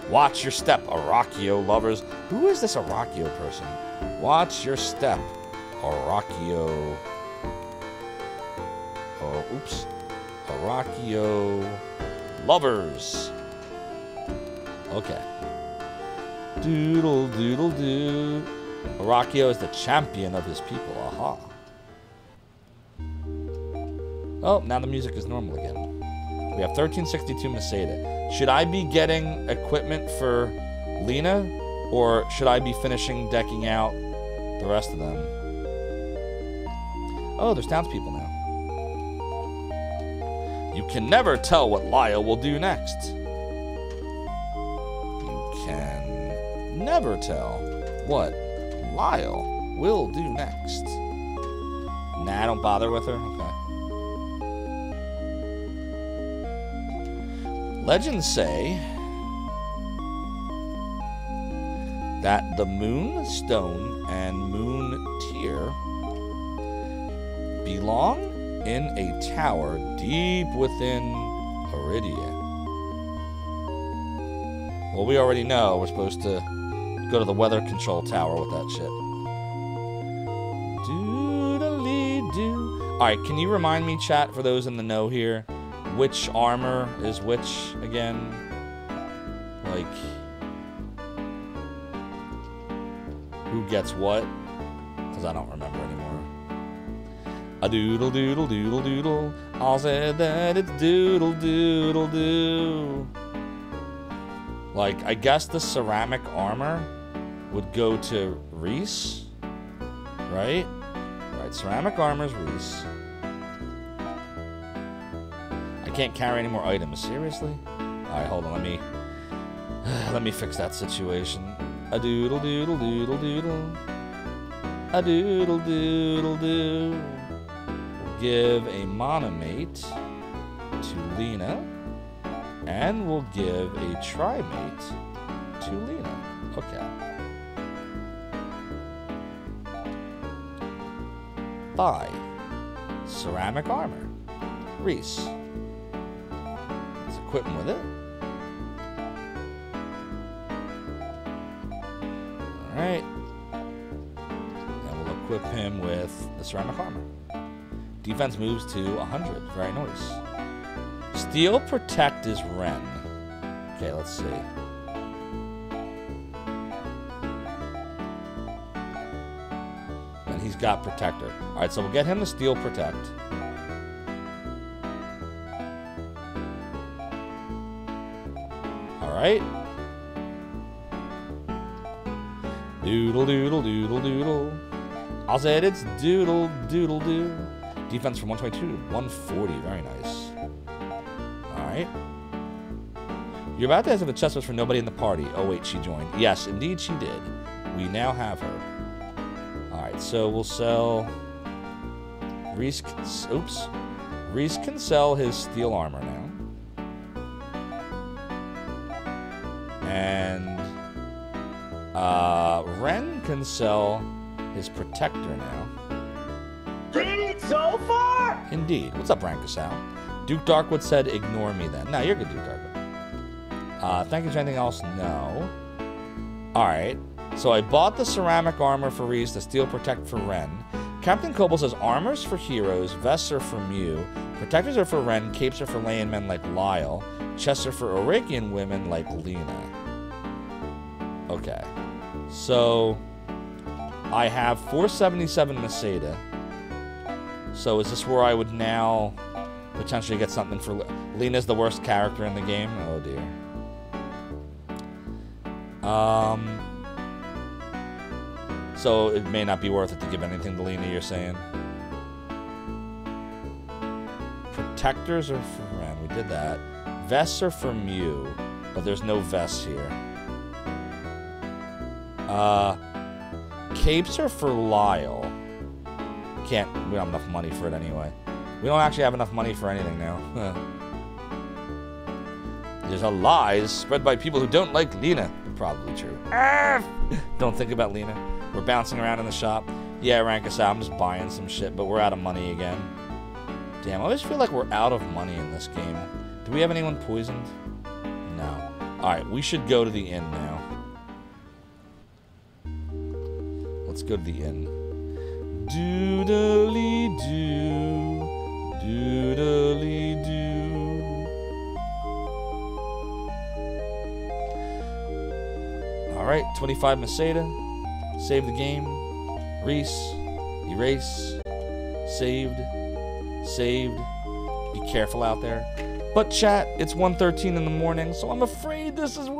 S1: Watch your step, Arachio lovers. Who is this Arachio person? Watch your step, Arachio. Oh, oops. Arachio lovers. Okay. Doodle, doodle, doo. Arachio is the champion of his people. Aha. Oh, now the music is normal again. We have 1362 Meseta. Should I be getting equipment for Lena? Or should I be finishing decking out the rest of them? Oh, there's townspeople now. You can never tell what Lyle will do next. You can never tell what Lyle will do next. Nah, don't bother with her? Okay. Legends say that the Moonstone and Moon Tear belong in a tower deep within Iridia. Well, we already know we're supposed to go to the weather control tower with that shit. Doodly-doo. Alright, can you remind me, chat, for those in the know here, which armor is which again? Like, who gets what? Because I don't remember anymore. A doodle doodle doodle doodle. I'll say that it's doodle doodle doo. Like, I guess the ceramic armor would go to Reese, right? Right, ceramic armor's Reese. I can't carry any more items. Seriously? Alright, hold on, let me fix that situation. A doodle doodle doodle doodle. A doodle doodle doo. We'll give a monomate to Lena. And we'll give a trimate to Lena. Okay. Buy ceramic armor. Reese. Let's equip him with it. Alright. And we'll equip him with the ceramic armor. Defense moves to 100. Very nice. Steel Protect is Ren. Okay, let's see. And he's got Protector. Alright, so we'll get him the Steel Protect. Alright. Doodle doodle doodle doodle. I'll say it's doodle doodle doo. Defense from 122 to 140. Very nice. Alright. You're about to ask if the chest was for nobody in the party. Oh wait, she joined. Yes, indeed she did. We now have her. Alright, so we'll sell... Reese can sell his steel armor now. And... Ren can sell his protector now.
S8: Zophar!
S1: Indeed. What's up, Rankasal? Duke Darkwood said, ignore me then. No, you're good, Duke Darkwood. Thank you for anything else? No. Alright. So I bought the ceramic armor for Reese, the steel protect for Ren. Captain Kobold says, armors for heroes, vests are for Mew, protectors are for Ren, capes are for laying men like Lyle, chests are for Orakian women like Lena. Okay. So, I have 477 Meseta. So is this where I would now potentially get something for... Lena's the worst character in the game? Oh, dear. So it may not be worth it to give anything to Lena, you're saying? Protectors are for Ren. We did that. Vests are for Mew, but there's no vests here. Capes are for Lyle. can't. We don't have enough money for it anyway. We don't actually have enough money for anything now. These are lies spread by people who don't like Lena. Probably true. Don't think about Lena. We're bouncing around in the shop. Yeah, rank us out. I'm just buying some shit, but we're out of money again. Damn, I always feel like we're out of money in this game. Do we have anyone poisoned? No. Alright, we should go to the inn now. Let's go to the inn. Doodly-doo. Doodly-doo. Alright, 25 Masada. Save the game. Reese. Erase. Saved. Saved. Be careful out there. But chat, it's 1:13 in the morning, so I'm afraid this is